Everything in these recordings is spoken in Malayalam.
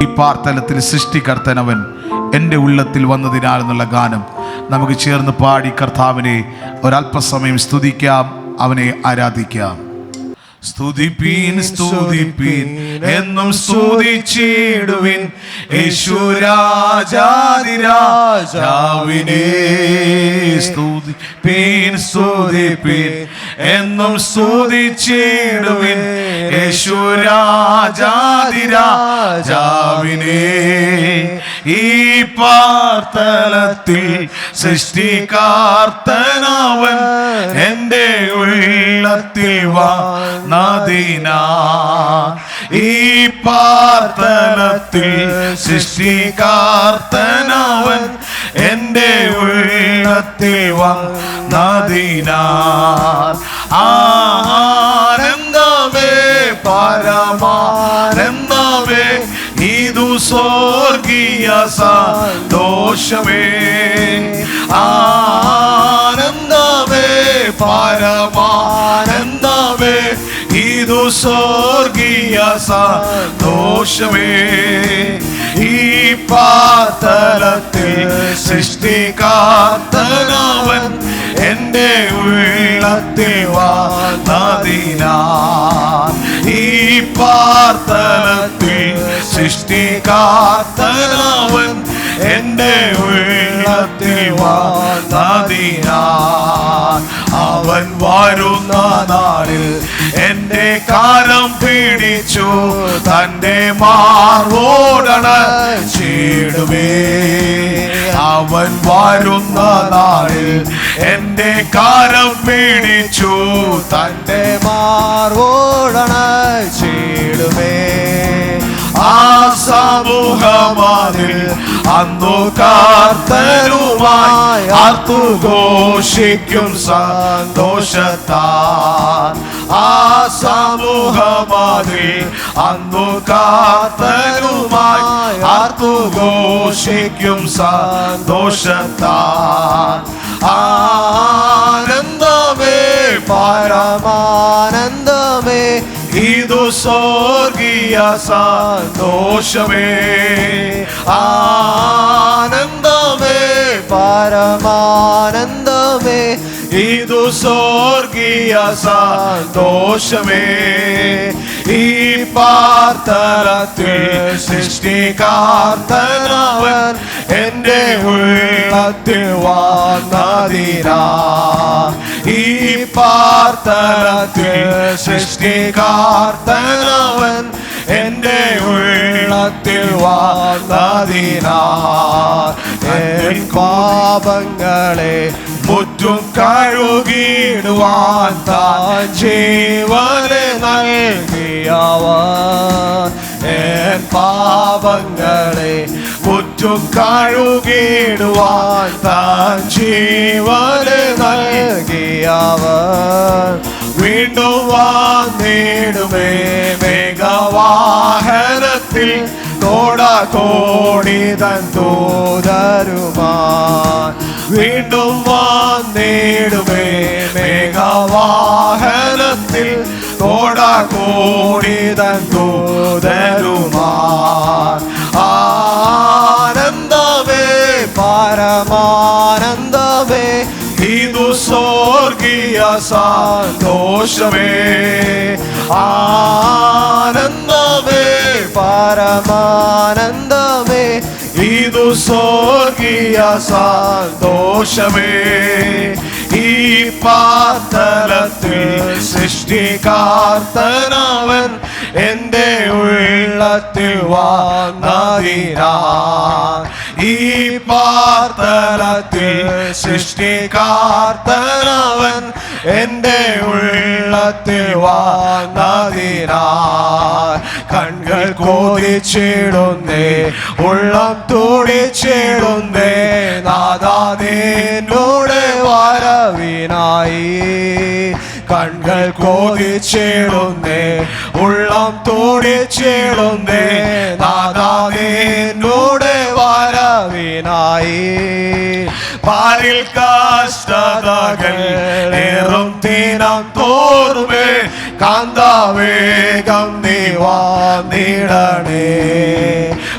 ഈ പാർത്തലത്തിൽ സൃഷ്ടികർത്തനവൻ എൻ്റെ ഉള്ളത്തിൽ വന്നതിനാൽ എന്നുള്ള ഗാനം നമുക്ക് ചേർന്ന് പാടി കർത്താവിനെ ഒരല്പസമയം സ്തുതിക്കാം, അവനെ ആരാധിക്കാം. സ്തുതിപ്പീൻ സ്തുതിപ്പീൻ എന്നും സ്തുതിച്ചിടുവിൻ യേശുരാജാധിരാജാവിനെ. സ്തുതിപ്പീൻ സ്തുതിപ്പീൻ എന്നും സ്തുതിച്ചിടുവിൻ യേശുരാജാധിരാജാവിനെ. ഈ പാർത്തലത്തിൽ സൃഷ്ടികർത്താവൻ എൻ്റെ ഉള്ളത്തിൽ വന്നതിനാൽ. ഈ പാർത്തലത്തിൽ സൃഷ്ടികർത്താവൻ എൻ്റെ ഉള്ളത്തിൽ വന്നതിനാൽ. ആനന്ദമേ പരമാനന്ദമേ ഇതു സ്വർഗീയ സന്തോഷമേ. ആനന്ദമേ പരമാനന്ദമേ ഇതു സ്വർഗീയ സന്തോഷമേ. ഈ പാർത്തലത്തിൽ സൃഷ്ടികർത്താവൻ എൻ്റെ ഉള്ളത്തിൽ വന്നതിനാൽ. ഈ പാർത്തലത്തിൽ സൃഷ്ടികർത്താവൻ എൻ്റെ ഉള്ളത്തിൽ വന്നതിനാൽ. അവൻ വരുന്ന നാളിൽ എൻ്റെ കരം പിടിച്ചു തൻ്റെ മാർവോടണച്ചിടുമേ. അവൻ വരുന്ന നാളിൽ എൻ്റെ കരം പിടിച്ചു തൻ്റെ മാർവോടണച്ചിടുമേ. ആ സമൂഹമാതിൽ അന്നു കർത്തനുമായി ആർത്തുഘോഷിക്കും സന്തോഷത്താൽ. ആ സമൂഹമാതിൽ അന്നു കർത്തനുമായി ആർത്തുഘോഷിക്കും സന്തോഷത്താൽ. ആനന്ദമേ പരമാനന്ദമേ ഇതു സ്വർഗീയ സന്തോഷമേ. ആനന്ദമേ പരമാനന്ദമേ ഇതു സ്വർഗീയ സന്തോഷമേ. ഈ പാർത്തലത്തിൽ സൃഷ്ടികർത്താവൻ എൻ്റെ ഉള്ളത്തിൽ വന്നതിനാൽ. ഈ പാർത്തലത്തിൽ സൃഷ്ടികർത്താവൻ എൻ്റെ ഉള്ളത്തിൽ വന്നതിനാൽ. എൻ പാപങ്ങളെ മുറ്റും കഴുകിടുവാൻ താൻ ജീവനെ നൽകിയവൻ. എൻ പാപങ്ങളെ മുറ്റും കഴുകിടുവാൻ താൻ ജീവനെ നൽകിയവൻ. വീണ്ടും വന്നിടുമേ മേഘവാഹനത്തിൽ കോടാകോടി തൻ ദൂതരുമാൻ. വീണ്ടും വന്നിടുമേ മേഘവാഹനത്തിൽ കോടാകോടി തൻ ദൂതരുമാൻ. ആനന്ദമേ പരമാനന്ദമേ ഇതു സ്വർഗീയ സന്തോഷമേ. ആനന്ദമേ പരമാനന്ദമേ ഇതു സ്വർഗീയ സന്തോഷമേ. ഈ പാർത്തലത്തിൽ സൃഷ്ടികർത്താവൻ എൻ്റെ ഉള്ളത്തിൽ വന്നതിനാൽ. ഈ പാർത്തലത്തിൽ സൃഷ്ടികർത്താവൻ എൻ്റെ ഉള്ളത്തിൽ വന്നതിനാൽ. കണ്ണുകൾ കൊതിച്ചിടുന്നേ ഉള്ളം തുടിച്ചിടുന്നേ നാഥാ നിന്നോട് വരവിനായി. കണ്ണുകൾ കൊതിച്ചിടുന്നേ ഉള്ളം തുടിച്ചിടുന്നേ നാഥാ നിന്നോട് വരവിനായി. പാലിൽ കഷ്ടതകൾ ഏറും ദിനം തോറുമേ കാന്താവേഗം നീ വന്നിടണേ.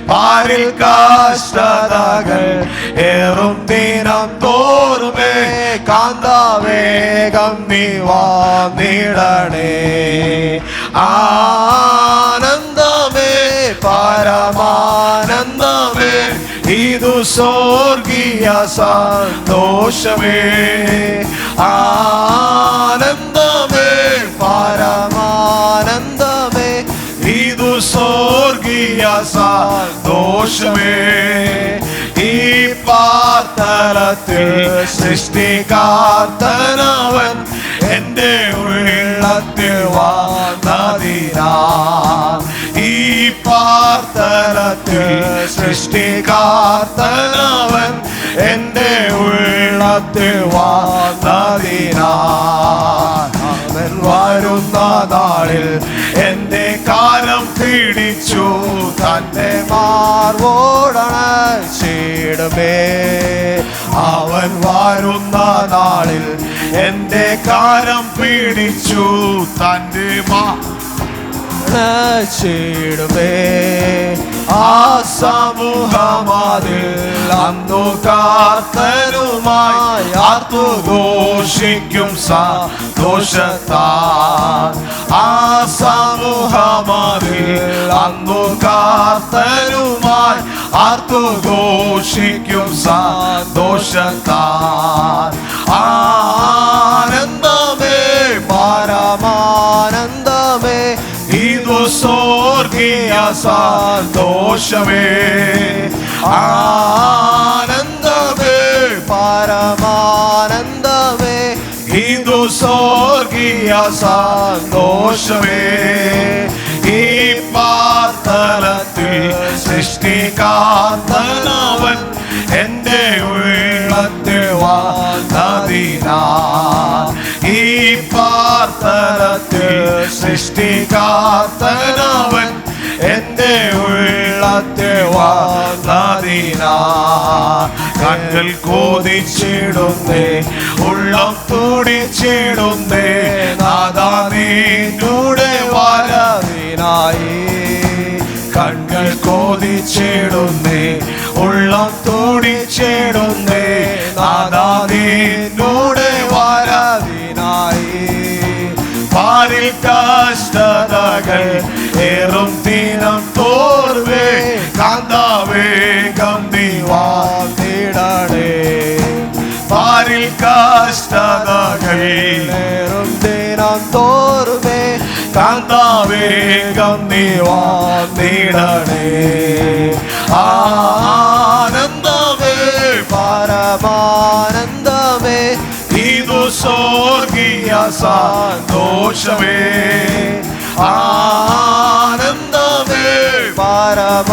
പാരിൽ കഷ്ടതകൾ ഏറും ദിനം തോറുമേ കാന്തവേഗം നീ വന്നിടണേ. ആനന്ദമേ പരമാനന്ദമേ ഇതു സ്വർഗീയ സന്തോഷമേ. ആനന്ദമേ പരമാനന്ദമേ ഇതു സ്വർഗീയ സന്തോഷമേ. ഈ പാർത്തലത്തിൽ സൃഷ്ടികർത്താവൻ എൻ്റെ ഉള്ളത്തിൽ വന്നതിനാൽ. ഈ പാർത്തലത്തിൽ സൃഷ്ടികർത്താവൻ എൻ്റെ ഉള്ളത്തിൽ വന്നതിനാൽ. അവൻ വരുന്ന നാളിൽ എൻ്റെ കാലം പിടിച്ചു തന്റെ മാർവോടണച്ചിടുമേ. അവൻ വരുന്ന നാളിൽ എൻ്റെ കാലം പിടിച്ചു തന്റെ മാർവോടണച്ചിടുമേ. ആ സമൂഹമതിൽ അന്നു കർത്തനുമായി ആർത്തുഘോഷിക്കും സന്തോഷത്താൽ. ആ സമൂഹമതിൽ അന്നു കർത്തനുമായി ആർത്തുഘോഷിക്കും സന്തോഷത്താൽ. ആനന്ദമേ പരമാനന്ദമേ ഇതു സ്വർഗീയ സന്തോഷമേ. ആനന്ദമേ പരമാനന്ദമേ ഇതു സ്വർഗീയ സന്തോഷമേ. ഈ പാർത്തലത്തിൽ സൃഷ്ടികർത്താവൻ എൻ്റെ ഉള്ളത്തിൽ വന്നതിനാൽ. ഈ പാർത്തലത്തിൽ സൃഷ്ടികർത്താവൻ എൻ്റെ ഉള്ളത്തിൽ വന്നതിനാൽ. കണ്ണിൽ കൊതിച്ചിടുന്നേ ഉള്ളം തുടിച്ചിടുന്നേ നാഥാ നിന്നുടെ വരവിനായി. കണ്കൾ കൊതിച്ചിടുന്നേ ഉള്ളം തുടിച്ചിടുന്നേ നാഥാ നിന്നുടെ വരവിനായി. പാരിൽ കഷ്ടതകൾ ഏറും ദിനം തോറുമേ കാന്തവേഗം നീ വന്നിടണേ. പാരിൽ കഷ്ടതകൾ ഏറും ദിനം തോറുമേ കാന്തവേഗം നീ വന്നിടണേ. ആനന്ദമേ പരമാനന്ദമേ ഇതു സ്വർഗീയ സന്തോഷമേ. ആനന്ദമേ പരമാനന്ദമേ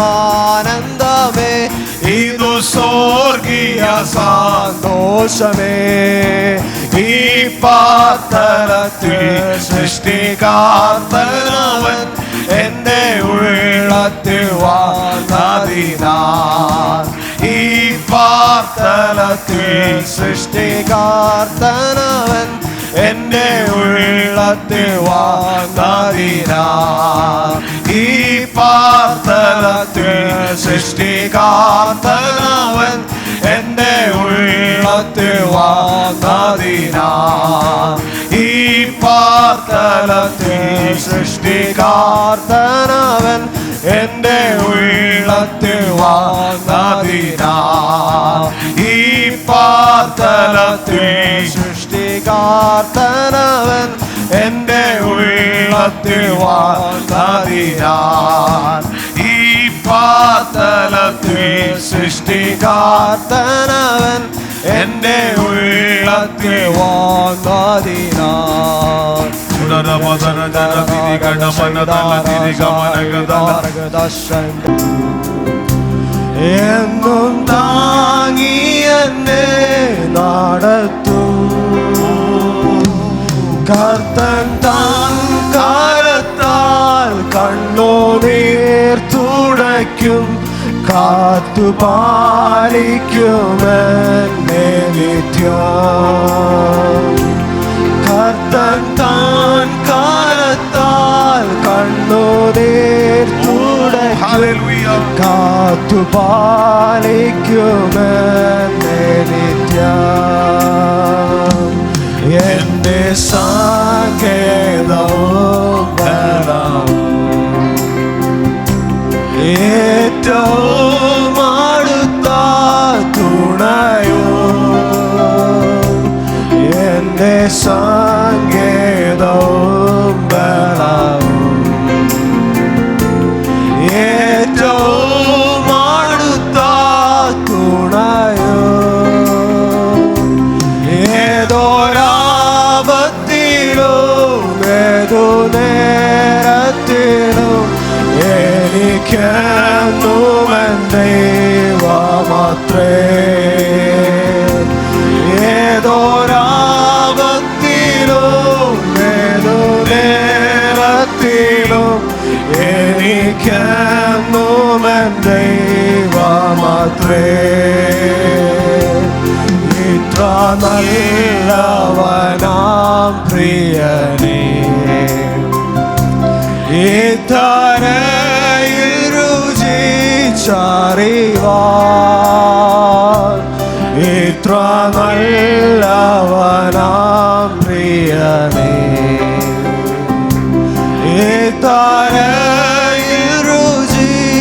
ഇതു സ്വർഗീയ സന്തോഷമേ. ഈ പാർത്തലത്തിൽ സൃഷ്ടികർത്താവൻ എൻ്റെ ഉള്ളത്തിൽ വന്നതിനാൽ. ഈ പാർത്തലത്തിൽ സൃഷ്ടികർത്താവൻ എൻ്റെ ഉള്ളത്തിൽ വന്നതിനാൽ. ഈ പാർത്തലത്തിൽ സൃഷ്ടികർത്താവൻ എൻ്റെ ഉള്ളത്തിൽ വന്നതിനാൽ. ഈ പാർത്തലത്തിൽ സൃഷ്ടികർത്താവൻ എൻ്റെ ഉള്ളത്തിൽ വന്നതിനാൽ. ഈ പാർത്തലത്തിൽ സൃഷ്ടികർത്താവൻ എൻ്റെ ഉള്ളത്തിൽ വന്നതിനാൽ. ഈ പാർത്തലത്തിൽ സൃഷ്ടികർത്താവൻ എൻ്റെ ഉള്ളത്തിൽ വന്നതിനാൽ. എന്നും താങ്ങി എന്നെ നടത്തും കർത്തൻ താൻ കാലത്താൽ കണ്ണുനീർ തുടയ്ക്കും കാത്തുപാലിക്കുമെന്നെ നിത്യം. കർത്തൻ താൻ കാലത്താൽ കണ്ണുനീർ തുടയ്ക്കും പാലിക്കുമെന്നെ നിത്യം. എന്റെ സങ്കേതവും ബലവും ഏറ്റവും അടുത്ത തുണയും എന്റെ സങ്കേതവും ബലവും ഏറ്റവും അടുത്ത തുണയും ഏതൊരാപത്തിലും ഏതു നേരത്തിലും എനിക്കെന്നും എൻ ദൈവമത്രേ. ഏതൊരാപത്തിലും ഏതു നേരത്തിലും എനിക്കെന്നും എൻ ദൈവമത്രേ. ഇത്ര നല്ലവനാം പ്രിയനേ ഇത്തരയിൽ രുചിച്ചറിവാൻ ഇത്ര നല്ലവനാം പ്രിയനേ ഇത്തരയിൽ രുചിച്ചറിവാൻ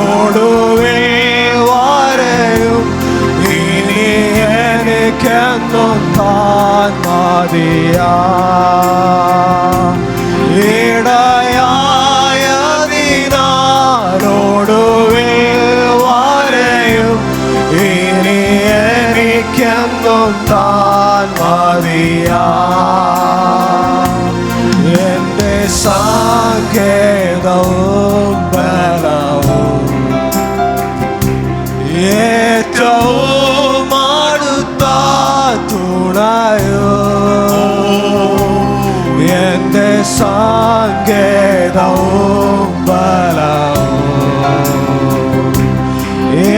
ഇടയായതിനാലൊടുവിൽ വരെയും ഇനി എനിക്കെന്നും താൻ മതിയാ. ഇടയായതിനാലൊടുവിൽ വരെയും ഇനി എനിക്കെന്നും താൻ മതിയാ. എന്റെ സങ്കേതവും ബലവും ഏറ്റവും അടുത്ത തുണയും എന്റെ സങ്കേതവും ബലവും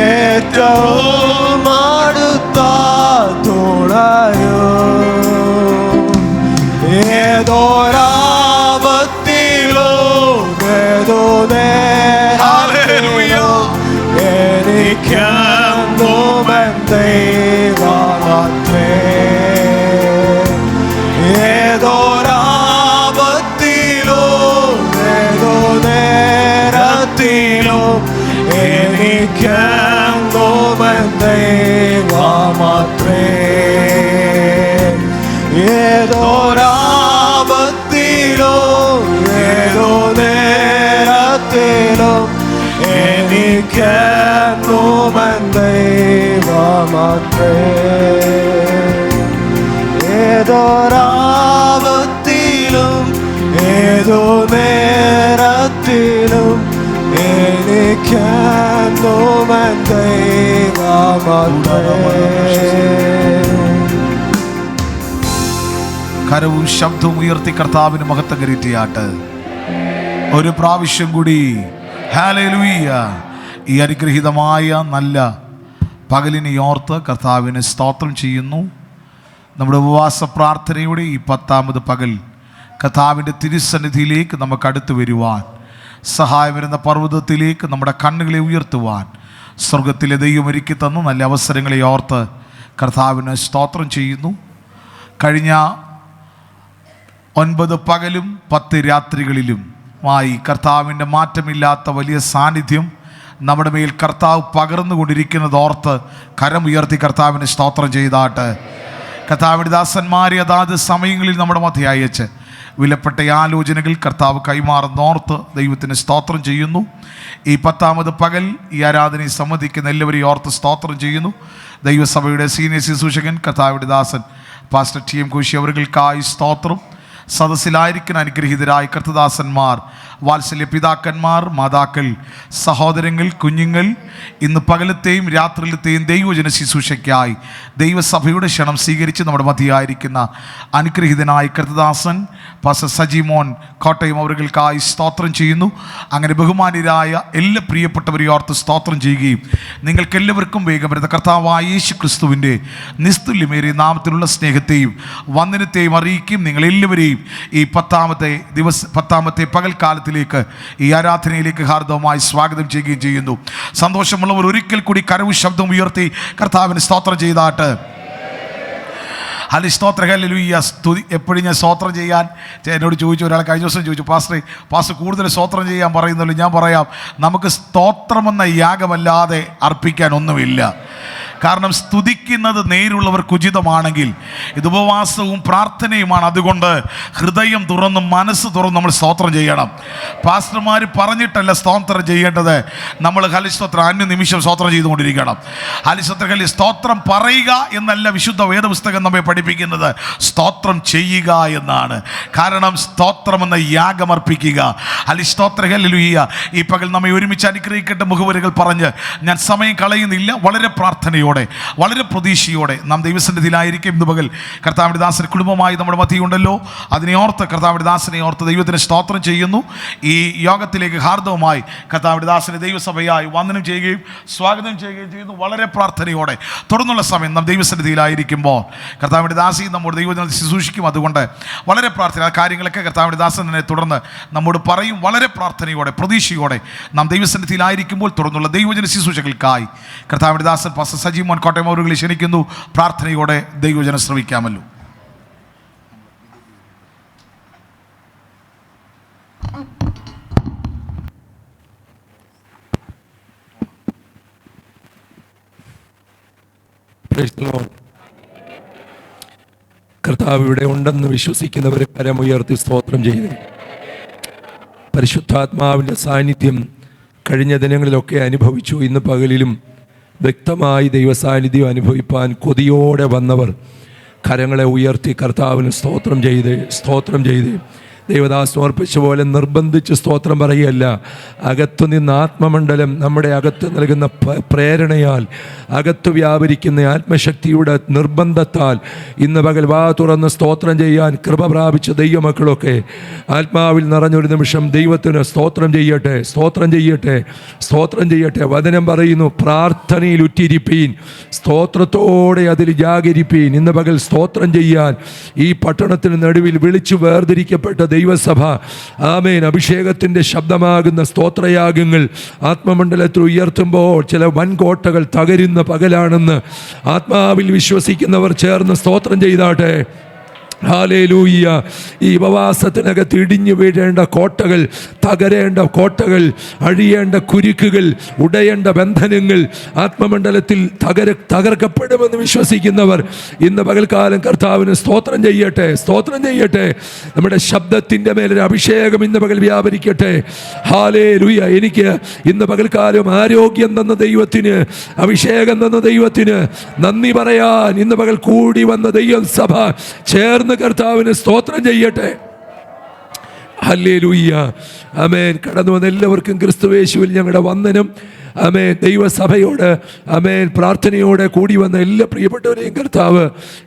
ഏറ്റവും അടുത്ത തുണയും ഏതൊരാപത്തിലും ഏതു നേരത്തിലും എനിക്കെന്നും എൻ ദൈവമത്രേ. ഏതൊരാപത്തിലും ഏതു നേരത്തിലും എനിക്കെന്നും എൻ ദൈവമത്രേ. ഏതൊരാപത്തിലും ഏതു നേരത്തിലും എനിക്കെന്നും എൻ ദൈവമത്രേ. ഏതൊരാപത്തിലും ഏതു നേരത്തിലും എനിക്കെന്നും എൻ ദൈവമത്രേ. കരവും ശബ്ദവും ഉയർത്തി കർത്താവിന് മഹത്വം കയറ്റിയാട്ട്. ഒരു പ്രാവശ്യം കൂടി ഹല്ലേലൂയ. ഈ അനുഗ്രഹീതമായ നല്ല പകലിനെ ഓർത്ത് കർത്താവിന് സ്തോത്രം ചെയ്യുന്നു. നമ്മുടെ ഉപവാസ പ്രാർത്ഥനയുടെ ഈ 10ാമത് പകൽ കർത്താവിൻ്റെ തിരുസന്നിധിയിലേക്ക് നമുക്ക് അടുത്തു വരുവാൻ, സഹായം വരുന്ന പർവ്വതത്തിലേക്ക് നമ്മുടെ കണ്ണുകളെ ഉയർത്തുവാൻ സ്വർഗത്തിലെ ദൈവം ഒരുക്കി തന്നു നല്ല അവസരങ്ങളെ ഓർത്ത് കർത്താവിന് സ്തോത്രം ചെയ്യുന്നു. കഴിഞ്ഞ 9 പകലും 10 രാത്രികളിലും കർത്താവിൻ്റെ മാറ്റമില്ലാത്ത വലിയ സാന്നിധ്യം നമ്മുടെ മേൽ കർത്താവ് പകർന്നുകൊണ്ടിരിക്കുന്നത് ഓർത്ത് കരമുയർത്തി കർത്താവിന് സ്തോത്രം ചെയ്താട്ട്. കർത്താവിൻ്റെ ദാസന്മാരെ അതാത് സമയങ്ങളിൽ നമ്മുടെ മധ്യേ അയച്ച് വിലപ്പെട്ട ആലോചനകൾ കർത്താവ് കൈമാറുന്നോർത്ത് ദൈവത്തിന് സ്തോത്രം ചെയ്യുന്നു. ഈ 10ാമത് പകൽ ഈ ആരാധനയെ സംബന്ധിക്കുന്ന എല്ലാവരെയും ഓർത്ത് സ്തോത്രം ചെയ്യുന്നു. ദൈവസഭയുടെ സീനിയർ ശുശ്രൂഷകൻ കർത്താവിൻ്റെ ദാസൻ പാസ്റ്റർ ടി എം കോശി അവർകൾക്കായി സ്തോത്രം. സദസ്സിലായിരിക്കുന്ന അനുഗ്രഹീതരായ കർത്തദാസന്മാർ വാത്സല്യ പിതാക്കന്മാർ, മാതാക്കൾ, സഹോദരങ്ങൾ, കുഞ്ഞുങ്ങൾ, ഇന്ന് പകലത്തെയും രാത്രിയിലത്തെയും ദൈവജന ശുശ്രൂഷയ്ക്കായി ദൈവസഭയുടെ ക്ഷണം സ്വീകരിച്ച് നമ്മുടെ മധ്യയായിരിക്കുന്ന അനുഗ്രഹീതനായ കർത്തദാസൻ പാസ്റ്റർ സജിമോൻ കോട്ടയം അവർകൾക്കായി സ്തോത്രം ചെയ്യുന്നു. അങ്ങനെ ബഹുമാന്യരായ എല്ലാ പ്രിയപ്പെട്ടവരെ ഓർത്ത് സ്തോത്രം ചെയ്യുകയും നിങ്ങൾക്കെല്ലാവർക്കും വേഗം വരുന്ന കർത്താവായ യേശു ക്രിസ്തുവിൻ്റെ നിസ്തുല്യമേറിയ നാമത്തിലുള്ള സ്നേഹത്തെയും വന്ദനത്തെയും അറിയിക്കും. നിങ്ങളെല്ലാവരെയും ഈ പത്താമത്തെ പകൽക്കാലത്തിലേക്ക്, ഈ ആരാധനയിലേക്ക് ഹാർദവമായി സ്വാഗതം ചെയ്യുകയും ചെയ്യുന്നു. സന്തോഷമുള്ളവർ ഒരിക്കൽ കൂടി കരവും ശബ്ദവും ഉയർത്തി കർത്താവിന് സ്തോത്രം ചെയ്താട്ട്. സ്തോത്ര ഹല്ലേലൂയ. സ്തുതി. എപ്പോഴും ഞാൻ സ്തോത്രം ചെയ്യാൻ എന്നോട് ചോദിച്ചു, ഒരാൾ കഴിഞ്ഞ ദിവസം ചോദിച്ചു, പാസ്റ്റർ കൂടുതൽ സ്തോത്രം ചെയ്യാൻ പറയുന്നല്ലോ. ഞാൻ പറയാം, നമുക്ക് സ്തോത്രമെന്ന യാഗമല്ലാതെ അർപ്പിക്കാൻ ഒന്നുമില്ല. കാരണം സ്തുതിക്കുന്നത് നേരുള്ളവർക്ക് ഉചിതമാണെങ്കിൽ ഇത് ഉപവാസവും പ്രാർത്ഥനയുമാണ്. അതുകൊണ്ട് ഹൃദയം തുറന്ന് മനസ്സ് തുറന്ന് നമ്മൾ സ്തോത്രം ചെയ്യണം. പാസ്റ്റർമാർ പറഞ്ഞിട്ടല്ല സ്തോത്രം ചെയ്യേണ്ടത്. നമ്മൾ ഹല്ലേലൂയ അന്യനിമിഷം സ്തോത്രം ചെയ്തുകൊണ്ടിരിക്കണം. ഹല്ലേലൂയ. സ്തോത്രം പറയുക എന്നല്ല വിശുദ്ധ വേദപുസ്തകം നമ്മെ പഠിപ്പിക്കുന്നത്, സ്തോത്രം ചെയ്യുക എന്നാണ്. കാരണം സ്തോത്രമെന്ന യാഗമർപ്പിക്കുക. ഹല്ലേലൂയ. ഈ പകൽ നമ്മെ ഒരുമിച്ച് അനുഗ്രഹിക്കട്ടെ. മുഖവരികൾ പറഞ്ഞ് ഞാൻ സമയം കളയുന്നില്ല. വളരെ പ്രാർത്ഥനയോടെ, വളരെ പ്രതീക്ഷയോടെ നാം ദൈവസന്നിധിയിലായിരിക്കും. ഇന്ന് പകൽ കർത്താവിൻ്റെ ദാസൻ കുടുംബമായി നമ്മുടെ മധ്യയുണ്ടല്ലോ. അതിനെ ഓർത്ത്, കർത്താവിൻ്റെ ദാസനെ ഓർത്ത് ദൈവത്തിന് സ്തോത്രം ചെയ്യുന്നു. ഈ യോഗത്തിലേക്ക് ഹാർദവമായി കർത്താവിൻ്റെ ദാസനെ ദൈവസഭയായി വന്ദനം ചെയ്യുകയും സ്വാഗതം ചെയ്യുകയും ചെയ്യുന്നു. വളരെ പ്രാർത്ഥനയോടെ തുടർന്നുള്ള സമയം നാം ദൈവസന്നിധിയിലായിരിക്കുമ്പോൾ കർത്താവിൻ്റെ ദാസി നമ്മുടെ ദൈവജനത്തെ ശുശ്രൂഷിക്കും. അതുകൊണ്ട് വളരെ പ്രാർത്ഥന, ആ കാര്യങ്ങളൊക്കെ കർത്താവിൻ്റെ ദാസൻ തന്നെ തുടർന്ന് നമ്മോട് പറയും. വളരെ പ്രാർത്ഥനയോടെ പ്രതീക്ഷയോടെ നാം ദൈവസന്നിധിയിലായിരിക്കുമ്പോൾ തുടർന്നുള്ള ദൈവജന ശുശ്രൂഷകൾക്കായി കർത്താവിൻ്റെ ദാസൻ പാസ്റ്റർ സജിമോൻ കോട്ടയം അവരുകളെ ക്ഷണിക്കുന്നു. പ്രാർത്ഥനയോടെ ദൈവജനം ശ്രമിക്കാമല്ലോ. കർത്താവ് ഇവിടെ ഉണ്ടെന്ന് വിശ്വസിക്കുന്നവരെ കരമുയർത്തി സ്തോത്രം ചെയ്തു. പരിശുദ്ധാത്മാവിൻ്റെ സാന്നിധ്യം കഴിഞ്ഞ ദിനങ്ങളിലൊക്കെ അനുഭവിച്ചു. ഇന്ന് പകലിലും വ്യക്തമായി ദൈവസാന്നിധ്യം അനുഭവിപ്പാൻ കൊതിയോടെ വന്നവർ കരങ്ങളെ ഉയർത്തി കർത്താവിന് സ്തോത്രം ചെയ്ത് ദൈവദാസ് ഓർപ്പിച്ച പോലെ നിർബന്ധിച്ച് സ്തോത്രം പറയുകയല്ല. അകത്തു നിന്ന് ആത്മമണ്ഡലം നമ്മുടെ അകത്ത് നൽകുന്ന പ്രേരണയാൽ, അകത്ത് വ്യാപരിക്കുന്ന ആത്മശക്തിയുടെ നിർബന്ധത്താൽ ഇന്ന് പകൽ വാ തുറന്ന് സ്തോത്രം ചെയ്യാൻ കൃപ പ്രാപിച്ച ദൈവമക്കളൊക്കെ ആത്മാവിൽ നിറഞ്ഞൊരു നിമിഷം ദൈവത്തിന് സ്തോത്രം ചെയ്യട്ടെ. വചനം പറയുന്നു, പ്രാർത്ഥനയിൽ ഉറ്റിരിപ്പീൻ, സ്തോത്രത്തോടെ അതിൽ ജാഗരിപ്പീൻ. ഇന്ന് പകൽ സ്തോത്രം ചെയ്യാൻ ഈ പട്ടണത്തിന് നടുവിൽ വിളിച്ചു വേർതിരിക്കപ്പെട്ട ദൈവസഭ, ആമേൻ, അഭിഷേകത്തിൻ്റെ ശബ്ദമാകുന്ന സ്തോത്രയാഗങ്ങൾ ആത്മമണ്ഡലത്തിൽ ഉയർത്തുമ്പോൾ ചില വൻകോട്ടകൾ തകരുന്ന പകലാണെന്ന് ആത്മാവിൽ വിശ്വസിക്കുന്നവർ ചേർന്ന് സ്തോത്രം ചെയ്താട്ടെ. ഹല്ലേലൂയ. ഈ ഉപവാസത്തിനകത്ത് ഇടിഞ്ഞു വീഴേണ്ട കോട്ടകൾ, തകരേണ്ട കോട്ടകൾ, അഴിയേണ്ട കുരുക്കുകൾ, ഉടയേണ്ട ബന്ധനങ്ങൾ ആത്മമണ്ഡലത്തിൽ തകർക്കപ്പെടുമെന്ന് വിശ്വസിക്കുന്നവർ ഇന്ന് പകൽക്കാലം കർത്താവിന് സ്തോത്രം ചെയ്യട്ടെ. നമ്മുടെ ശബ്ദത്തിൻ്റെ മേലൊരു അഭിഷേകം ഇന്ന് പകൽ വ്യാപരിക്കട്ടെ. ഹല്ലേലൂയ. എനിക്ക് ഇന്ന് പകൽക്കാലം ആരോഗ്യം തന്ന ദൈവത്തിന്, അഭിഷേകം തന്ന ദൈവത്തിന് നന്ദി പറയാൻ ഇന്ന് പകൽ കൂടി വന്ന ദൈവസഭ ചേർന്ന് കർത്താവിന് സ്തോത്രം ചെയ്യട്ടെ. ഹല്ലേലൂയ. ആമേൻ. കടന്നു വന്ന എല്ലാവർക്കും ക്രിസ്തുയേശുവിൽ ഞങ്ങളുടെ വന്ദനം. ആമേൻ. ദൈവസഭയോട് ആമേൻ പ്രാർത്ഥനയോടെ കൂടി വന്ന എല്ലാ പ്രിയപ്പെട്ടവരെയും കർത്താവ്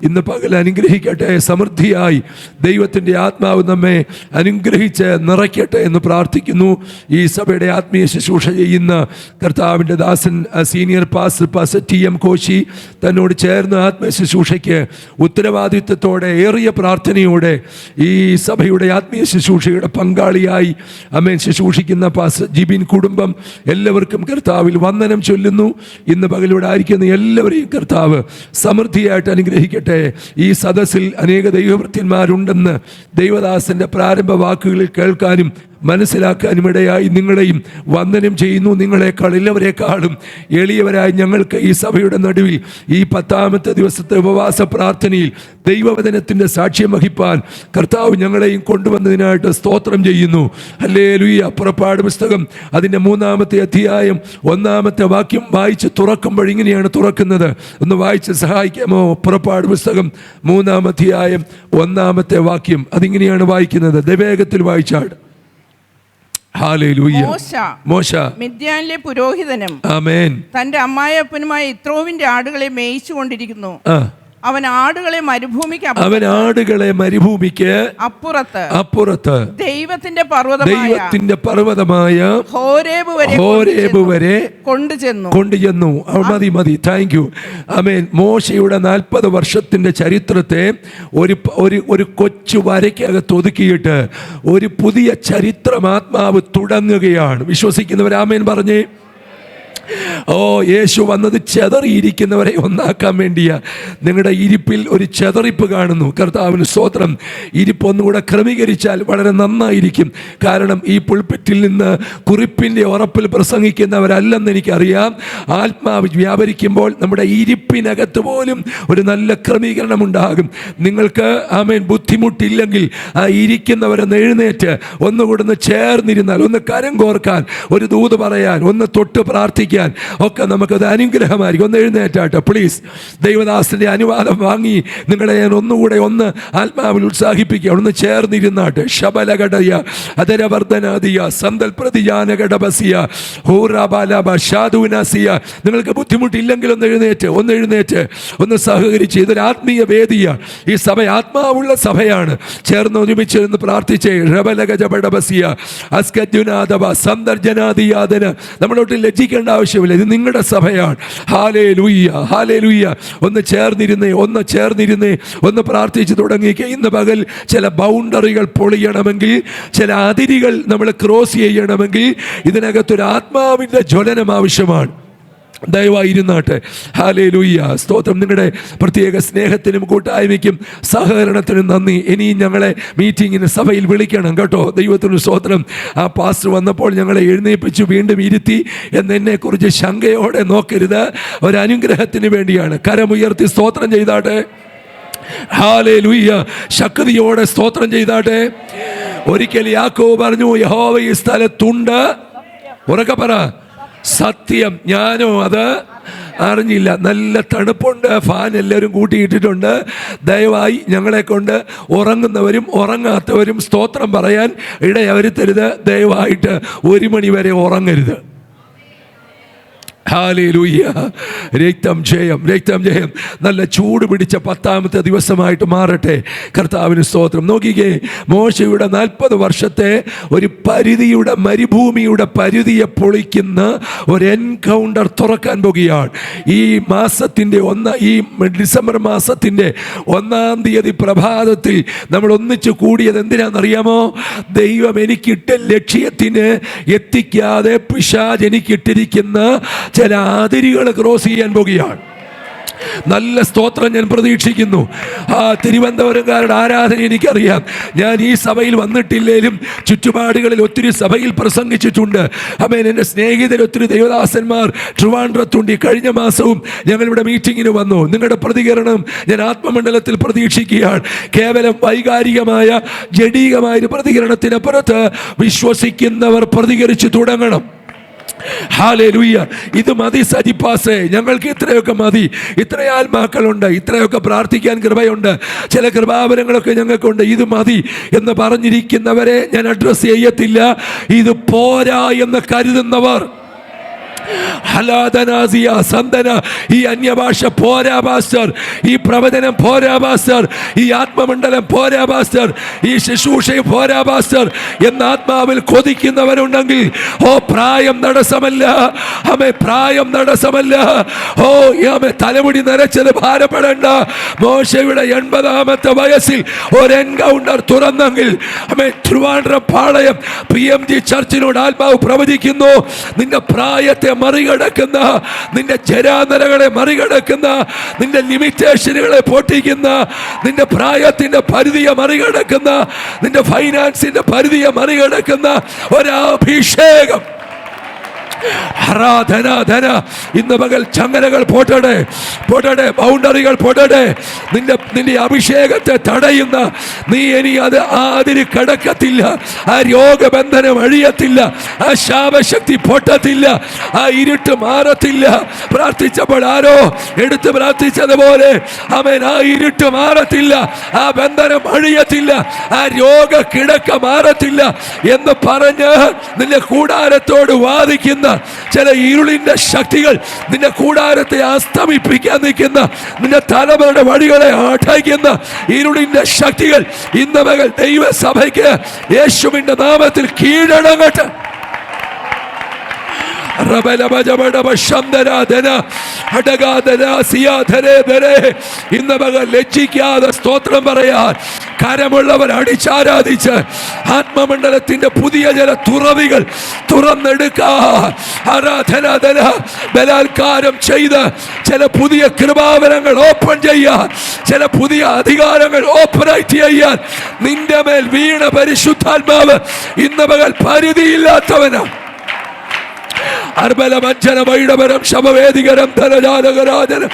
ഇന്ന് പകൽ അനുഗ്രഹിക്കട്ടെ. സമൃദ്ധിയായി ദൈവത്തിൻ്റെ ആത്മാവ് നമ്മെ അനുഗ്രഹിച്ച് നിറയ്ക്കട്ടെ എന്ന് പ്രാർത്ഥിക്കുന്നു. ഈ സഭയുടെ ആത്മീയ ശുശ്രൂഷ ചെയ്യുന്ന കർത്താവിൻ്റെ ദാസൻ സീനിയർ പാസ്റ്റർ TM കോശി തന്നോട് ചേർന്ന് ആത്മീയ ശുശ്രൂഷയ്ക്ക് ഉത്തരവാദിത്വത്തോടെ ഏറിയ പ്രാർത്ഥനയോടെ ഈ സഭയുടെ ആത്മീയ ശുശ്രൂഷയുടെ പങ്കാളിയായി ആമേൻ ശുശ്രൂഷിക്കുന്ന പാസ്റ്റർ ജിബിൻ കുടുംബം എല്ലാവർക്കും കർത്താവിൽ വന്ദനം ചൊല്ലുന്നു. ഇന്ന് പകലിവിടെ ആയിരിക്കുന്ന എല്ലാവരെയും കർത്താവ് സമൃദ്ധിയായിട്ട് അനുഗ്രഹിക്കട്ടെ. ഈ സദസ്സിൽ അനേക ദൈവഭൃത്യന്മാരുണ്ടെന്ന് ദൈവദാസന്റെ പ്രാരംഭ വാക്കുകളിൽ കേൾക്കാനും മനസ്സിലാക്കാനും ഇടയായി നിങ്ങളെയും വന്ദനം ചെയ്യുന്നു. നിങ്ങളെക്കാൾ എല്ലാവരെക്കാളും എളിയവരായി ഞങ്ങൾക്ക് ഈ സഭയുടെ നടുവിൽ ഈ 10ാമത്തെ ദിവസത്തെ ഉപവാസ പ്രാർത്ഥനയിൽ ദൈവവചനത്തിൻ്റെ സാക്ഷ്യം വഹിപ്പാൻ കർത്താവ് ഞങ്ങളെയും കൊണ്ടുവന്നതിനായിട്ട് സ്തോത്രം ചെയ്യുന്നു. ഹല്ലേലൂയ. പുറപ്പാട് പുസ്തകം അതിൻ്റെ 3-ാമത്തെ അധ്യായം 1-ാമത്തെ വാക്യം വായിച്ച് തുറക്കുമ്പോൾ ഇങ്ങനെയാണ് തുറക്കുന്നത്. ഒന്ന് വായിച്ച് സഹായിക്കാമോ? പുറപ്പാട് പുസ്തകം 3-ാം അധ്യായം 1-ാമത്തെ വാക്യം അതിങ്ങനെയാണ് വായിക്കുന്നത്. വേഗത്തിൽ വായിച്ചാട്. ഹല്ലേലൂയ. മോശ മിദ്യാനിലെ പുരോഹിതനും ആമേൻ തന്റെ അമ്മായപ്പനുമായ യിത്രോവിന്റെ ആടുകളെ മേയിച്ചുകൊണ്ടിരിക്കുന്നു. അവൻ ആടുകളെ മരുഭൂമിക്ക് അപ്പുറത്ത് ദൈവത്തിന്റെ പർവ്വതമായ ഹോരേബ് വരെ കൊണ്ടുചെന്നു. മതി. Thank you. ആമേൻ. മോശയുടെ 40 വർഷത്തിന്റെ ചരിത്രത്തെ ഒരു കൊച്ചു വരയ്ക്കകത്ത് ഒതുക്കിയിട്ട് ഒരു പുതിയ ചരിത്രം ആത്മാവ് തുടങ്ങുകയാണ്. വിശ്വസിക്കുന്നവർ ആമേൻ പറഞ്ഞേ. യേശു വന്നത് ചെതറിയിരിക്കുന്നവരെ ഒന്നാക്കാൻ വേണ്ടിയാ. നിങ്ങളുടെ ഇരിപ്പിൽ ഒരു ചെതറിപ്പ് കാണുന്നു. കർത്താവിന് സ്തോത്രം. ഇരിപ്പൊന്നുകൂടെ ക്രമീകരിച്ചാൽ വളരെ നന്നായിരിക്കും. കാരണം ഈ പുൾപിറ്റിൽ നിന്ന് കുറിപ്പിൻ്റെ ഉറപ്പിൽ പ്രസംഗിക്കുന്നവരല്ലെന്ന് എനിക്കറിയാം. ആത്മാവ് വ്യാപരിക്കുമ്പോൾ നമ്മുടെ ഇരിപ്പിനകത്ത് പോലും ഒരു നല്ല ക്രമീകരണം ഉണ്ടാകും. നിങ്ങൾക്ക് ആമേൻ ബുദ്ധിമുട്ടില്ലെങ്കിൽ ആ ഇരിക്കുന്നവരെന്ന് എഴുന്നേറ്റ് ഒന്നുകൂടെ ചേർന്നിരുന്നാൽ, ഒന്ന് കരം കോർക്കാൻ, ഒരു ദൂത് പറയാൻ, ഒന്ന് തൊട്ട് പ്രാർത്ഥിക്കാൻ ഒക്കെ നമുക്കത് അനുഗ്രഹമായിരിക്കും. ഒന്ന് എഴുന്നേറ്റാട്ടെ പ്ലീസ്. ദൈവദാസന്റെ അനുവാദം വാങ്ങി നിങ്ങളെ ഞാൻ ഒന്നുകൂടെ ഒന്ന് ആത്മാവിൽ ഉത്സാഹിപ്പിക്കുക. ഒന്ന് ചേർന്നിരുന്നാട്ടെ. ശബലഘടയ അതരവർദ്ധനാദിയ സന്തൽ പ്രതിജാനഘടബസിയ ഹൂറാബാലാബ ഷാദുനാസിയ. നിങ്ങൾക്ക് ബുദ്ധിമുട്ടില്ലെങ്കിൽ ഒന്ന് എഴുന്നേറ്റ് ഒന്ന് സഹകരിച്ച്. ഇതൊരു ആത്മീയ വേദിയാണ്. ഈ സഭ ആത്മാവുള്ള സഭയാണ്. ചേർന്ന് ഒരുമിച്ച് നിന്ന് പ്രാർത്ഥിച്ചേ. റബലഗജബഡബസിയ അസ്കജുനാദവ സന്ദർജനാദിയാദന. നമ്മളോട്ട് ലജ്ജിക്കേണ്ട ആവശ്യമില്ല. ഇത് നിങ്ങളുടെ സഭയാണ്. Hallelujah, hallelujah. ഒന്ന് ചേർന്നിരുന്നേ ഒന്ന് പ്രാർത്ഥിച്ച് തുടങ്ങിക്കുക. ഇന്ന് പകൽ ചില ബൗണ്ടറികൾ പൊളിയണമെങ്കിൽ, ചില അതിരുകൾ നമ്മൾ ക്രോസ് ചെയ്യണമെങ്കിൽ ഇതിനകത്തൊരു ആത്മാവിൻ്റെ ജ്വലനം ആവശ്യമാണ്. ദയവായിരുന്നാട്ടെ. ഹല്ലേലൂയ. സ്തോത്രം. നിങ്ങളുടെ പ്രത്യേക സ്നേഹത്തിനും കൂട്ടായ്മയ്ക്കും സഹകരണത്തിനും നന്ദി. ഇനിയും ഞങ്ങളെ മീറ്റിങ്ങിന് സഭയിൽ വിളിക്കണം കേട്ടോ. ദൈവത്തിന് സ്തോത്രം. ആ പാസ്റ്റർ വന്നപ്പോൾ ഞങ്ങളെ എഴുന്നേൽപ്പിച്ചു വീണ്ടും ഇരുത്തി എന്നെക്കുറിച്ച് ശങ്കയോടെ നോക്കരുത്. ഒരനുഗ്രഹത്തിന് വേണ്ടിയാണ്. കരമുയർത്തി സ്തോത്രം ചെയ്താട്ടെ. ഹല്ലേലൂയ. ശക്തിയോടെ സ്തോത്രം ചെയ്താട്ടെ. ഒരിക്കൽ യാക്കോബ് പറഞ്ഞു, യഹോവ ഈ സ്ഥലത്തുണ്ട്. ഉറക്കെ പറ, സത്യം. ഞാനോ അത് അറിഞ്ഞില്ല. നല്ല തണുപ്പുണ്ട്, ഫാൻ എല്ലാവരും കൂട്ടിയിട്ടിട്ടുണ്ട്. ദയവായി ഞങ്ങളെ കൊണ്ട് ഉറങ്ങുന്നവരും ഉറങ്ങാത്തവരും സ്തോത്രം പറയാൻ ഇടയവരുത്തരുത്. ദയവായിട്ട് 1 മണി വരെ ഉറങ്ങരുത്. ഹല്ലേലൂയ. രക്തം ജയം. നല്ല ചൂട് പിടിച്ച 10ാമത്തെ ദിവസമായിട്ട് മാറട്ടെ. കർത്താവിന് സ്തോത്രം. നോക്കിക്കേ, മോശയുടെ 40 വർഷത്തെ ഒരു പരിധിയുടെ മരുഭൂമിയുടെ പരിധിയെ പൊളിക്കുന്ന ഒരു എൻകൗണ്ടർ തുറക്കാൻ പോകുകയാണ്. ഈ മാസത്തിൻ്റെ ഈ ഡിസംബർ മാസത്തിൻ്റെ 1-ാം തീയതി പ്രഭാതത്തിൽ നമ്മൾ ഒന്നിച്ചു കൂടിയത് എന്തിനാണെന്നറിയാമോ? ദൈവം എനിക്കിട്ട ലക്ഷ്യത്തിന് എത്തിക്കാതെ പിശാച് എനിക്കിട്ടിരിക്കുന്ന ചില അതിരുകൾ ക്രോസ് ചെയ്യാൻ പോകുകയാണ്. നല്ല സ്തോത്രം ഞാൻ പ്രതീക്ഷിക്കുന്നു. തിരുവനന്തപുരംകാരുടെ ആരാധന എനിക്കറിയാം. ഞാൻ ഈ സഭയിൽ വന്നിട്ടില്ലേലും ചുറ്റുപാടുകളിൽ ഒത്തിരി സഭയിൽ പ്രസംഗിച്ചിട്ടുണ്ട്. ആമേൻ. എൻ്റെ സ്നേഹിതർ ഒത്തിരി ദൈവദാസന്മാർ ട്രിവാൻഡ്രത്തുണ്ട്. കഴിഞ്ഞ മാസവും ഞങ്ങളിവിടെ മീറ്റിങ്ങിന് വന്നു. നിങ്ങളുടെ പ്രതികരണം ഞാൻ ആത്മമണ്ഡലത്തിൽ പ്രതീക്ഷിക്കുകയാണ്. കേവലം വൈകാരികമായ ജഡീകമായ ഒരു പ്രതികരണത്തിനപ്പുറത്ത് വിശ്വസിക്കുന്നവർ പ്രതികരിച്ചു തുടങ്ങണം. ഹല്ലേലൂയ. ഇത് മതി സജിപ്പാസേ, ഞങ്ങൾക്ക് ഇത്രയൊക്കെ മതി. ഇത്ര ആത്മാക്കളുണ്ട്, ഇത്രയൊക്കെ പ്രാർത്ഥിക്കാൻ കൃപയുണ്ട്, ചില കൃപാവരങ്ങളൊക്കെ ഞങ്ങൾക്കുണ്ട്, ഇത് മതി എന്ന് പറഞ്ഞിരിക്കുന്നവരെ ഞാൻ അഡ്രസ് ചെയ്യത്തില്ല. ഇത് പോരാ എന്ന് കരുതുന്നവർ, ഈ അന്യഭാഷ പോരാ പാസ്റ്റർ, ഈ പ്രവചനം പോരാ പാസ്റ്റർ, ഈ ആത്മമണ്ഡലം പോരാ പാസ്റ്റർ, ഈ ശുശ്രൂഷ പോരാ പാസ്റ്റർ എന്ന ആത്മാവിൽ കൊതിക്കുന്നവരുണ്ടെങ്കിൽ, പ്രായം തടസ്സമല്ല. പ്രായം തടസ്സമല്ല. തലമുടി നരച്ചത് ഭാരപ്പെടേണ്ട. മോശയുടെ 80ാമത്തെ വയസ്സിൽ ഒരു എൻകൗണ്ടർ തുറന്നെങ്കിൽ, ട്രിവാൻഡ്രം പാളയം PMG ചർച്ചിനോട് ആത്മാവ് പ്രവചിക്കുന്നു, നിന്റെ പ്രായത്തെ മറികടക്കുന്ന, നിന്റെ ജരാനരകളെ മറികടക്കുന്ന, നിന്റെ ലിമിറ്റേഷനുകളെ പൊട്ടിക്കുന്ന, നിന്റെ പ്രായത്തിന്റെ പരിധിയെ മറികടക്കുന്ന, നിന്റെ ഫൈനാൻസിന്റെ പരിധിയെ മറികടക്കുന്ന ഒരഭിഷേകം ആരാധന ധന ഇന്ന് പകൽ ചങ്ങലകൾ പോട്ടടെ, ബൗണ്ടറികൾ പോട്ടടെ. നിന്റെ അഭിഷേകത്തെ തടയുന്ന നീ ഇനി അതിന് കടക്കത്തില്ല. ആ രോഗബന്ധനം അഴിയത്തില്ല, ആ ശാപശക്തി പൊട്ടത്തില്ല, ആ ഇരുട്ട് മാറത്തില്ല. പ്രാർത്ഥിച്ചപ്പോൾ ആരോ എടുത്ത് പ്രാർത്ഥിച്ചതുപോലെ ആമേൻ, ആ ഇരുട്ട് മാറത്തില്ല, ആ ബന്ധനം അഴിയത്തില്ല, ആ രോഗ കിടക്ക മാറത്തില്ല എന്ന് പറഞ്ഞ് നിന്റെ കൂടാരത്തോട് വാദിക്കുന്ന ചില ഇരുളിന്റെ ശക്തികൾ, നിന്റെ കൂടാരത്തെ അസ്തമിപ്പിക്കാൻ നിൽക്കുന്ന, നിന്റെ തലമുറയുടെ വഴികളെ അടയ്ക്കുന്ന ഇരുളിന്റെ ശക്തികൾ ഇന്ന് മകൾ ദൈവസഭയ്ക്ക് യേശുവിന്റെ നാമത്തിൽ കീഴടങ്ങട്ടെ. ഇന്ന് മകൾ ലജ്ജിക്കാതെ സ്തോത്രം പറയാൻ കരമുള്ളവർ അടിച്ചാരാധിച്ച് ആത്മമണ്ഡലത്തിന്റെ പുതിയ ചില തുറവികൾ തുറന്നെടുക്കാൻ, ആരാധനാധന ബലാത്കാരം ചെയ്ത് ചില പുതിയ കൃപാവരങ്ങൾ ഓപ്പൺ ചെയ്യാൻ, ചില പുതിയ അധികാരങ്ങൾ ഓപ്പറേറ്റ് ചെയ്യാൻ നിന്റെ മേൽ വീണ പരിശുദ്ധാത്മാവ് ഇന്ന് മകൾ പരിധിയില്ലാത്തവനാണ്. അർബലമഞ്ജനമൈടവരം ശമവേദികരം ധനജാലകരാജനം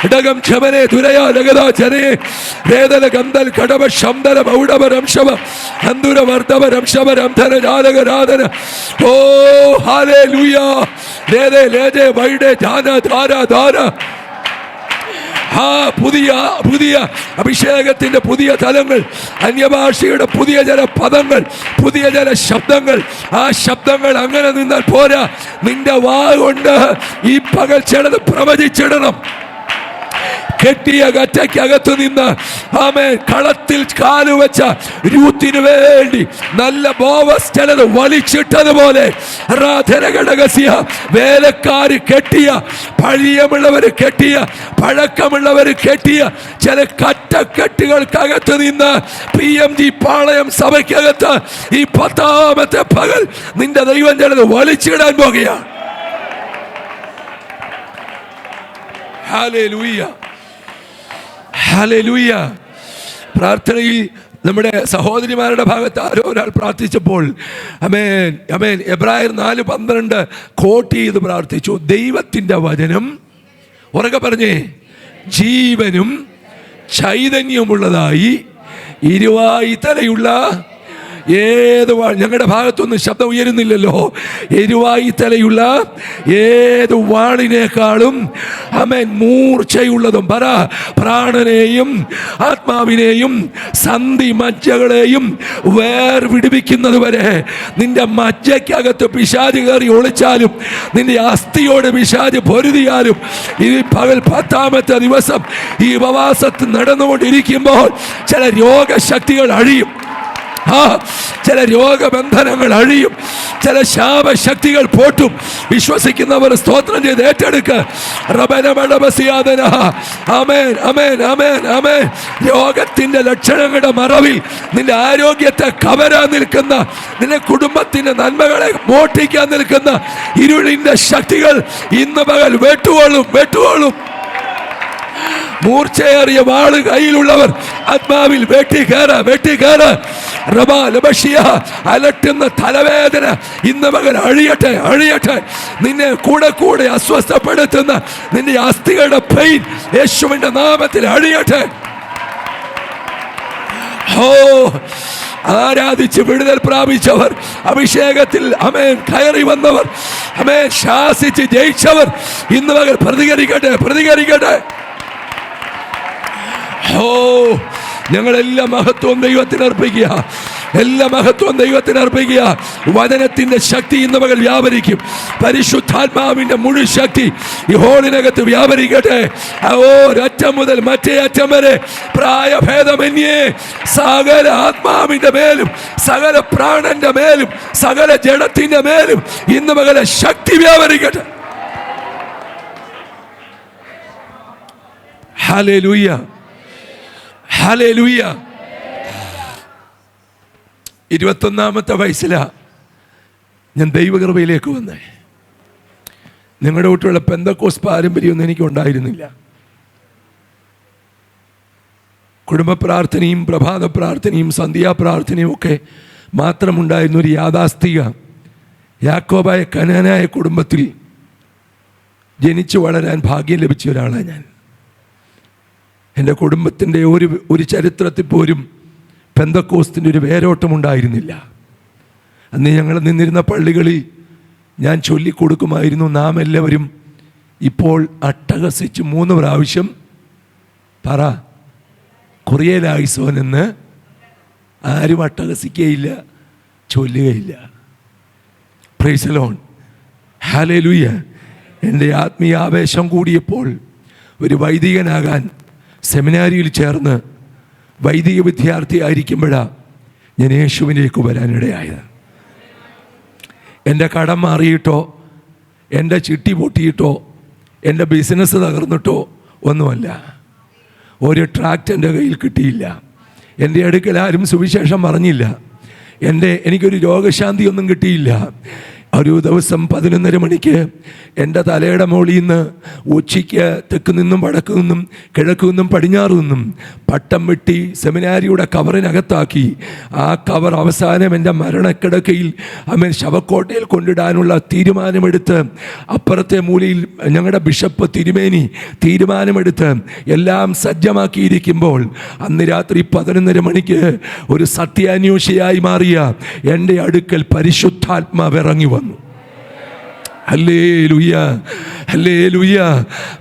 ഇടകം ക്ഷമനെ ദുരയാലകരാജനെ വേദന ഗന്ധൽ കടവ ശംദന മൗഢവരം ശമ അന്തുരവർദ്ധവരം ശമരം ധനജാലകരാധന. ഓ ഹല്ലേലൂയ. ലേദേ ലേദേ വൈഡേ ധാന ധാര ധാര. പുതിയ അഭിഷേകത്തിന്റെ പുതിയ തലങ്ങൾ, അന്യഭാഷയുടെ പുതിയ ചില പദങ്ങൾ, പുതിയ ചില ശബ്ദങ്ങൾ. ആ ശബ്ദങ്ങൾ അങ്ങനെ നിന്നാൽ പോരാ, നിന്റെ വാ കൊണ്ട് ഈ പകൽ ചിലത് പ്രവചിച്ചിടണം. കെട്ടിയ കറ്റയ്ക്കകത്ത് നിന്ന് ആമേൻ കളത്തിൽ കാലുവെച്ച രൂത്തിന് വേണ്ടി നല്ല ബോവസ് ചിലത് വലിച്ചിട്ടതുപോലെ വേലക്കാര് കെട്ടിയ, പരിചയമുള്ളവർ കെട്ടിയ, പഴക്കമുള്ളവർ കെട്ടിയ ചില കറ്റക്കെട്ടുകൾക്കകത്ത് നിന്ന് PMG പാളയം സഭയ്ക്കകത്ത് ഈ 10ാമത്തെ പകൽ നിന്റെ ദൈവം ചിലത് വലിച്ചിടാൻ പോകുകയാണ്. Hallelujah, hallelujah. പ്രാർത്ഥനയിൽ നമ്മുടെ സഹോദരിമാരുടെ ഭാഗത്ത് ആരോ ഒരാൾ പ്രാർത്ഥിച്ചപ്പോൾ ആമേൻ ആമേൻ എബ്രായർ 4:12 കോട്ട് ചെയ്ത് പ്രാർത്ഥിച്ചു. ദൈവത്തിൻ്റെ വചനം, ഉറക്കെ പറഞ്ഞേ, ജീവനും ചൈതന്യമുള്ളതായി ഇരുവായി തലയുള്ള ഏത് ഞങ്ങളുടെ ഭാഗത്തൊന്നും ശബ്ദം ഉയരുന്നില്ലല്ലോ. എരുവായി തലയുള്ള ഏത് വാളിനേക്കാളും ആമേൻ മൂർച്ചയുള്ളതും പറ, പ്രാണനെയും ആത്മാവിനെയും സന്ധി മജ്ജകളെയും വേർവിടുവിക്കുന്നത് വരെ. നിന്റെ മജ്ജയ്ക്കകത്ത് പിശാച് കയറി ഒളിച്ചാലും, നിന്റെ അസ്ഥിയോട് പിശാച് പൊരുതിയാലും, ഈ പകൽ 10ാമത്തെ ദിവസം ഈ ഉപവാസത്തിൽ നടന്നുകൊണ്ടിരിക്കുമ്പോൾ ചില രോഗശക്തികൾ അഴിയും, ചില രോഗബന്ധനങ്ങൾ അഴിയും, ചില ശാപശക്തികൾ പോട്ടും. വിശ്വസിക്കുന്നവർ സ്തോത്രം ചെയ്ത് ഏറ്റെടുക്കുക. രോഗത്തിന്റെ ലക്ഷണങ്ങളുടെ മറവിൽ നിന്റെ ആരോഗ്യത്തെ കവരാൻ നിൽക്കുന്ന, നിന്റെ കുടുംബത്തിന്റെ നന്മകളെ മോഷ്ടിക്കാൻ നിൽക്കുന്ന ഇരുളിന്റെ ശക്തികൾ ഇന്ന് പകൽ വെട്ടുകൊള്ളും. മൂർച്ചയേറിയ വാള് കയ്യിലുള്ളവർ ആത്മാവിൽ വെട്ടിക്കേറ. അലട്ടുന്ന തലവേദന ഇന്ന് മകൻ അഴിയട്ടെ. നിന്നെ കൂടെ അസ്വസ്ഥപ്പെടുത്തുന്ന നിന്റെ അസ്ഥികളുടെ പെയിൻ യേശുവിന്റെ നാമത്തിൽ അഴിയട്ടെ. ആരാധിച്ച് വിടുതൽ പ്രാപിച്ചവർ, അഭിഷേകത്തിൽ ആമേൻ കയറി വന്നവർ, ആമേൻ ശാസിച്ച് ജയിച്ചവർ ഇന്ന് മകൻ പ്രതികരിക്കട്ടെ. ഞങ്ങളെല്ലാ മഹത്വവും ദൈവത്തിന് അർപ്പിക്കുക. വചനത്തിന്റെ ശക്തി ഇന്ന് പകൽ വ്യാപരിക്കും. പരിശുദ്ധാത്മാവിന്റെ മുഴു ശക്തി ഈ ഹോളിനകത്ത് വ്യാപരിക്കട്ടെ. ഒരറ്റം മുതൽ മറ്റേ അറ്റം വരെ പ്രായഭേദമന്യേ സകല ആത്മാവിന്റെ മേലും, സകല പ്രാണന്റെ മേലും, സകല ജഡത്തിന്റെ മേലും ഇന്ന് പകൽ ശക്തി വ്യാപരിക്കട്ടെ. Hallelujah, hallelujah. 21ാമത്തെ വയസ്സിലാ ഞാൻ ദൈവകൃപയിലേക്ക് വന്നേ. നിങ്ങളുടെ കൂട്ടുള്ള പെന്തക്കോസ് പാരമ്പര്യമൊന്നും എനിക്കുണ്ടായിരുന്നില്ല. കുടുംബ പ്രാർത്ഥനയും പ്രഭാത പ്രാർത്ഥനയും സന്ധ്യാപ്രാർത്ഥനയും ഒക്കെ മാത്രമുണ്ടായിരുന്ന ഒരു യാഥാസ്ഥിക യാക്കോബായ കനാനായ കുടുംബത്തിൽ ജനിച്ചു വളരാൻ ഭാഗ്യം ലഭിച്ച ഒരാളാണ് ഞാൻ. എൻ്റെ കുടുംബത്തിൻ്റെ ഒരു ചരിത്രത്തിൽ പോലും പെന്തക്കോസ്തിൻ്റെ ഒരു വേരോട്ടമുണ്ടായിരുന്നില്ല. അന്ന് ഞങ്ങൾ നിന്നിരുന്ന പള്ളികളിൽ ഞാൻ ചൊല്ലിക്കൊടുക്കുമായിരുന്നു, നാം എല്ലാവരും ഇപ്പോൾ അട്ടഹസിച്ച് 3 പ്രാവശ്യം പറ കുറിയലായിസോൻ എന്ന് ആരും അട്ടഹസിക്കുകയില്ല, ചൊല്ലുകയില്ല. Praise the Lord, hallelujah. എൻ്റെ ആത്മീയ ആവേശം കൂടിയപ്പോൾ ഒരു വൈദികനാകാൻ സെമിനാരിയിൽ ചേർന്ന് വൈദിക വിദ്യാർത്ഥി ആയിരിക്കുമ്പോഴാണ് ഞാൻ യേശുവിലേക്ക് വരാനിടയായത്. എൻ്റെ കടം മാറിയിട്ടോ, എൻ്റെ ചിട്ടി പൊട്ടിയിട്ടോ, എൻ്റെ ബിസിനസ് തകർന്നിട്ടോ ഒന്നുമല്ല. ഒരു എൻ്റെ കയ്യിൽ കിട്ടിയില്ല. എൻ്റെ അടുക്കൽ ആരും സുവിശേഷം പറഞ്ഞില്ല. എനിക്കൊരു രോഗശാന്തിയൊന്നും കിട്ടിയില്ല. ഒരു ദിവസം 11:30 മണിക്ക് എൻ്റെ തലയുടെ മുകളിൽ നിന്ന് ഉച്ചയ്ക്ക് തെക്ക് നിന്നും വടക്കു നിന്നും കിഴക്കു നിന്നും പടിഞ്ഞാറ് നിന്നും പട്ടം വെട്ടി സെമിനാരിയുടെ കവറിനകത്താക്കി. ആ കവർ അവസാനം എൻ്റെ മരണക്കിടക്കയിൽ ശവക്കോട്ടയിൽ കൊണ്ടിടാനുള്ള തീരുമാനമെടുത്ത് അപ്പുറത്തെ മൂലയിൽ ഞങ്ങളുടെ ബിഷപ്പ് തിരുമേനി തീരുമാനമെടുത്ത് എല്ലാം സജ്ജമാക്കിയിരിക്കുമ്പോൾ അന്ന് രാത്രി 11:30 മണിക്ക് ഒരു സത്യാന്വേഷിയായി മാറിയ എൻ്റെ അടുക്കൽ പരിശുദ്ധാത്മാവ് ഇറങ്ങി വന്നു. Hallelujah, hallelujah.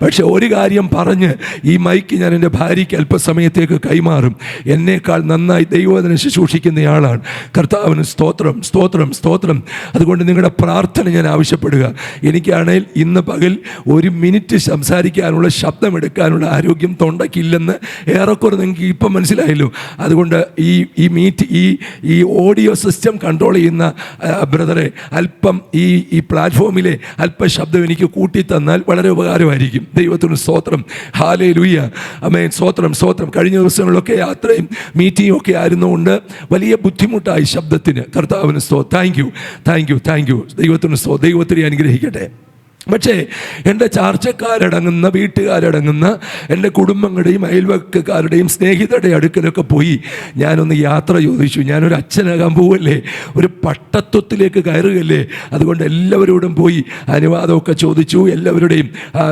പക്ഷെ ഒരു കാര്യം പറഞ്ഞ് ഈ മൈക്ക് ഞാൻ എൻ്റെ ഭാര്യയ്ക്ക് അല്പസമയത്തേക്ക് കൈമാറും. എന്നേക്കാൾ നന്നായി ദൈവവചനം ശുശ്രൂഷിക്കുന്നയാളാണ്. കർത്താവിന് സ്തോത്രം, സ്തോത്രം, സ്തോത്രം. അതുകൊണ്ട് നിങ്ങളുടെ പ്രാർത്ഥന ഞാൻ ആവശ്യപ്പെടുക. എനിക്കാണെങ്കിൽ ഇന്ന് പകൽ 1 മിനിറ്റ് സംസാരിക്കാനുള്ള ശബ്ദമെടുക്കാനുള്ള ആരോഗ്യം തൊണ്ടയ്ക്കില്ലെന്ന് ഏറെക്കുറെ നിങ്ങൾക്ക് ഇപ്പം മനസ്സിലായല്ലോ. അതുകൊണ്ട് ഈ ഓഡിയോ സിസ്റ്റം കൺട്രോൾ ചെയ്യുന്ന ബ്രദറെ അല്പം ഈ പ്ലാറ്റ്ഫോമിലെ അല്പ ശബ്ദം എനിക്ക് കൂട്ടി തന്നാൽ വളരെ ഉപകാരമായിരിക്കും. ദൈവത്തിന് സ്തോത്രം, ഹല്ലേലൂയ, ആമേൻ. സ്തോത്രം, സ്തോത്രം. കഴിഞ്ഞ ദിവസങ്ങളിലൊക്കെ യാത്രയും മീറ്റിങ്ങും ഒക്കെ ആയിരുന്നുകൊണ്ട് വലിയ ബുദ്ധിമുട്ടായി ശബ്ദത്തിന്. കർത്താവിന് താങ്ക് യു. ദൈവത്തിന് ദൈവത്തിനെ അനുഗ്രഹിക്കട്ടെ. പക്ഷേ എൻ്റെ ചാർച്ചക്കാരടങ്ങുന്ന വീട്ടുകാരടങ്ങുന്ന എൻ്റെ കുടുംബങ്ങളുടെയും അയൽവക്കക്കാരുടെയും സ്നേഹിതരുടെ അടുക്കലൊക്കെ പോയി ഞാനൊന്ന് യാത്ര ചോദിച്ചു. ഞാനൊരു അച്ഛനാകാൻ പോവല്ലേ, ഒരു പട്ടത്വത്തിലേക്ക് കയറുകയല്ലേ. അതുകൊണ്ട് എല്ലാവരോടും പോയി അനുവാദമൊക്കെ ചോദിച്ചു. എല്ലാവരുടെയും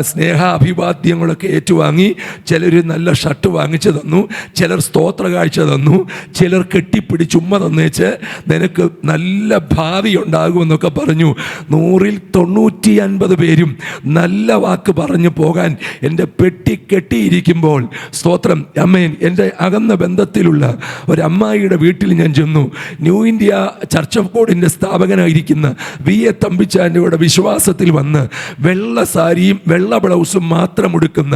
സ്നേഹാഭിവാദ്യങ്ങളൊക്കെ ഏറ്റുവാങ്ങി. ചിലർ നല്ല ഷർട്ട് വാങ്ങിച്ചു തന്നു, ചിലർ സ്തോത്ര കാഴ്ച തന്നു, ചിലർ കെട്ടിപ്പിടിച്ച് ഉമ്മ തന്നേച്ച് നിനക്ക് നല്ല ഭാവി ഉണ്ടാകുമെന്നൊക്കെ പറഞ്ഞു. 100-99 പേരും നല്ല വാക്ക് പറഞ്ഞു പോകാൻ എൻ്റെ പെട്ടി കെട്ടിയിരിക്കുമ്പോൾ സ്തോത്രം, അമ്മേൻ, എൻ്റെ അകന്ന ബന്ധത്തിലുള്ള ഒരമ്മായിയുടെ വീട്ടിൽ ഞാൻ ചെന്നു. ന്യൂ ഇന്ത്യ ചർച്ച് ഓഫ് ഗോഡിൻ്റെ സ്ഥാപകനായിരിക്കുന്ന V.A. തമ്പിച്ചാൻ്റെ കൂടെ വിശ്വാസത്തിൽ വന്ന് വെള്ള സാരിയും വെള്ള ബ്ലൗസും മാത്രം ഉടുക്കുന്ന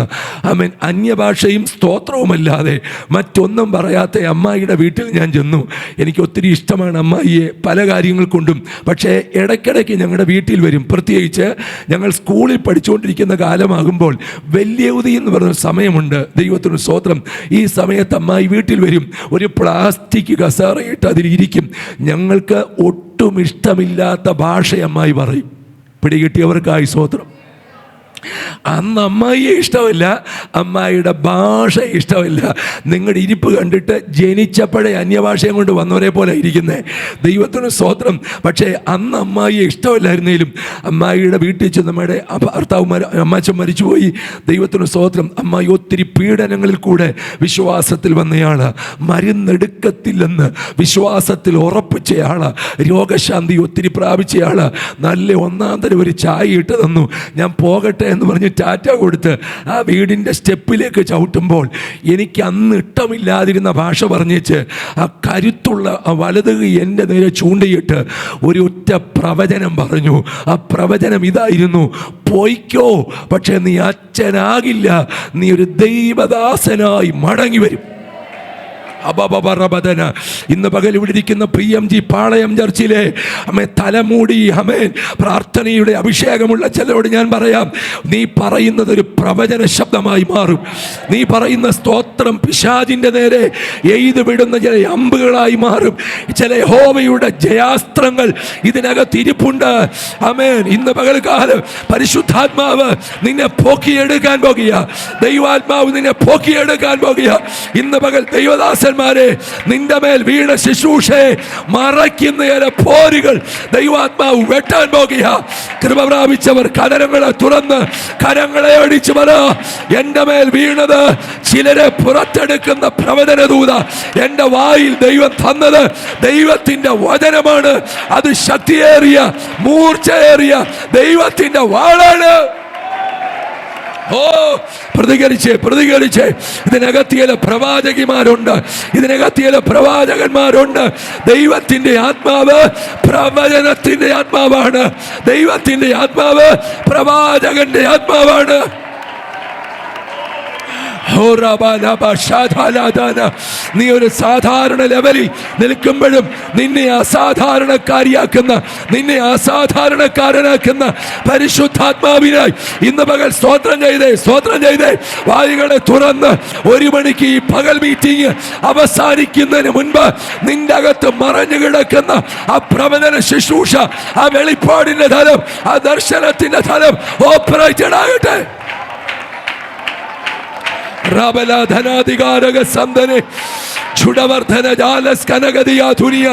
അമ്മേൻ അന്യഭാഷയും സ്തോത്രവുമല്ലാതെ മറ്റൊന്നും പറയാത്ത അമ്മായിയുടെ വീട്ടിൽ ഞാൻ ചെന്നു. എനിക്ക് ഒത്തിരി ഇഷ്ടമാണ് അമ്മായിയെ പല കാര്യങ്ങൾ കൊണ്ടും. പക്ഷേ ഇടയ്ക്കിടയ്ക്ക് ഞങ്ങളുടെ വീട്ടിൽ വരും. പ്രത്യേകിച്ച് ഞങ്ങൾ സ്കൂളിൽ പഠിച്ചുകൊണ്ടിരിക്കുന്ന കാലമാകുമ്പോൾ വലിയവധി എന്ന് പറഞ്ഞ സമയമുണ്ട്. ദൈവത്തിന് സ്തോത്രം. ഈ സമയത്ത് അമ്മായി വീട്ടിൽ വരും. ഒരു പ്ലാസ്റ്റിക് കസേരയിട്ട് അതിലിരിക്കും. ഞങ്ങൾക്ക് ഒട്ടും ഇഷ്ടമില്ലാത്ത ഭാഷ അമ്മായി പറയും. പിടികിട്ടിയവർക്കായി സ്തോത്രം. അന്ന് അമ്മായിയെ ഇഷ്ടമല്ല, അമ്മായിയുടെ ഭാഷ ഇഷ്ടമല്ല. നിങ്ങളുടെ ഇരിപ്പ് കണ്ടിട്ട് ജനിച്ചപ്പോഴേ അന്യഭാഷയും കൊണ്ട് വന്നവരെ പോലെ ഇരിക്കുന്നത്. ദൈവത്തിന് സ്തോത്രം. പക്ഷേ അന്ന് അമ്മായിയെ ഇഷ്ടമല്ലായിരുന്നേലും അമ്മായിയുടെ വീട്ടിൽ ചെന്ന് നമ്മുടെ അമ്മാച്ചൻ മരിച്ചുപോയി. ദൈവത്തിന് സ്തോത്രം. അമ്മായി ഒത്തിരി പീഡനങ്ങളിൽ കൂടെ വിശ്വാസത്തിൽ വന്നയാള്, മരുന്നെടുക്കത്തില്ലെന്ന് വിശ്വാസത്തിൽ ഉറപ്പിച്ചയാള്, രോഗശാന്തി ഒത്തിരി പ്രാപിച്ചയാള്. നല്ല ഒന്നാം തരം ഒരു ചായ ഇട്ട് തന്നു. ഞാൻ പോകട്ടെ എന്ന് പറഞ്ഞ് ടാറ്റ കൊടുത്ത് ആ വീടിൻ്റെ സ്റ്റെപ്പിലേക്ക് ചവിട്ടുമ്പോൾ എനിക്ക് അന്ന് ഇഷ്ടമില്ലാതിരുന്ന ഭാഷ പറഞ്ഞേച്ച് ആ കരുത്തുള്ള ആ വലത് എൻ്റെ നേരെ ചൂണ്ടിയിട്ട് ഒരു ഒറ്റ പ്രവചനം പറഞ്ഞു. ആ പ്രവചനം ഇതായിരുന്നു: പോയിക്കോ, പക്ഷെ നീ അച്ഛനാകില്ല, നീ ഒരു ദൈവദാസനായി മടങ്ങി വരും. ഇന്ന് പകൽ ഇവിടെ ഇരിക്കുന്ന PMG പാളയം ചർച്ചിലെ തലമൂടി പ്രാർത്ഥനയുടെ അഭിഷേകമുള്ള ചിലരോട് ഞാൻ പറയാം, നീ പറയുന്നത് ഒരു പ്രവചന ശബ്ദമായി മാറും. നീ പറയുന്ന സ്തോത്രം പിശാചിന്റെ നേരെ എയ്ത് വിടുന്ന ചില അമ്പുകളായി മാറും. ചില യഹോവയുടെ ജയാസ്ത്രങ്ങൾ ഇതിനകത്ത് ഇരിപ്പുണ്ട്. ആമേൻ. ഇന്ന് പകൽക്കാലം പരിശുദ്ധാത്മാവ് നിന്നെ പോക്കിയെടുക്കാൻ പോകുക. ദൈവാത്മാവ് നിന്നെ പോക്കിയെടുക്കാൻ പോകുക. ഇന്ന് പകൽ ദൈവദാസൻ ദൈവദാസന്മാരെ, നിന്റെ മേൽ വീണ ശുശ്രൂഷയെ മറയ്ക്കുന്ന ചില പോരുകൾ ദൈവാത്മാവ് വെട്ടാൻ പോകുക. കൃപ പ്രാപിച്ചവർ കരങ്ങളെ തുറന്ന് കരങ്ങളെ അടിച്ചു പറ, എന്റെ മേൽ വീണത് ചിലരെ പുറത്തെടുക്കുന്ന പ്രവചന ദൂത. എന്റെ വായിൽ ദൈവം തന്നത് ദൈവത്തിന്റെ വചനമാണ്. അത് ശക്തിയേറിയ മൂർച്ചയേറിയ ദൈവത്തിന്റെ വാളാണ്. ഓ, പ്രതികരിച്ച് ഇതിനകത്ത് ചില പ്രവാചകിമാരുണ്ട്, ഇതിനകത്ത് ചില പ്രവാചകന്മാരുണ്ട്. ദൈവത്തിന്റെ ആത്മാവ് പ്രവചനത്തിന്റെ ആത്മാവാണ്. ദൈവത്തിന്റെ ആത്മാവ് പ്രവാചകന്റെ ആത്മാവാണ്. നീ ഒരു സാധാരണ ലെവലിൽ നിൽക്കുമ്പോഴും നിന്നെ അസാധാരണക്കാരിയാക്കുന്ന, നിന്നെ അസാധാരണക്കാരനാക്കുന്ന പരിശുദ്ധാത്മാവിനായി ഇന്ന് പകൽ സ്തോത്രം ചെയ്തേ. വായുകളെ തുറന്ന് 1 മണിക്ക് ഈ പകൽ മീറ്റിംഗ് അവസാനിക്കുന്നതിന് മുൻപ് നിന്റെ അകത്ത് മറഞ്ഞു കിടക്കുന്ന ആ പ്രവചന ശുശ്രൂഷ, ആ വെളിപ്പാടിന്റെ തലം, ആ ദർശനത്തിന്റെ തലം ഓപ്പറേറ്റഡ് ആകട്ടെ. റബലധനാധികാരക സന്ദനെ ചുടവർദ്ധന ജാലസ് കനഗദിയ ദുനിയ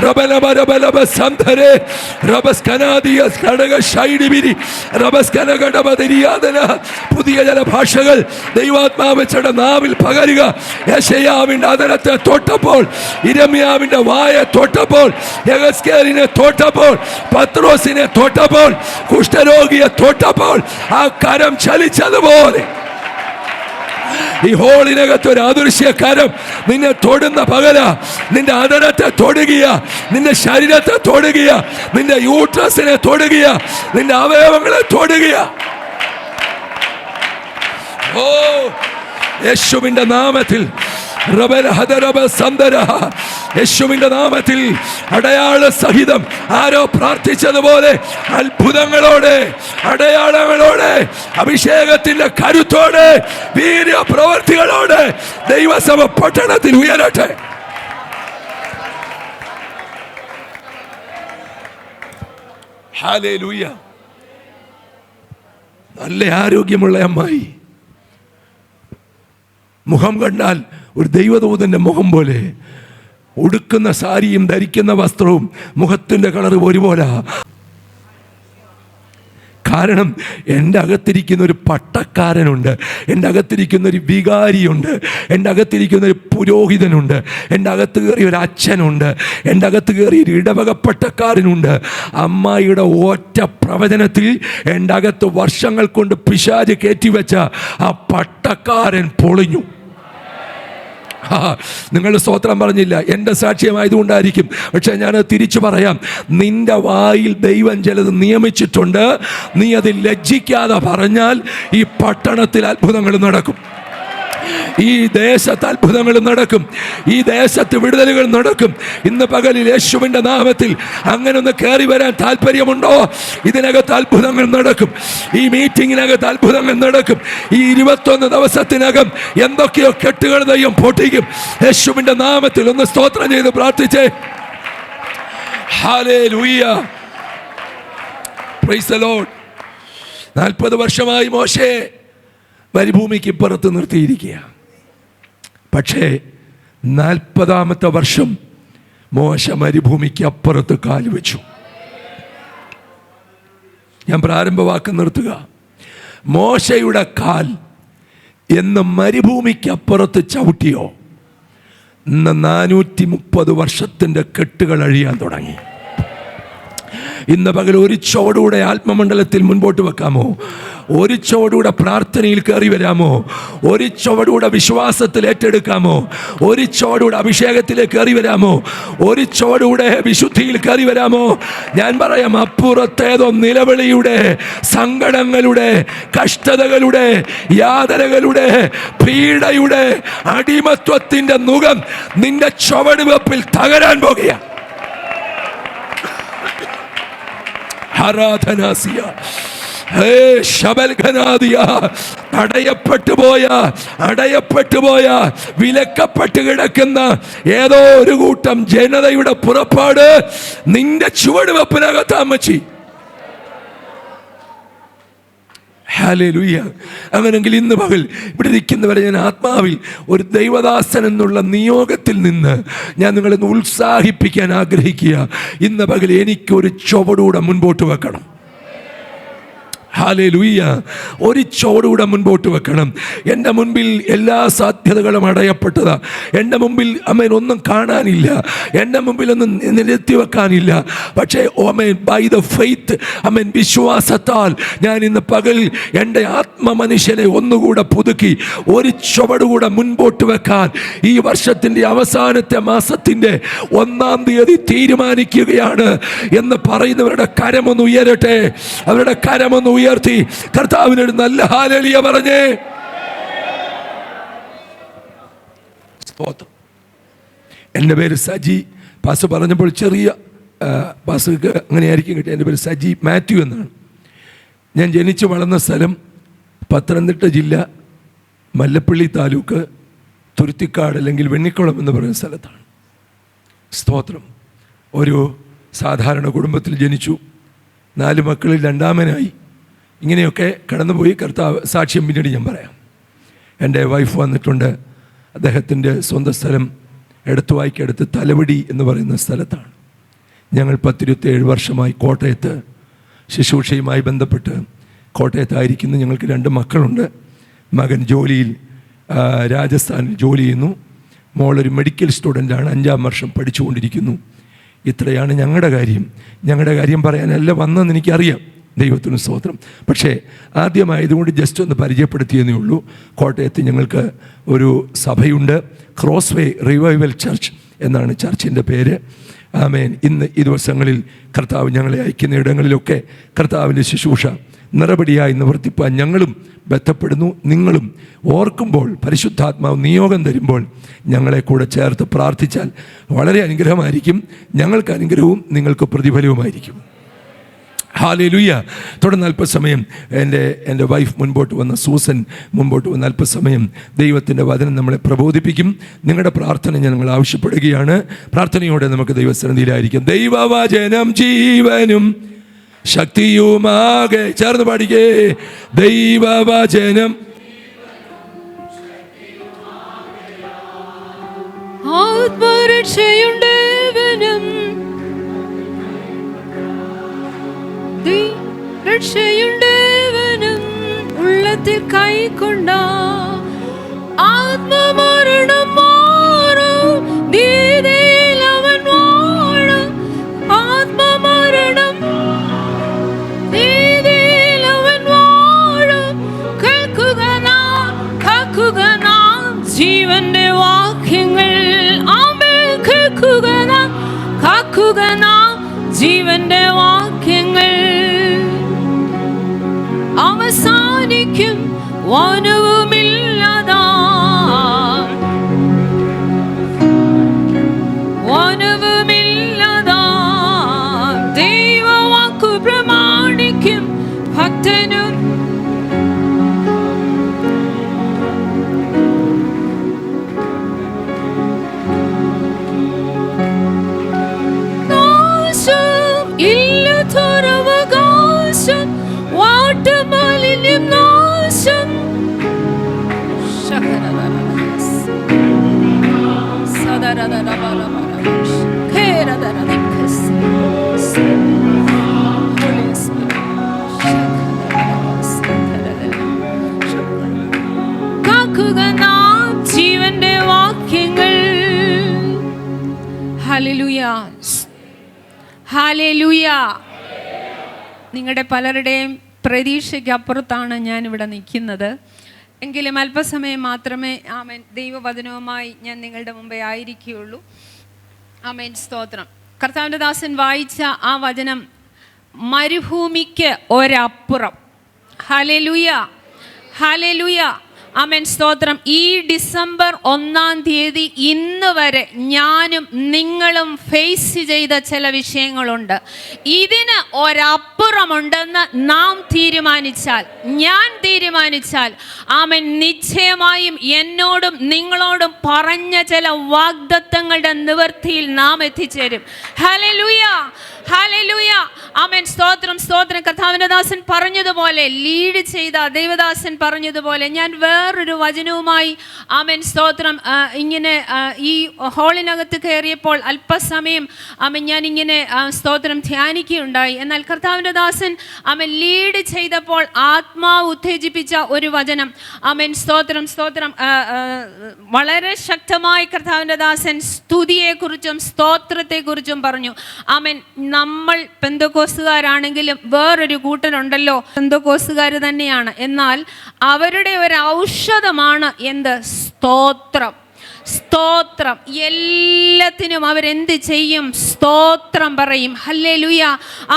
റബലബരബലബ സന്ദരെ റബസ്കനാദിയ ഘടക ശൈഡിബിരി റബസ്കനഗടബദിരിയാദന. പുതിയ ചില ഭാഷകൾ ദൈവാത്മാവച്ചയുടെ നാവിൽ പകരുക. യെശയ്യാവിന്റെ അതരത്തെ തൊട്ടപ്പോൾ, ഇരമ്യാവിന്റെ വായ തൊട്ടപ്പോൾ, യെഹെസ്കേലിനെ തൊട്ടപ്പോൾ, പത്രോസിനെ തൊട്ടപ്പോൾ, കുഷ്ഠരോഗിയെ തൊട്ടപ്പോൾ ആ കരം ചലിച്ചതുപോലെ ഈ ഹോളിനകത്ത് ഒരു അദൃശ്യകരം നിന്നെ തൊടുന്ന പകല. നിന്റെ അതരത്തെ തൊടുകയ, നിന്റെ ശരീരത്തെ തൊടുകയ, നിന്റെ യൂട്രസിനെ തൊടുകയ, നിന്റെ അവയവങ്ങളെ തൊടുകയ. ഓ, യേശുവിന്റെ നാമത്തിൽ യേശുവിന്റെ നാമത്തിൽ അടയാള സഹിതം ആരോ പ്രാർത്ഥിച്ചതുപോലെ അത്ഭുതങ്ങളോടെ, അടയാളങ്ങളോടെ, അഭിഷേകത്തിന്റെ കരുത്തോടെ, വീര്യ പ്രവർത്തികളോടെ ദൈവസഭ പട്ടണത്തിൽ ഉയരട്ടെ. ഹല്ലേലൂയ. നല്ല ആരോഗ്യമുള്ള അമ്മായി, മുഖം കണ്ടാൽ ഒരു ദൈവദൂതന്റെ മുഖം പോലെ. ഉടുക്കുന്ന സാരിയും ധരിക്കുന്ന വസ്ത്രവും മുഖത്തിന്റെ കളർ ഒരുപോലെ. കാരണം എൻ്റെ അകത്തിരിക്കുന്ന ഒരു പട്ടക്കാരനുണ്ട്, എൻ്റെ അകത്തിരിക്കുന്ന ഒരു വികാരിയുണ്ട്, എൻ്റെ അകത്തിരിക്കുന്ന ഒരു പുരോഹിതനുണ്ട്, എൻ്റെ അകത്ത് കയറിയ ഒരു അച്ഛനുണ്ട്, എൻ്റെ അകത്ത് കയറിയ ഒരു ഇടവകപ്പട്ടക്കാരനുണ്ട്. അമ്മായിയുടെ ഒറ്റ പ്രവചനത്തിൽ എൻ്റെ അകത്ത് വർഷങ്ങൾ കൊണ്ട് പിശാച് കയറ്റിവെച്ച ആ പട്ടക്കാരൻ പൊളിഞ്ഞു. നിങ്ങൾ സ്തോത്രം പറഞ്ഞില്ല, എൻ്റെ സാക്ഷ്യമായതുകൊണ്ടായിരിക്കും. പക്ഷെ ഞാൻ തിരിച്ചു പറയാം, നിന്റെ വായിൽ ദൈവം ചിലത് നിയമിച്ചിട്ടുണ്ട്. നീ അതിൽ ലജ്ജിക്കാതെ പറഞ്ഞാൽ ഈ പട്ടണത്തിൽ അത്ഭുതങ്ങൾ നടക്കും, ഈ ദേശത്ത് അത്ഭുതങ്ങൾ നടക്കും, ഈ ദേശത്ത് വിടുതലുകൾ നടക്കും. ഇന്ന് പകലിൽ യേശുവിൻ്റെ നാമത്തിൽ അങ്ങനെ ഒന്ന് കയറി വരാൻ താല്പര്യമുണ്ടോ? ഇതിനകത്ത് അത്ഭുതങ്ങൾ നടക്കും, ഈ മീറ്റിങ്ങിനകത്ത് അത്ഭുതങ്ങൾ നടക്കും. ഈ 21 ദിവസത്തിനകം എന്തൊക്കെയോ കെട്ടുകൾ ദൈവം പൊട്ടിക്കും. യേശുവിൻ്റെ നാമത്തിൽ ഒന്ന് സ്തോത്രം ചെയ്ത് പ്രാർത്ഥിച്ചേ. Hallelujah, praise the Lord. 40 വർഷമായി മോശെ മരുഭൂമിക്ക് ഇപ്പുറത്ത് നിർത്തിയിരിക്കുക. പക്ഷേ 40ാമത്തെ വർഷം മോശ മരുഭൂമിക്ക് അപ്പുറത്ത് കാൽ വെച്ചു. ഞാൻ പ്രാരംഭവാക്ക് നിർത്തുക. മോശയുടെ കാൽ എന്ന് മരുഭൂമിക്ക് അപ്പുറത്ത് ചവിട്ടിയോ, ഇന്ന് 430 വർഷത്തിൻ്റെ കെട്ടുകൾ അഴിയാൻ തുടങ്ങി. ഇന്ന് പകൽ ഒരു ചുവടുകൂടെ ആത്മമണ്ഡലത്തിൽ മുൻപോട്ട് വെക്കാമോ? ഒരു ചുവടുകൂടെ പ്രാർത്ഥനയിൽ കയറി വരാമോ? ഒരു ചുവടുകൂടെ വിശ്വാസത്തിൽ ഏറ്റെടുക്കാമോ? ഒരു ചുവടുകൂടെ അഭിഷേകത്തിലേക്ക് കയറി വരാമോ? ഒരു ചുവടുകൂടെ വിശുദ്ധിയിൽ കയറി വരാമോ? ഞാൻ പറയാം, അപ്പുറത്തേതോ നിലവിളിയുടെ, സങ്കടങ്ങളുടെ, കഷ്ടതകളുടെ, യാതനകളുടെ, പീഡയുടെ, അടിമത്വത്തിന്റെ നുകം നിന്റെ ചുവടുവെപ്പിൽ തകരാൻ പോകുക. അടയപ്പെട്ടു പോയ വിലക്കപ്പെട്ട് കിടക്കുന്ന ഏതോ ഒരു കൂട്ടം ജനതയുടെ പുറപ്പാട് നിന്റെ ചുവടുവെപ്പിനകത്ത് അമ്മച്ചി. ഹല്ലേലൂയ. അങ്ങനെങ്കിൽ ഇന്ന് പകൽ ഇവിടെ ഇരിക്കുന്നവരെ ഞാൻ ആത്മാവിൽ ഒരു ദൈവദാസൻ എന്നുള്ള നിയോഗത്തിൽ നിന്ന് ഞാൻ നിങ്ങളെ ഉത്സാഹിപ്പിക്കാൻ ആഗ്രഹിക്കുക. ഇന്ന് പകൽ എനിക്കൊരു ചുവടുകൂടെ മുൻപോട്ട് വെക്കണം. ഹല്ലേലൂയ. ഒരു ചുവടുകൂടെ മുൻപോട്ട് വെക്കണം. എൻ്റെ മുൻപിൽ എല്ലാ സാധ്യതകളും അടയപ്പെട്ടതാ. എൻ്റെ മുമ്പിൽ അമ്മേൻ ഒന്നും കാണാനില്ല, എൻ്റെ മുമ്പിൽ ഒന്നും നിരത്തി വെക്കാനില്ല. പക്ഷേ അമ്മേൻ ബൈ ദ ഫെയ്ത്ത്, അമ്മേൻ വിശ്വാസത്താൽ ഞാൻ ഇന്ന് പകൽ എൻ്റെ ആത്മമനുഷ്യനെ ഒന്നുകൂടെ പുതുക്കി ഒരു ചുവടുകൂടെ മുൻപോട്ട് വെക്കാൻ ഈ വർഷത്തിൻ്റെ അവസാനത്തെ മാസത്തിൻ്റെ 1-ാം തീയതി തീരുമാനിക്കുകയാണ് എന്ന് പറയുന്നവരുടെ കരമൊന്ന് ഉയരട്ടെ. അവരുടെ കരമൊന്ന് ഉയർത്തി കർത്താവിനൊരു നല്ല ഹല്ലേലൂയ പറഞ്ഞേ. എൻ്റെ പേര് സജി. പാസ് പറഞ്ഞപ്പോൾ ചെറിയ പാസ്ക്ക് അങ്ങനെയായിരിക്കും കിട്ടിയ. എൻ്റെ പേര് സജി മാത്യു എന്നാണ്. ഞാൻ ജനിച്ചു വളർന്ന സ്ഥലം പത്തനംതിട്ട ജില്ല മല്ലപ്പള്ളി താലൂക്ക് തുരുത്തിക്കാട് അല്ലെങ്കിൽ വെണ്ണിക്കുളം എന്ന് പറയുന്ന സ്ഥലത്താണ്. സ്തോത്രം. ഒരു സാധാരണ കുടുംബത്തിൽ ജനിച്ചു. 4 മക്കളിൽ രണ്ടാമനായി. ഇങ്ങനെയൊക്കെ കടന്നുപോയി. കർത്താവ് സാക്ഷ്യം പിന്നീട് ഞാൻ പറയാം. എൻ്റെ വൈഫ് വന്നിട്ടുണ്ട്. അദ്ദേഹത്തിൻ്റെ സ്വന്തം സ്ഥലം എടത്തുവായ്ക്കടുത്ത് തലവടി എന്ന് പറയുന്ന സ്ഥലത്താണ്. ഞങ്ങൾ 10-27 വർഷമായി കോട്ടയത്ത് ശുശ്രൂഷയുമായി ബന്ധപ്പെട്ട് കോട്ടയത്തായിരിക്കുന്നു. ഞങ്ങൾക്ക് 2 മക്കളുണ്ട്. മകൻ ജോലിയിൽ രാജസ്ഥാനിൽ ജോലി ചെയ്യുന്നു. മോളൊരു മെഡിക്കൽ സ്റ്റുഡൻ്റാണ്, 5-ാം വർഷം പഠിച്ചുകൊണ്ടിരിക്കുന്നു. ഇത്രയാണ് ഞങ്ങളുടെ കാര്യം. ഞങ്ങളുടെ കാര്യം പറയാനല്ല വന്നതെന്ന് എനിക്കറിയാം, ദൈവത്തിന് സ്തോത്രം. പക്ഷേ ആദ്യമായതുകൊണ്ട് ജസ്റ്റ് ഒന്ന് പരിചയപ്പെടുത്തിയെന്നേ ഉള്ളൂ. കോട്ടയത്ത് ഞങ്ങൾക്ക് ഒരു സഭയുണ്ട്, ക്രോസ് വേ റിവൈവൽ ചർച്ച് എന്നാണ് ചർച്ചിൻ്റെ പേര്. ആമേൻ. ഇന്ന് ഈ ദിവസങ്ങളിൽ കർത്താവ് ഞങ്ങളെ അയക്കുന്ന ഇടങ്ങളിലൊക്കെ കർത്താവിൻ്റെ ശുശ്രൂഷ നിറപടിയായി നിവർത്തിപ്പാൻ ഞങ്ങളും ബന്ധപ്പെടുന്നു. നിങ്ങളും ഓർക്കുമ്പോൾ, പരിശുദ്ധാത്മാവ് നിയോഗം തരുമ്പോൾ ഞങ്ങളെ കൂടെ ചേർത്ത് പ്രാർത്ഥിച്ചാൽ വളരെ അനുഗ്രഹമായിരിക്കും. ഞങ്ങൾക്ക് അനുഗ്രഹവും നിങ്ങൾക്ക് പ്രതിഫലവുമായിരിക്കും. ഹല്ലേലൂയ. തുടർന്ന് അല്പസമയം എൻ്റെ വൈഫ് മുൻപോട്ട് വന്ന സൂസൻ മുൻപോട്ട് വന്ന അല്പസമയം ദൈവത്തിൻ്റെ വചനം നമ്മളെ പ്രബോധിപ്പിക്കും. നിങ്ങളുടെ പ്രാർത്ഥന ഞങ്ങൾ ആവശ്യപ്പെടുകയാണ്. പ്രാർത്ഥനയോടെ നമുക്ക് ദൈവസന്നിധിയിലായിരിക്കും. ദൈവവചനം ജീവനും ശക്തിയുമാകെ. ചേർന്ന് പാടിക്കേ. ദൈവവചനം ആത്മരക്ഷയുണ്ടേവനും രക്ഷയുണ്ടേവനും ഉള്ളത്തിൽ കൈക്കൊണ്ട ആത്മമരണം മാറും നീതിയിൽ അവൻ വാഴും. ആത്മമരണം നീതിയിൽ അവൻ വാഴും. കേൾക്കുക നാം ജീവന്റെ വാക്യങ്ങൾ. ആമേൻ. കേൾക്കുക നാം ജീവന്റെ വാക്യങ്ങൾ. അവസാനിക്കും വനവുമില്ലതാ, വനവുമില്ലതാ. ദൈവവാക്കു പ്രമാണിക്കും ഭക്തനും. നാശം ഇല്ലതൊരവകാശം, വാട്ടമാലിന്യം നാശം. കാക്കുക നാം ജീവന്റെ വാക്യങ്ങൾ. Hallelujah, hallelujah. നിങ്ങളുടെ പലരുടെയും പ്രതീക്ഷയ്ക്കപ്പുറത്താണ് ഞാനിവിടെ നിൽക്കുന്നത്. എങ്കിലും അല്പസമയം മാത്രമേ ആമേൻ ദൈവവചനവുമായി ഞാൻ നിങ്ങളുടെ മുമ്പേ ആയിരിക്കുകയുള്ളൂ. ആമേൻ. സ്തോത്രം. കർത്താവിൻ്റെ ദാസൻ വായിച്ച ആ വചനം മരുഭൂമിക്ക് ഒരപ്പുറം. Hallelujah, hallelujah. ആമേൻ. സ്തോത്രം. ഈ ഡിസംബർ 1-ാം തീയതി ഇന്ന് വരെ ഞാനും നിങ്ങളും ഫേസ് ചെയ്ത ചില വിഷയങ്ങളുണ്ട്. ഇതിന് ഒരപ്പുറമുണ്ടെന്ന് നാം തീരുമാനിച്ചാൽ, ഞാൻ തീരുമാനിച്ചാൽ, ആമേൻ, നിശ്ചയമായും എന്നോടും നിങ്ങളോടും പറഞ്ഞ ചില വാഗ്ദത്തങ്ങളുടെ നിവൃത്തിയിൽ നാം എത്തിച്ചേരും. ഹല്ലേലൂയ. ഹല്ലേലൂയ. ആമേൻ. സ്തോത്രം, സ്തോത്രം. കർത്താവിന്റെ ദാസൻ പറഞ്ഞതുപോലെ, ലീഡ് ചെയ്ത ദൈവദാസൻ പറഞ്ഞതുപോലെ, ഞാൻ വേറൊരു വചനവുമായി ആമേൻ സ്തോത്രം ഇങ്ങനെ ഈ ഹാളിനകത്ത് കയറിയപ്പോൾ അല്പസമയം ആമേൻ ഞാൻ ഇങ്ങനെ സ്തോത്രം ധ്യാനിക്കുകയുണ്ടായി. എന്നാൽ കർത്താവിന്റെ ദാസൻ ആമേൻ ലീഡ് ചെയ്തപ്പോൾ ആത്മാവ് ഉത്തേജിപ്പിച്ച ഒരു വചനം, ആമേൻ സ്തോത്രം, സ്തോത്രം, വളരെ ശക്തമായി കർത്താവിന്റെ ദാസൻ സ്തുതിയെക്കുറിച്ചും സ്തോത്രത്തെക്കുറിച്ചും പറഞ്ഞു. ആമേൻ. നമ്മൾ പെന്തക്കോസ്തുകാരാണെങ്കിലും വേറൊരു കൂട്ടരുണ്ടല്ലോ, പെന്തക്കോസ്തുകാർ തന്നെയാണ്, എന്നാൽ അവരുടെ ഒരു ഔഷധമാണ് എന്ത്? സ്തോത്രം. സ്തോത്രം. എല്ലാത്തിനും അവരെന്ത് ചെയ്യും? സ്തോത്രം പറയും. ഹല്ലേലൂയ.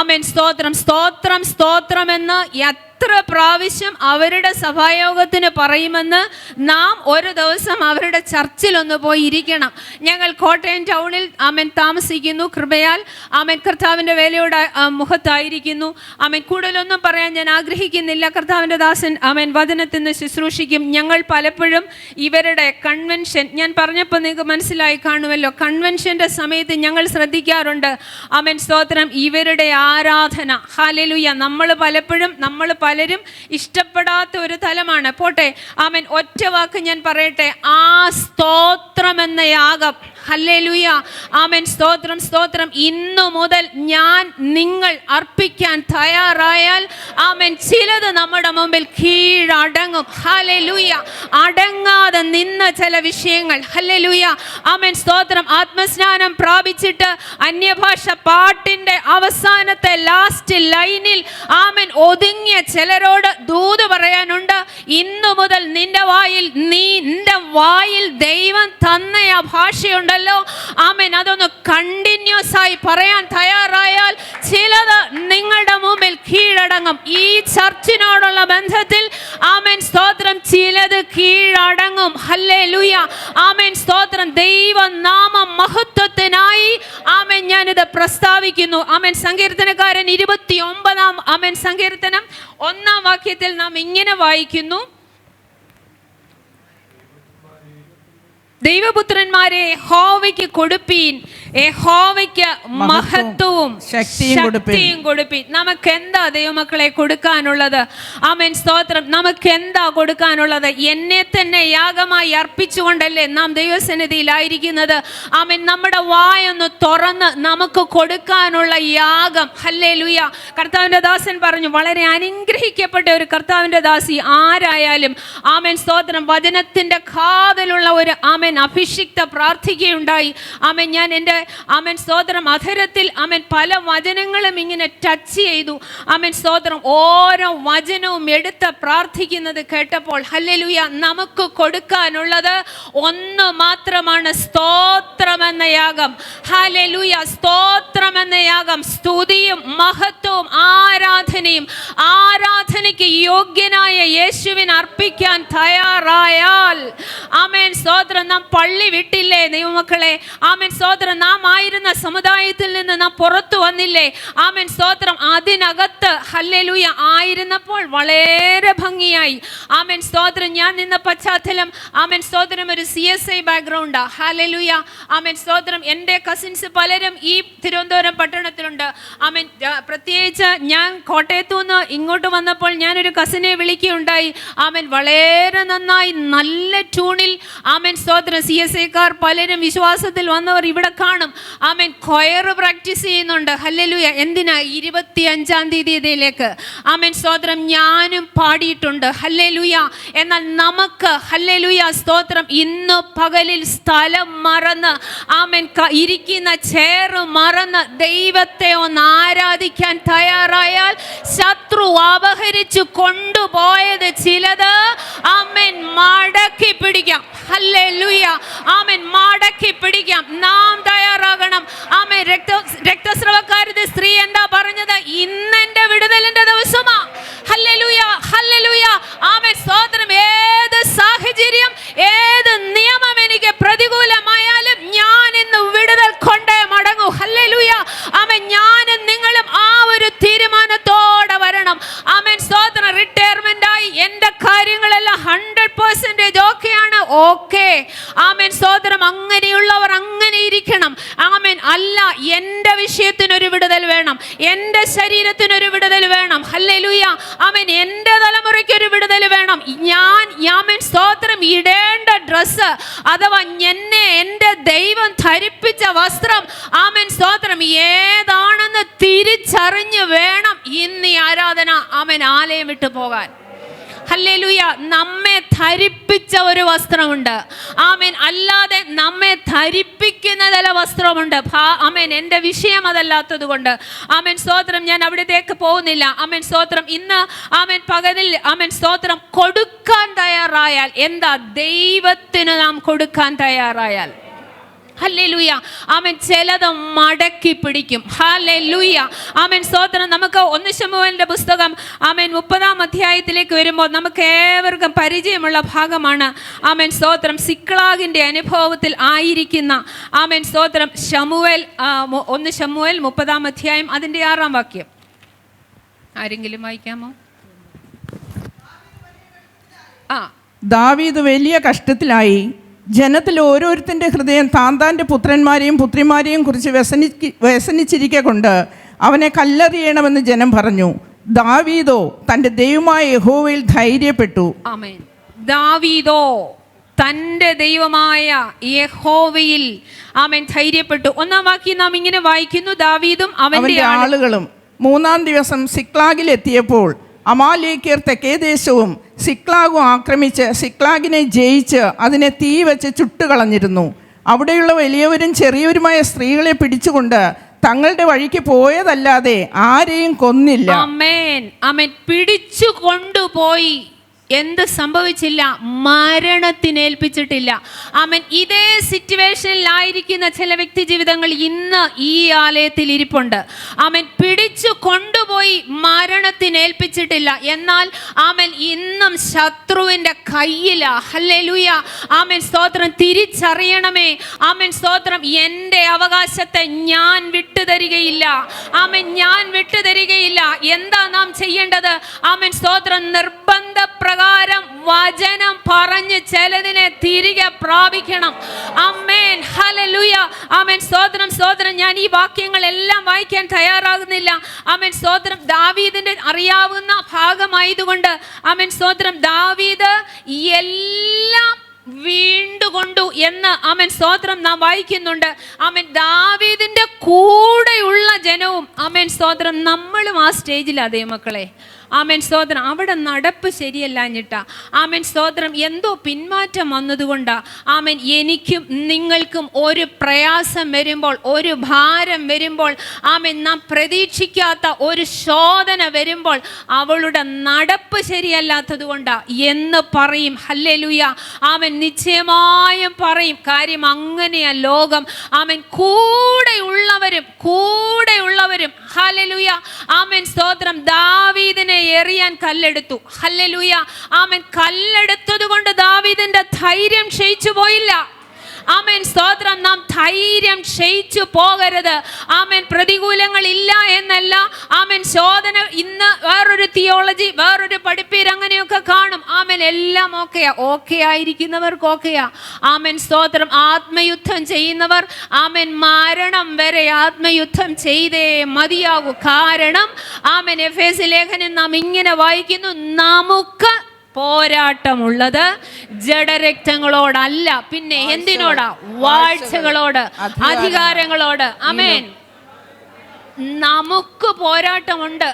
ആമേൻ. സ്തോത്രം, സ്തോത്രം, സ്തോത്രം എന്ന് എത്ര പ്രാവശ്യം അവരുടെ സഭായോഗത്തിന് പറയുമെന്ന് നാം ഒരു ദിവസം അവരുടെ ചർച്ചിലൊന്ന് പോയി ഇരിക്കണം. ഞങ്ങൾ കോട്ടയം ടൗണിൽ ആമേൻ താമസിക്കുന്നു. കൃപയാൽ ആമേൻ കർത്താവിൻ്റെ വേലയുടെ മുഖത്തായിരിക്കുന്നു. ആമേൻ. കൂടുതലൊന്നും പറയാൻ ഞാൻ ആഗ്രഹിക്കുന്നില്ല. കർത്താവിൻ്റെ ദാസൻ ആമേൻ വചനത്തിൽ നിന്ന് ശുശ്രൂഷിക്കും. ഞങ്ങൾ പലപ്പോഴും ഇവരുടെ കൺവെൻഷൻ, ഞാൻ പറഞ്ഞപ്പോൾ നിങ്ങൾക്ക് മനസ്സിലായി കാണുമല്ലോ, കൺവെൻഷൻ്റെ സമയത്ത് ഞങ്ങൾ ശ്രദ്ധിക്കാറുണ്ട്. ആമേൻ സ്തോത്രം, ഇവരുടെ ആരാധന. ഹല്ലേലൂയ. നമ്മൾ പലരും ഇഷ്ടപ്പെടാത്ത ഒരു തലമാണ്. പോട്ടെ. ആമേൻ. ഒറ്റ വാക്ക് ഞാൻ പറയട്ടെ, ആ സ്തോത്രം എന്ന യാഗം, ഹല്ലേലൂയ, ആമേൻ സ്തോത്രം, സ്തോത്രം, ഇന്നു മുതൽ നിങ്ങൾ അർപ്പിക്കാൻ തയ്യാറായാൽ ആമേൻ ചിലത് നമ്മുടെ മുമ്പിൽ കീഴടങ്ങും. ഹല്ലേലൂയ. അടങ്ങാതെ നിന്ന ചില വിഷയങ്ങൾ, ഹല്ലേലൂയ, ആമേൻ സ്തോത്രം, ആത്മസ്നാനം പ്രാപിച്ചിട്ട് അന്യഭാഷ പാട്ടിന്റെ അവസാനത്തെ ലാസ്റ്റ് ലൈനിൽ ആമേൻ ഒതുങ്ങിയ ചിലരോട് ദൂത് പറയാനുണ്ട്. ഇന്നു മുതൽ നിന്റെ വായിൽ ദൈവം തന്ന ആ ഭാഷയുണ്ടല്ലോ, ആമേൻ, അതൊന്ന് കണ്ടിന്യൂസ് ആയി പറയാൻ തയ്യാറായാൽ ചിലത് നിങ്ങളുടെ മുമ്പിൽ കീഴടങ്ങും. ഈ ചർച്ചിനോടുള്ള ബന്ധത്തിൽ ആമേൻ സ്തോത്രം ചിലത് കീഴടങ്ങും. ഹല്ലേലൂയ. ആമേൻ സ്തോത്രം. ദൈവനാമം മഹത്വത്തിനായി ആമേൻ ഞാനിത് പ്രസ്താവിക്കുന്നു. ആമേൻ. സങ്കീർത്തനക്കാരൻ 29 ആമേൻ സങ്കീർത്തനം 1 വാക്യത്തിൽ നാം ഇങ്ങനെ വായിക്കുന്നു: ദൈവപുത്രന്മാരെ യഹോവയ്ക്ക് കൊടുപ്പീൻ, യഹോവയ്ക്ക് മഹത്വവും ശക്തിയും കൊടുപ്പീൻ. നമുക്ക് എന്താ ദൈവമക്കളെ കൊടുക്കാനുള്ളത്? ആമേൻ സ്തോത്രം. നമുക്ക് എന്താ കൊടുക്കാനുള്ളത്? എന്നെ തന്നെ യാഗമായി അർപ്പിച്ചുകൊണ്ടല്ലേ നാം ദൈവസന്നിധിയിലായിരിക്കുന്നത്. ആമേൻ. നമ്മുടെ വായൊന്ന് തുറന്ന് നമുക്ക് കൊടുക്കാനുള്ള യാഗം. ഹല്ലേലൂയ. കർത്താവിൻ്റെ ദാസൻ പറഞ്ഞു, വളരെ അനുഗ്രഹിക്കപ്പെട്ട ഒരു കർത്താവിൻ്റെ ദാസി ആരായാലും ആമേൻ സ്തോത്രം വചനത്തിൻ്റെ കാതലുള്ള ഒരു ആമേൻ അഭിഷിക്ത പ്രാർത്ഥിക്കുകയുണ്ടായി. ആമേൻ. ഞാൻ എൻ്റെ ആമേൻ സ്തോത്രം അധരത്തിൽ ആമേൻ പല വചനങ്ങളും ഇങ്ങനെ ടച്ച് ചെയ്തു. ആമേൻ സ്തോത്രം. ഓരോ വചനവും എടുത്ത് പ്രാർത്ഥിക്കുന്നത് കേട്ടപ്പോൾ ഹല്ലേലൂയ, നമുക്ക് കൊടുക്കാനുള്ളത് ഒന്ന് മാത്രമാണ്: സ്തോത്രം എന്ന യാഗം. ഹല്ലേലൂയ. സ്തോത്രം എന്ന യാഗം, സ്തുതിയും മഹത്വവും ആരാധനയ്ക്ക് യോഗ്യനായ യേശുവിന് അർപ്പിക്കാൻ തയ്യാറായാൽ ആമേൻ സ്തോത്രം, നാം പള്ളി വിട്ടില്ലേ ദൈവമക്കളെ? ആമേൻ സ്തോത്രം. നാം ആയിരുന്ന സമുദായത്തിൽ നിന്ന് നാം പുറത്തു വന്നില്ലേ? ആമേൻ സ്തോത്രം. അതിനകത്ത് ഹല്ലേലൂയ ആയിരുന്നപ്പോൾ വളരെ ഭംഗിയായി. ആമേൻ സ്തോത്രം. ഞാൻ നിന്ന പശ്ചാത്തലം ആമേൻ സ്തോത്രം ഒരു CSI ബാക്ക്ഗ്രൗണ്ടാ. ഹല്ലേലൂയ. ആമേൻ സ്തോത്രം. എൻ്റെ കസിൻസ് പലരും ഈ തിരുവനന്തപുരം പട്ടണത്തിലുണ്ട്. ആമേൻ. പ്രത്യേകിച്ച് ഞാൻ കോട്ടയത്തു നിന്ന് ഇങ്ങോട്ട് വന്നപ്പോൾ ഞാനൊരു കസിനെ വിളിക്കുകയുണ്ടായി. ആമേൻ. വളരെ നന്നായി നല്ല ട്യൂണിൽ ആമേൻ സ്തോത്രം CSIക്കാർ പലരും വിശ്വാസത്തിൽ വന്നവർ ഇവിടെ കാണും. ആമേൻ. കൊയർ പ്രാക്ടീസ് ചെയ്യുന്നുണ്ട്. ഹല്ലേലൂയ. എന്തിനാ? 25-ാം തീയതിയിലേക്ക് ആമേൻ സ്തോത്രം ഞാനും പാടിയിട്ടുണ്ട്. ഹല്ലേലൂയ. എന്നാൽ നമുക്ക് ഹല്ലേലൂയ സ്തോത്രം ഇന്ന് പകലിൽ സ്ഥലം മറന്ന് ആമേൻ ഇരിക്കുന്ന ചെയർ മറന്ന് ദൈവത്തെ ഒന്ന് ആരാധിക്കാൻ തയ്യാറായാൽ ശത്രു അപഹരിച്ചു കൊണ്ടുപോയത് ചിലത് ആമേൻ മടക്കി പിടിക്കാം. ഹല്ലേലൂയ. ആമേൻ. മടക്കി പിടിക്കാം. നാം തയ്യാറാകണം. ആമേൻ. രക്തസ്രവക്കാരുടെ സ്ത്രീ എന്താ പറഞ്ഞത്? ഇന്നെന്റെ വിടുതലിന്റെ ദിവസമാ. ഹല്ലേലൂയ. ഹല്ലേലൂയ. ആമേൻ സ്തോത്രം. ഏത് സാഹചര്യം, ഏത് നിയമം എനിക്ക് പ്രതികൂലമായാലും ഞാൻ ഇന്ന് വിടുതൽ കൊണ്ടേ മടങ്ങൂ. ഹല്ലേലൂയ. ആമേൻ. ഞാനും നിങ്ങളും ആ ഒരു തീരുമാനത്തോടെ വരണം. ആമേൻ സ്തോത്രം. റിട്ടയർമെന്റ് ഓക്കെയായി, എൻ്റെ കാര്യങ്ങളെല്ലാം 100% ഓക്കെയാണ്. ഓക്കെ, ആമേൻ സ്തോത്രം. അങ്ങനെയുള്ളവർ അങ്ങനെ ഇരിക്കണം. ആമേൻ. അല്ല, എൻ്റെ വിഷയത്തിനൊരു വിടുതൽ വേണം, എൻ്റെ ശരീരത്തിനൊരു വിടുതൽ വേണം. ഹല്ലേലൂയ. ആമേൻ. എൻ്റെ തലമുറയ്ക്കൊരു വിടുതൽ വേണം. ആമേൻ സ്തോത്രം, ഇടേണ്ട ഡ്രസ്സ് അഥവാ എന്നെ എൻ്റെ ദൈവം ധരിപ്പിച്ച വസ്ത്രം, ആമേൻ സ്തോത്രം, ഏതാണെന്ന് തിരിച്ചറിഞ്ഞ് വേണം ഇന്ന് ഈ ആരാധന, ആമേൻ, ആലയം വിട്ടു പോകാൻ. ഹല്ലേലൂയ. നമ്മെ ധരിപ്പിച്ച ഒരു വസ്ത്രമുണ്ട്, ആമേൻ. അല്ലാതെ നമ്മെ ധരിപ്പിക്കുന്ന ചില വസ്ത്രമുണ്ട്. ആമേൻ. എൻ്റെ വിഷയം അതല്ലാത്തത് കൊണ്ട്, ആമേൻ സ്തോത്രം, ഞാൻ അവിടത്തേക്ക് പോകുന്നില്ല. ആമേൻ സ്തോത്രം. ഇന്ന് ആമേൻ പകലിൽ, ആമേൻ സ്തോത്രം, കൊടുക്കാൻ തയ്യാറായാൽ, എന്താ ദൈവത്തിന് നാം കൊടുക്കാൻ തയ്യാറായാൽ, ഹല്ലേലൂയ, ആമേൻ, ചിലത് മടക്കി പിടിക്കും. ഹല്ലേലൂയ, ആമേൻ സ്തോത്രം. നമുക്ക് 1 ശമൂവേലിന്റെ പുസ്തകം, ആമേൻ, 30-ാം അധ്യായത്തിലേക്ക് വരുമ്പോൾ നമുക്ക് ഏവർക്കും പരിചയമുള്ള ഭാഗമാണ്. ആമേൻ സ്തോത്രം. സിക്ലാഗിന്റെ അനുഭവത്തിൽ ആയിരിക്കുന്ന, ആമേൻ സ്തോത്രം, ശമൂവേൽ 1 ശമൂവേൽ 30-ാം അധ്യായം അതിൻ്റെ 6-ാം വാക്യം ആരെങ്കിലും വായിക്കാമോ? ദാവീദ് വലിയ കഷ്ടത്തിലായി. ജനത്തിൽ ഓരോരുത്തൻ്റെ ഹൃദയം താന്താൻ്റെ പുത്രന്മാരെയും പുത്രിമാരെയും കുറിച്ച് വ്യസനിച്ചിരിക്കെ കൊണ്ട് അവനെ കല്ലെറിയണമെന്ന് ജനം പറഞ്ഞു. ദാവീദോ തൻ്റെ ദൈവമായ യഹോവയിൽ ധൈര്യപ്പെട്ടു. ആമേൻ. ദാവീദോ തൻ്റെ ദൈവമായ യഹോവയിൽ, ആമേൻ, ധൈര്യപ്പെട്ടു. 1-ാം വാക്യം നാം ഇങ്ങനെ വായിക്കുന്നു: ദാവീദും അവൻ്റെ ആളുകളും 3-ാം ദിവസം സിക്ലാഗിൽ എത്തിയപ്പോൾ അമാലേക്യർ തെക്കേ ദേശവും സിക്ലാഗും ആക്രമിച്ച് സിക്ലാഗിനെ ജയിച്ച് അതിനെ തീ വെച്ച് ചുട്ടുകളഞ്ഞിരുന്നു. അവിടെയുള്ള വലിയവരും ചെറിയവരുമായ സ്ത്രീകളെ പിടിച്ചുകൊണ്ട് തങ്ങളുടെ വഴിക്ക് പോയതല്ലാതെ ആരെയും കൊന്നില്ല. ആമേൻ, ആമേൻ. പിടിച്ചു കൊണ്ടുപോയി, എന്ത് സംഭവിച്ചില്ല? മരണത്തിനേൽപ്പിച്ചിട്ടില്ല. ആമേൻ. ഇതേ സിറ്റുവേഷനിലായിരിക്കുന്ന ചില വ്യക്തി ജീവിതങ്ങൾ ഇന്ന് ഈ ആലയത്തിൽ ഇരിപ്പുണ്ട്. ആമേൻ. പിടിച്ചു കൊണ്ടുപോയി മരണത്തിനേൽപ്പിച്ചിട്ടില്ല, എന്നാൽ ആമേൻ ഇന്നും ശത്രുവിൻ്റെ കയ്യില. ഹല്ലേലൂയ, ആമേൻ സ്തോത്രം. തിരിച്ചറിയണമേ, ആമേൻ സ്തോത്രം, എൻ്റെ അവകാശത്തെ ഞാൻ വിട്ടുതരികയില്ല. ആമേൻ, ഞാൻ വിട്ടുതരികയില്ല. എന്താ നാം ചെയ്യേണ്ടത്? ആമേൻ സ്തോത്രം. നിർബന്ധ പ്രകാരം വചനം പറഞ്ഞ് ചിലതിനെ തിരികെ പ്രാപിക്കണം. ആമേൻ. ഹല്ലേലൂയ, ആമേൻ സ്തോത്രം, സ്തോത്രം. ഞാൻ ഈ വാക്യങ്ങളെല്ലാം വായിക്കാൻ തയ്യാറാകുന്നില്ല. ആമേൻ സ്തോത്രം. ദാവീദിന്റെ അറിയാവുന്ന ഭാഗമായതുകൊണ്ട്, ആമേൻ സ്തോത്രം, ദാവീദ് എല്ലാം വീണ്ടുകൊണ്ടു എന്ന്, ആമേൻ സ്തോത്രം, നാം വായിക്കുന്നുണ്ട്. ആമേൻ. ദാവീദിന്റെ കൂടെയുള്ള ജനവും, ആമേൻ സ്തോത്രം, നമ്മളും ആ സ്റ്റേജിൽ. അതേ മക്കളെ, ആമേൻ സ്തോത്രം. അവിടെ നടപ്പ് ശരിയല്ലാഞ്ഞിട്ടാ, ആമേൻ സ്തോത്രം, എന്തോ പിന്മാറ്റം വന്നതുകൊണ്ടാ. ആമേൻ. എനിക്കും നിങ്ങൾക്കും ഒരു പ്രയാസം വരുമ്പോൾ, ഒരു ഭാരം വരുമ്പോൾ, ആമേൻ, നാം പ്രതീക്ഷിക്കാത്ത ഒരു ശോധന വരുമ്പോൾ അവളുടെ നടപ്പ് ശരിയല്ലാത്തത് കൊണ്ടാ എന്ന് പറയും. ഹല്ലേലൂയ, ആമേൻ. നിശ്ചയമായും പറയും. കാര്യം അങ്ങനെയാ ലോകം. ആമേൻ. കൂടെയുള്ളവരും ഹല്ലേലൂയ, ആമേൻ സ്തോത്രം, ദാവീദിനെ എറിയാൻ കല്ലെടുത്തു. ഹല്ലേലൂയ, ആമേൻ. കല്ലെടുത്തത് കൊണ്ട് ദാവീദിന്റെ ധൈര്യം ക്ഷയിച്ചു പോയില്ല. ആമേൻ സ്തോത്രം. നാം ധൈര്യം ക്ഷയിച്ചു പോകരുത്. ആമേൻ. പ്രതികൂലങ്ങൾ ഇല്ല എന്നല്ല, ആമേൻ ശോധന. ഇന്ന് വേറൊരു തിയോളജി, വേറൊരു പഠിപ്പീര് അങ്ങനെയൊക്കെ കാണും. ആമേൻ. എല്ലാം ഓക്കെ ആയിരിക്കുന്നവർക്ക് ഓക്കെയാ. ആമേൻ സ്തോത്രം. ആത്മയുദ്ധം ചെയ്യുന്നവർ, ആമേൻ, മരണം വരെ ആത്മയുദ്ധം ചെയ്തേ മതിയാകൂ. കാരണം ആമേൻ, എഫേസ്യ ലേഖനം നാം ഇങ്ങനെ വായിക്കുന്നു: നമുക്ക് പോരാട്ടമുള്ളത് ജഡരക്തങ്ങളോടല്ല, പിന്നെ എന്തിനോടാ? വാഴ്ചകളോട്, അധികാരങ്ങളോട്. ആമേൻ. നമുക്ക് പോരാട്ടമുണ്ട്.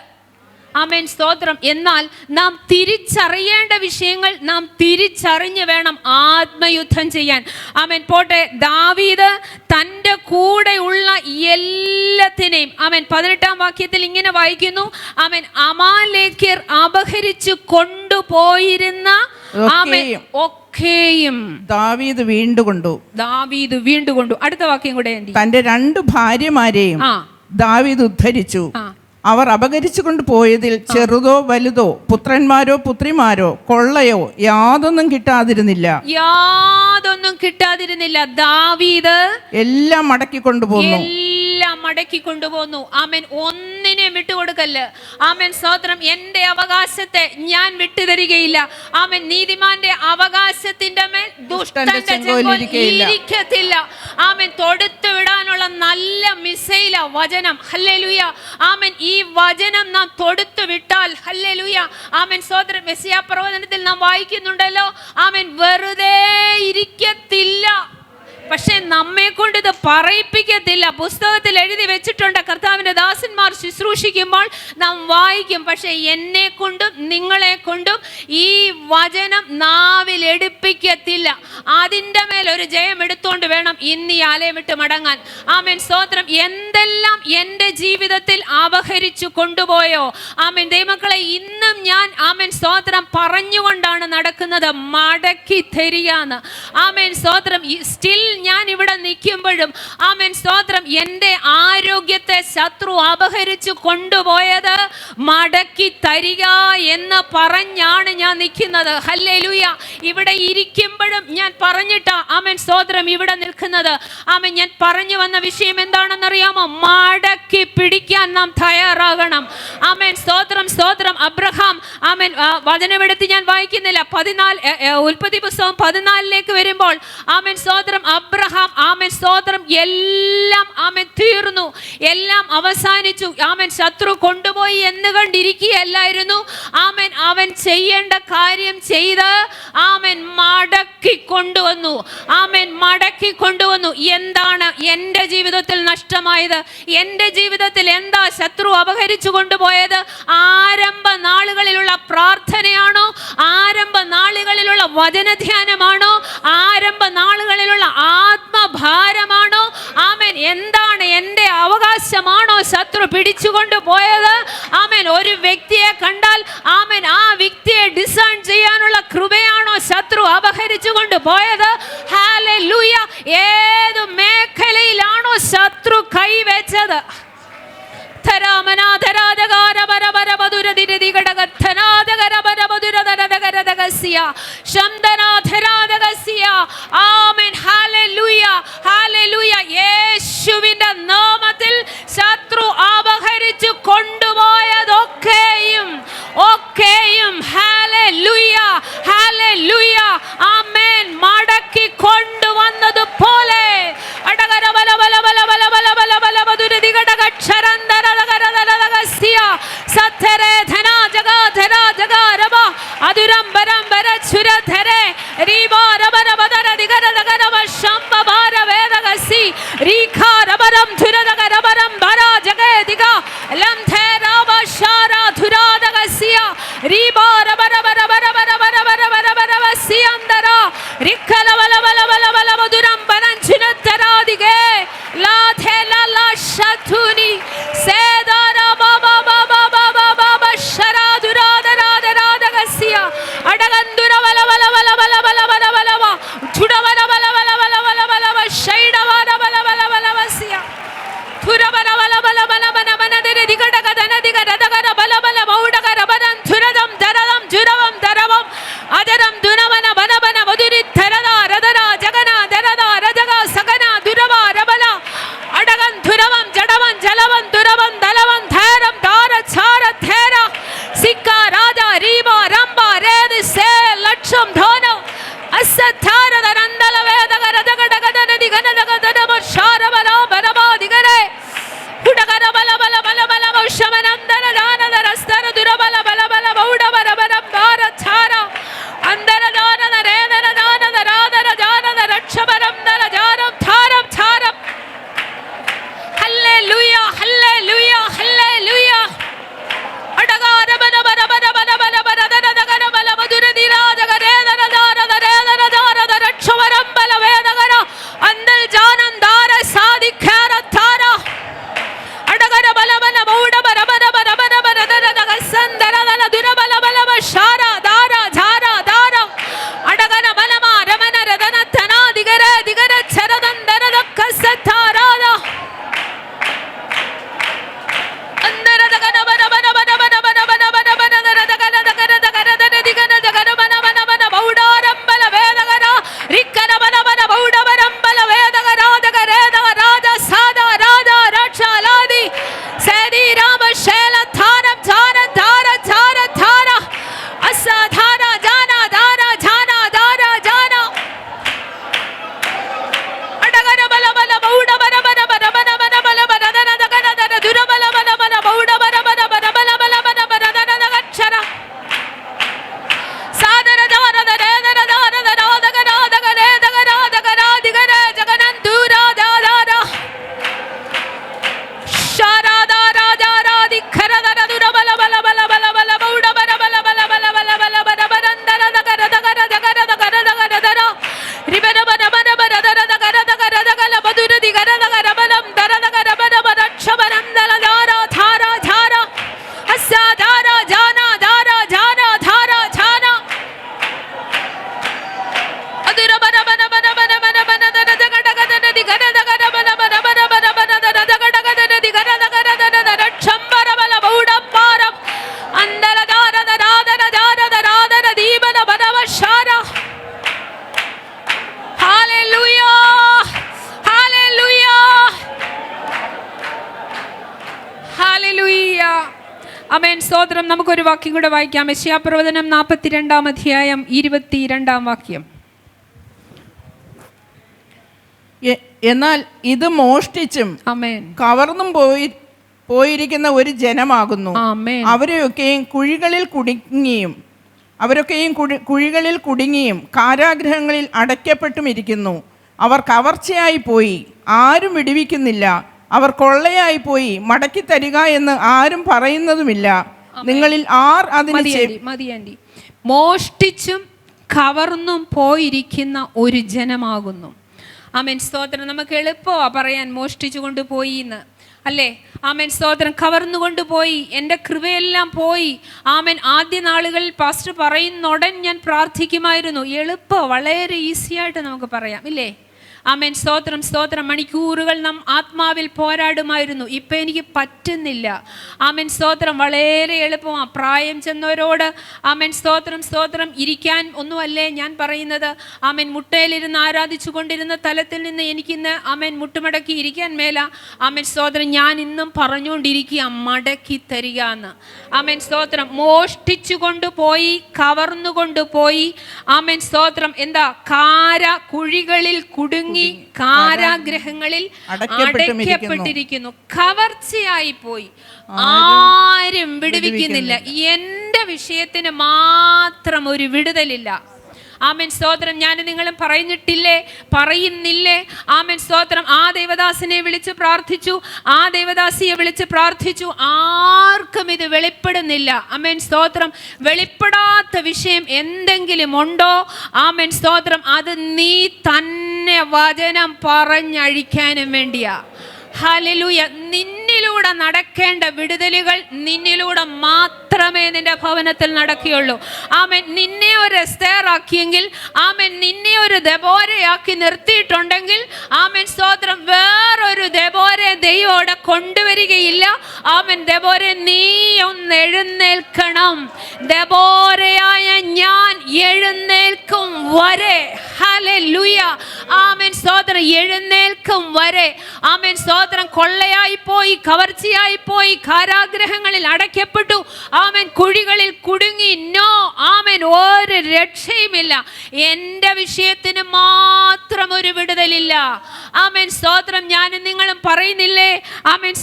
ആമേൻ സ്തോത്രം. എന്നാൽ നാം തിരിച്ചറിയേണ്ട വിഷയങ്ങൾ നാം തിരിച്ചറിഞ്ഞ് വേണം ആത്മയുദ്ധം ചെയ്യാൻ. ആമേൻ. പോട്ടെ, ദാവീദ് തൻ്റെ കൂടെയുള്ള എല്ലാത്തിനെയും, ആമേൻ, 18-ാം വാക്യത്തിൽ ഇങ്ങനെ വായിക്കുന്നു: ആമേൻ, അമാലേക്യർ അപഹരിച്ചു കൊണ്ടുപോയിരുന്ന ഒക്കെയും ദാവീദ് വീണ്ടുകൊണ്ടു. അടുത്ത വാക്യം കൂടെ. തൻ്റെ 2 ഭാര്യമാരെയും ദാവീദ് ഉദ്ധരിച്ചു. അവർ അപഹരിച്ചു കൊണ്ടുപോയതിൽ ചെറുതോ വലുതോ, പുത്രന്മാരോ പുത്രിമാരോ, കൊള്ളയോ യാതൊന്നും കിട്ടാതിരുന്നില്ല. ദാവീദ് എല്ലാം മടക്കി കൊണ്ടുപോന്നു. എല്ലാം മടക്കി കൊണ്ടുപോകുന്നു. ആമേൻ. ഒന്നിനെയും വിട്ടുകൊടുക്കല്ല്. ആമേൻ. സ്തോത്രം. എൻ്റെ അവകാശത്തെ ഞാൻ വിട്ടുതരികയില്ല. ആമേൻ. നീതിമാന്റെ അവകാശത്തിന്റെ മേൽ ദുഷ്ടന്റെ ചെങ്കോൽ ഇരിക്കത്തില്ല. ആമേൻ. തൊടുത്തു വിടാനുള്ള നല്ല മിസൈല വചനം. ഹല്ലേലൂയ. ആമേൻ. ഈ വചനം നാം തൊടുത്തു വിട്ടാൽ, ഹല്ലേലൂയ, ആമേൻ, സ്തോത്രം, യെശയ്യാ പ്രവചനത്തിൽ നാം വായിക്കുന്നുണ്ടല്ലോ, ആമേൻ, വെറുതെ ഇരിക്കത്തില്ല. പക്ഷെ നമ്മെ കൊണ്ട് ഇത് പറയിപ്പിക്കത്തില്ല. പുസ്തകത്തിൽ എഴുതി വെച്ചിട്ടുണ്ട്, കർത്താവിൻ്റെ ദാസന്മാർ ശുശ്രൂഷിക്കുമ്പോൾ നാം വായിക്കും. പക്ഷെ എന്നെ കൊണ്ടും നിങ്ങളെ കൊണ്ടും ഈ വചനം നാവിൽ എടുപ്പിക്കത്തില്ല. അതിൻ്റെ മേലൊരു ജയം എടുത്തുകൊണ്ട് വേണം ഇന്ന് ഈ ആലയം വിട്ട് മടങ്ങാൻ. ആമേൻ. സ്തോത്രം. എന്തെല്ലാം എൻ്റെ ജീവിതത്തിൽ അപഹരിച്ചു കൊണ്ടുപോയോ, ആമേൻ, ദൈവമക്കളെ, ഇന്നും ഞാൻ, ആമേൻ, സ്തോത്രം, പറഞ്ഞുകൊണ്ടാണ് നടക്കുന്നത്, മടക്കി തരികയെന്ന്. ആമേൻ. സ്തോത്രം. സ്റ്റിൽ ഞാൻ ഇവിടെ നിൽക്കുമ്പോഴും, ആമേൻ, സ്തോത്രം, എൻ്റെ ആരോഗ്യത്തെ ശത്രു അപഹരിച്ചു കൊണ്ടുപോയത് മടക്കി തരിക എന്ന് പറഞ്ഞാണ് ഞാൻ നിൽക്കുന്നത്. ഹല്ലേലൂയ. ഇവിടെ ഇരിക്കുമ്പോഴും ഞാൻ പറഞ്ഞിട്ടാ, ആമേൻ, സ്തോത്രം, ഇവിടെ നിൽക്കുന്നത്. ആമേൻ. ഞാൻ പറഞ്ഞു വന്ന വിഷയം എന്താണെന്നറിയാമോ? മടക്കി പിടിക്കാൻ നാം തയ്യാറാകണം. ആമേൻ. സ്തോത്രം, സ്തോത്രം. അബ്രഹാം, ആമേൻ, വചനമെടുത്ത് ഞാൻ വായിക്കുന്നില്ല, 14 ഉൽപ്പത്തി പുസ്തകം 14 വരുമ്പോൾ, ആമേൻ, സ്തോത്രം, അബ്രഹാം, ആമേൻ, സ്തോത്രം, എല്ലാം, ആമേൻ, തീർന്നു, എല്ലാം അവസാനിച്ചു. ആമേൻ. ശത്രു കൊണ്ടുപോയി എന്ന് കണ്ടിരിക്കുകയല്ലായിരുന്നു. ആമേൻ. അവൻ ചെയ്യേണ്ട കാര്യം ചെയ്ത്, ആമേൻ, മടക്കി കൊണ്ടുവന്നു. ആമേൻ. മടക്കി കൊണ്ടുവന്നു. എന്താണ് എൻ്റെ ജീവിതത്തിൽ നഷ്ടമായത്? എൻ്റെ ജീവിതത്തിൽ എന്താ ശത്രു അപഹരിച്ചു കൊണ്ടുപോയത്? ആരംഭ നാളുകളിലുള്ള പ്രാർത്ഥനയാണോ? ആരംഭ നാളുകളിലുള്ള വചനധ്യാനമാണോ? ആരംഭ നാളുകളിലുള്ള ആത്മഭാരമാണോ? ആമേൻ. എന്താണ്? എൻ്റെ അവകാശമാണോ ശത്രു പിടിച്ചുകൊണ്ട് പോയത്? ആമേൻ. ഒരു വ്യക്തിയെ കണ്ടാൽ, ആമേൻ, ആ വ്യക്തിയെ ഡിസൈൻ ചെയ്യാനുള്ള കൃപയാണോ ശത്രു അപഹരിച്ചു കൊണ്ട് പോയത്? ഹല്ലേലൂയ. ഏത് മേഖലയിലാണോ ശത്രു കൈവച്ചത്? യേശുവിന്റെ നാമത്തിൽ ശത്രു അപഹരിച്ചു കൊണ്ടുപോയതൊക്കെയും ഹല്ലേലൂയ, ഹല്ലേലൂയ, ആമേൻ, മടക്കി കൊണ്ടുവന്നതുപോലെ നമുക്കൊരു വാക്യം കൂടെ വായിക്കാം. യെശയ്യാപ്രവചനം 42 അധ്യായം 22 വാക്യം. എന്നാൽ ഇത് മോഷ്ടിച്ചും ആമേൻ. കവർന്നും പോയിരിക്കുന്ന ഒരു ജനമാകുന്നു. ആമേൻ. അവരെയൊക്കെയും കുഴികളിൽ കുടുങ്ങിയും കാരാഗൃഹങ്ങളിൽ അടയ്ക്കപ്പെട്ടും ഇരിക്കുന്നു. അവർ കവർച്ചയായി പോയി, ആരും വിടുവിക്കുന്നില്ല. അവർ കൊള്ളയായി പോയി, മടക്കി തരിക എന്ന് ആരും പറയുന്നതുമില്ല. നിങ്ങളിൽ ആർ അതിന് മതിയാൻഡി. മോഷ്ടിച്ചും കവർന്നും പോയിരിക്കുന്ന ഒരു ജനമാകുന്നു. ആമേൻ. സ്തോത്രം. നമുക്ക് എളുപ്പമാ പറയാൻ മോഷ്ടിച്ചു കൊണ്ടുപോയി എന്ന്, അല്ലേ? ആമേൻ. സ്തോത്രം. കവർന്നുകൊണ്ടുപോയി, എൻ്റെ കൃപയെല്ലാം പോയി. ആമേൻ. ആദ്യ നാളുകളിൽ പാസ്റ്റർ പറയുന്നോടൻ ഞാൻ പ്രാർത്ഥിക്കുമായിരുന്നു. എളുപ്പം, വളരെ ഈസിയായിട്ട് നമുക്ക് പറയാം, ഇല്ലേ? ആമേൻ. സ്തോത്രം. സ്തോത്രം. മണിക്കൂറുകൾ നാം ആത്മാവിൽ പോരാടുമായിരുന്നു. ഇപ്പം എനിക്ക് പറ്റുന്നില്ല. ആമേൻ. സ്തോത്രം. വളരെ എളുപ്പമാണ്. പ്രായം ചെന്നവരോട് ആമേൻ. സ്തോത്രം. സ്തോത്രം. ഇരിക്കാൻ ഒന്നുമല്ലേ ഞാൻ പറയുന്നത്. ആമേൻ. മുട്ടയിലിരുന്ന് ആരാധിച്ചു കൊണ്ടിരുന്ന തലത്തിൽ നിന്ന് എനിക്കിന്ന് ആമേൻ മുട്ടുമടക്കി ഇരിക്കാൻ മേല. ആമേൻ. സ്തോത്രം. ഞാൻ ഇന്നും പറഞ്ഞുകൊണ്ടിരിക്കുക, മടക്കി തരിക എന്ന്. ആമേൻ. സ്തോത്രം. മോഷ്ടിച്ചു കൊണ്ടുപോയി, കവർന്നുകൊണ്ടുപോയി. ആമേൻ. സ്തോത്രം. എന്താ? കുഴികളിൽ കുടുങ്ങി, കാരാഗ്രഹങ്ങളിൽ അടയ്ക്കപ്പെട്ടിരിക്കുന്നു. കവർച്ചയായി പോയി, ആരും വിടുവിക്കുന്നില്ല. എൻ്റെ വിഷയത്തിന് മാത്രം ഒരു വിടുതലില്ല. ആമേൻ. സ്തോത്രം. ഞാൻ നിങ്ങളും പറയുന്നില്ലേ? ആമേൻ. സ്തോത്രം. ആ ദേവദാസിനെ വിളിച്ച് പ്രാർത്ഥിച്ചു, ആ ദേവദാസിയെ വിളിച്ച് പ്രാർത്ഥിച്ചു, ആർക്കും ഇത് വെളിപ്പെടുന്നില്ല. ആമേൻ. സ്തോത്രം. വെളിപ്പെടാത്ത വിഷയം എന്തെങ്കിലും ഉണ്ടോ? ആമേൻ. സ്തോത്രം. അത് നീ തന്നെ വചനം പറഞ്ഞഴിക്കാനും വേണ്ടിയാ. ഹല്ലേലൂയ. നിന്നിലൂടെ നടക്കേണ്ട വിടുതലുകൾ നിന്നിലൂടെ മാത്രമേ നിന്റെ ഭവനത്തിൽ നടക്കുകയുള്ളൂ. ആമേൻ. നിന്നെ ഒരു എസ്തേറാക്കിയെങ്കിൽ, ആമേൻ, നിന്നെ ഒരു ദെബോരയാക്കി നിർത്തിയിട്ടുണ്ടെങ്കിൽ, ആമേൻ. സ്തോത്രം, വേറൊരു ദെബോരെ ദൈവോടെ കൊണ്ടുവരികയില്ല. ആമേൻ. ദെബോരെ, നീ ഒന്ന് എഴുന്നേൽക്കണം. ദെബോരയായ ഞാൻ എഴുന്നേൽക്കും വരെ. ഹല്ലേലൂയ. ആമേൻ. സ്തോത്രം. എഴുന്നേൽക്കും വരെ. ആമേൻ. സ്തോത്രം. കൊള്ളയായി പോയി, കവർച്ചയായി പോയി, കാരാഗ്രഹങ്ങളിൽ അടയ്ക്കപ്പെട്ടു, ആമേൻ, കുഴികളിൽ കുടുങ്ങി. നോ, ആമേൻ, ഒരു രക്ഷയുമില്ല. എൻ്റെ വിഷയത്തിന് മാത്രം ഒരു വിടുതലില്ല. ആമേൻ. സ്തോത്രം. ഞാനും നിങ്ങളും പറയുന്നില്ലേ? ആമേൻ.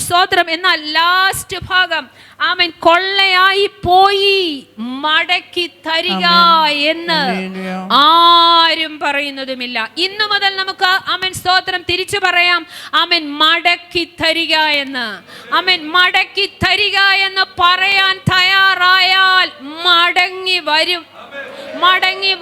സ്തോത്രം. എന്നാൽ ലാസ്റ്റ് ഭാഗം, ആമേൻ, കൊള്ളയായി പോയി, മടക്കി തരിക എന്ന് ആരും പറയുന്നതുമില്ല. ഇന്നു മുതൽ നമുക്ക് ആമേൻ. സ്തോത്രം. തിരിച്ചു പറയാം, ആമേൻ, മടക്കി തരിക എന്ന്. ആമേൻ. മടക്കി തരിക എന്ന് പറയാൻ തയ്യാറായാൽ മടങ്ങി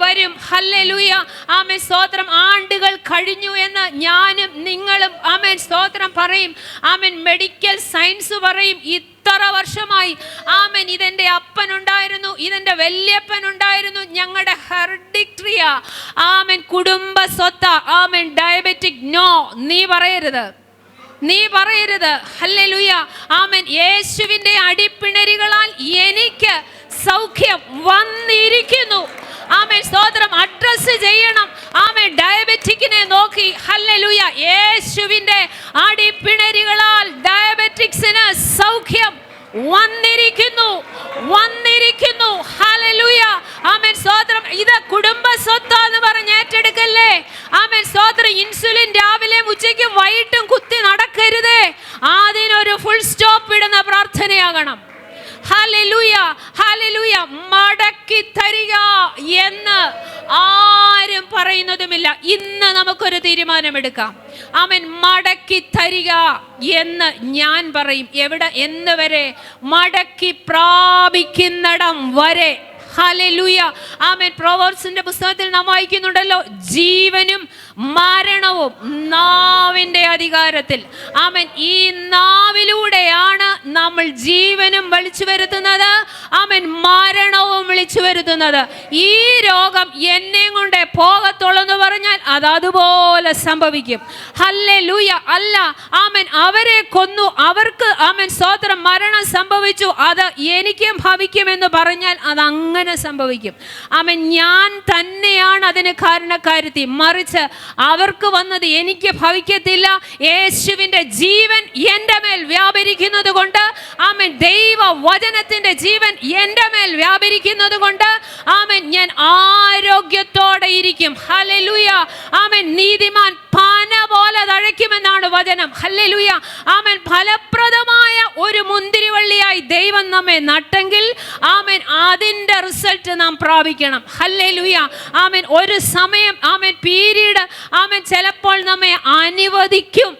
വരും. ഹല്ലേലൂയ. ആമേൻ. സ്തോത്രം. ആണ്ടുകൾ കഴിഞ്ഞു എന്ന് ഞാനും നിങ്ങളും ആമേൻ. സ്തോത്രം പറയും. ആമേൻ. മെഡിക്കൽ സയൻസ് പറയും, ഇത്ര വർഷമായി. ആമേൻ. ഇതെന്റെ അപ്പനുണ്ടായിരുന്നു, ഇതെന്റെ വല്യപ്പനുണ്ടായിരുന്നു, ഞങ്ങളുടെ ഹെറിഡിറ്ററിയാ. ആമേൻ. കുടുംബ സ്വത്ത. ആമേൻ. ഡയബറ്റിക്. നോ, നീ പറയരുത്. ഹല്ലേലൂയ. ആമേൻ. യേശുവിന്റെ അടിപ്പിണരുകളാൽ എനിക്ക് സൗഖ്യം വന്നിരിക്കുന്നു. ആമേൻ. സ്തോത്രം. അഡ്രസ് ചെയ്യണം. ആമേൻ. ഡയബറ്റിക്കിനെ നോക്കി. ഹല്ലേലൂയ. യേശുവിന്റെ അടിപ്പിണരുകളാൽ ഡയബറ്റിക്സിന് സൗഖ്യം വന്നിരിക്കുന്നു. ഹല്ലേലൂയ. ആമേൻ. സ്തോത്രം. ഇത് കുടുംബ സ്വത്താന്ന് പറഞ്ഞ് ഏറ്റെടുക്കല്ലേ. ആമേൻ. സ്തോത്രം. ഇൻസുലിൻ രാവിലെ ഉച്ചയ്ക്കും വൈകിട്ടും കുത്തി നടക്കരുതേ. അതിനൊരു ഫുൾ സ്റ്റോപ്പ് ഇടുന്ന പ്രാർത്ഥനയാകണം. ഹല്ലേലൂയ. ഹല്ലേലൂയ. മടക്കി തരിക എന്ന് ആരും പറയുന്നതുമില്ല. ഇന്ന് നമുക്കൊരു തീരുമാനമെടുക്കാം. ആമേൻ. മടക്കി തരിക എന്ന് ഞാൻ പറയും. എവിടെ? എന്ന് വരെ? മടക്കി പ്രാപിക്കുന്നിടം വരെ. ഹല്ലേലൂയ. ആമേൻ. പ്രോവേർബ്സിന്റെ പുസ്തകത്തിൽ നാം വായിക്കുന്നുണ്ടല്ലോ, ജീവനും മരണവും നാവിൻ്റെ അധികാരത്തിൽ. ആമേൻ. ഈ നാവിലൂടെയാണ് നമ്മൾ ജീവനും വിളിച്ചു വരുത്തുന്നത്, ആമേൻ, മരണവും വിളിച്ചു വരുത്തുന്നത്. ഈ രോഗം എന്നെ കൊണ്ടേ പോകത്തുള്ളൂ എന്ന് പറഞ്ഞാൽ അത് അതുപോലെ സംഭവിക്കും. ഹല്ലേലൂയ. അല്ല, ആമേൻ, അവരെ കൊന്നു, അവർക്ക് ആമേൻ സ്തോത്രം മരണം സംഭവിച്ചു, അത് എനിക്കും ഭവിക്കുമെന്ന് പറഞ്ഞാൽ അത് അങ്ങനെ അങ്ങനെ സംഭവിക്കും. ആമേൻ. ഞാൻ തന്നെയാണ് അതിന് കാരണക്കാരത്തി. മറിച്ച് അവർക്ക് വന്നത് എനിക്ക് ഭവിക്കത്തില്ല. യേശുവിൻ്റെ ജീവൻ എൻ്റെ മേൽ വ്യാപരിക്കുന്നത് കൊണ്ട്, ആമേൻ, ദൈവ വചനത്തിൻ്റെ ജീവൻ എൻ്റെ മേൽ വ്യാപരിക്കുന്നത് കൊണ്ട്, ആമേൻ, ഞാൻ ആരോഗ്യത്തോടെ ഇരിക്കും. ഹല്ലേലൂയ. ആമേൻ. നീതിമാൻ പന പോലെ തഴയ്ക്കുമെന്നാണ് വചനം. ഹല്ലേലൂയ. ആമേൻ. ഫലപ്രദമായ ഒരു മുന്തിരിവള്ളിയായി ദൈവം നമ്മെ നട്ടെങ്കിൽ, ആമേൻ, അതിൻ്റെ റിസൾട്ട് നാം പ്രാപിക്കണം. ഹല്ലേലൂയ. ആമേൻ. ഒരു സമയം, ആമേൻ, പീരീഡ്, ആമേൻ, ചിലപ്പോൾ നമ്മെ അനുവദിക്കും.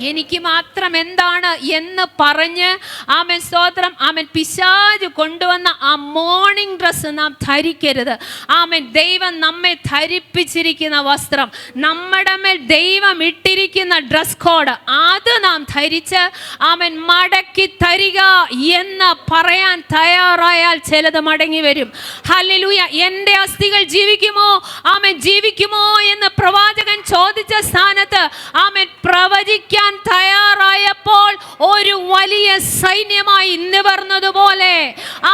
എനിക്ക് മാത്രം എന്താണ് എന്ന് പറഞ്ഞ്, ആമേൻ, സ്തോത്രം, ആമേൻ, പിശാച് കൊണ്ടുവന്ന ആ മോർണിംഗ് ഡ്രസ്സ് നാം ധരിക്കരുത്. ആമേൻ. ദൈവം നമ്മെ ധരിപ്പിച്ചിരിക്കുന്ന വസ്ത്രം, നമ്മുടെ മേൽ ദൈവം ഇട്ടിരിക്കുന്ന ഡ്രസ് കോഡ്, അത് നാം ധരിച്ച്, ആമേൻ, മടക്കി തരിക എന്ന് പറയാൻ തയ്യാറായാൽ ചിലത് മടങ്ങി വരും. ഹല്ലേലൂയ. എൻ്റെ അസ്ഥികൾ ജീവിക്കുമോ, ആമേൻ, ജീവിക്കുമോ എന്ന് പ്രവാചകൻ ചോദിച്ച സ്ഥാനത്ത്, ആമേൻ, പ്രവചിക്കാൻ തയ്യാറായപ്പോൾ ഒരു വലിയ സൈന്യമായി നിവർന്നതുപോലെ,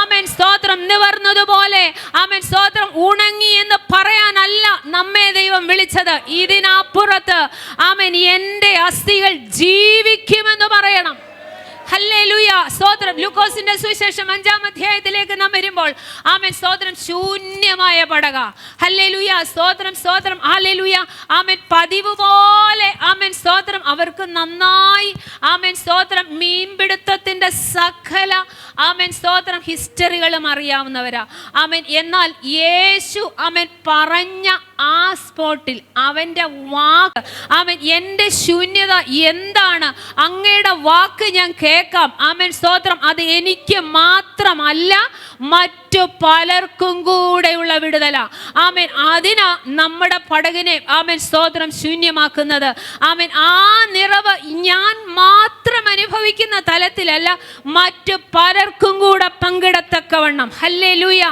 ആമേൻ, സ്തോത്രം, നിവർന്നതുപോലെ, ആമേൻ, സ്തോത്രം, ഉണങ്ങി എന്ന് പറയാനല്ല നമ്മെ ദൈവം വിളിച്ചത്. ഇതിനപ്പുറത്ത്, ആമേൻ, എൻ്റെ അസ്ഥികൾ ജീവിക്കുമെന്ന് പറയണം. ഹല്ലേലൂയ. സ്തോത്രം. ലൂക്കോസിന്റെ സുവിശേഷം 5-ാം അധ്യായത്തിലേക്ക് നാം വരുമ്പോൾ, ആമേൻ, സ്തോത്രം, ശൂന്യമായ പടക. ഹല്ലേലൂയ. സ്തോത്രം, സ്തോത്രം. ഹല്ലേലൂയ. ആമേൻ. പതിവ് പോലെ, ആമേൻ, സ്തോത്രം, അവർക്ക് നന്നായി, ആമേൻ, സ്തോത്രം, മീൻപിടുത്തത്തിന്റെ സകല, ആമേൻ, സ്തോത്രം, ഹിസ്റ്ററികളും അറിയാവുന്നവരാ. ആമേൻ. എന്നാൽ യേശു, ആമേൻ, പറഞ്ഞ ആ സ്പോട്ടിൽ അവൻ്റെ വാക്ക്, ആമേൻ, എൻ്റെ ശൂന്യത എന്താണ്, അങ്ങയുടെ വാക്ക് ഞാൻ കേൾക്കാം. ആമേൻ, സ്തോത്രം, അത് എനിക്ക് മാത്രമല്ല മറ്റു പലർക്കും കൂടെയുള്ള വിടുതല. ആമേൻ. അതിനാ നമ്മുടെ പടകിനെ, ആമേൻ, സ്തോത്രം, ശൂന്യമാക്കുന്നത്. ആമേൻ. ആ നിറവ് ഞാൻ മാത്രം അനുഭവിക്കുന്ന തലത്തിലല്ല, മറ്റു പലർക്കും കൂടെ പങ്കിടത്തക്കവണ്ണം. ഹല്ലേലൂയ.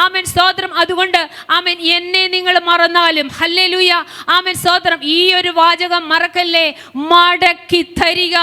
ആമേൻ, സ്തോത്രം. അതുകൊണ്ട്, ആമേൻ, എന്നെ നിങ്ങൾ മറന്നാലും, ഹല്ലേലൂയ, ആമേൻ, സ്തോത്രം, ഈ ഒരു വാചകം മറക്കല്ലേ, മടക്കി തരിക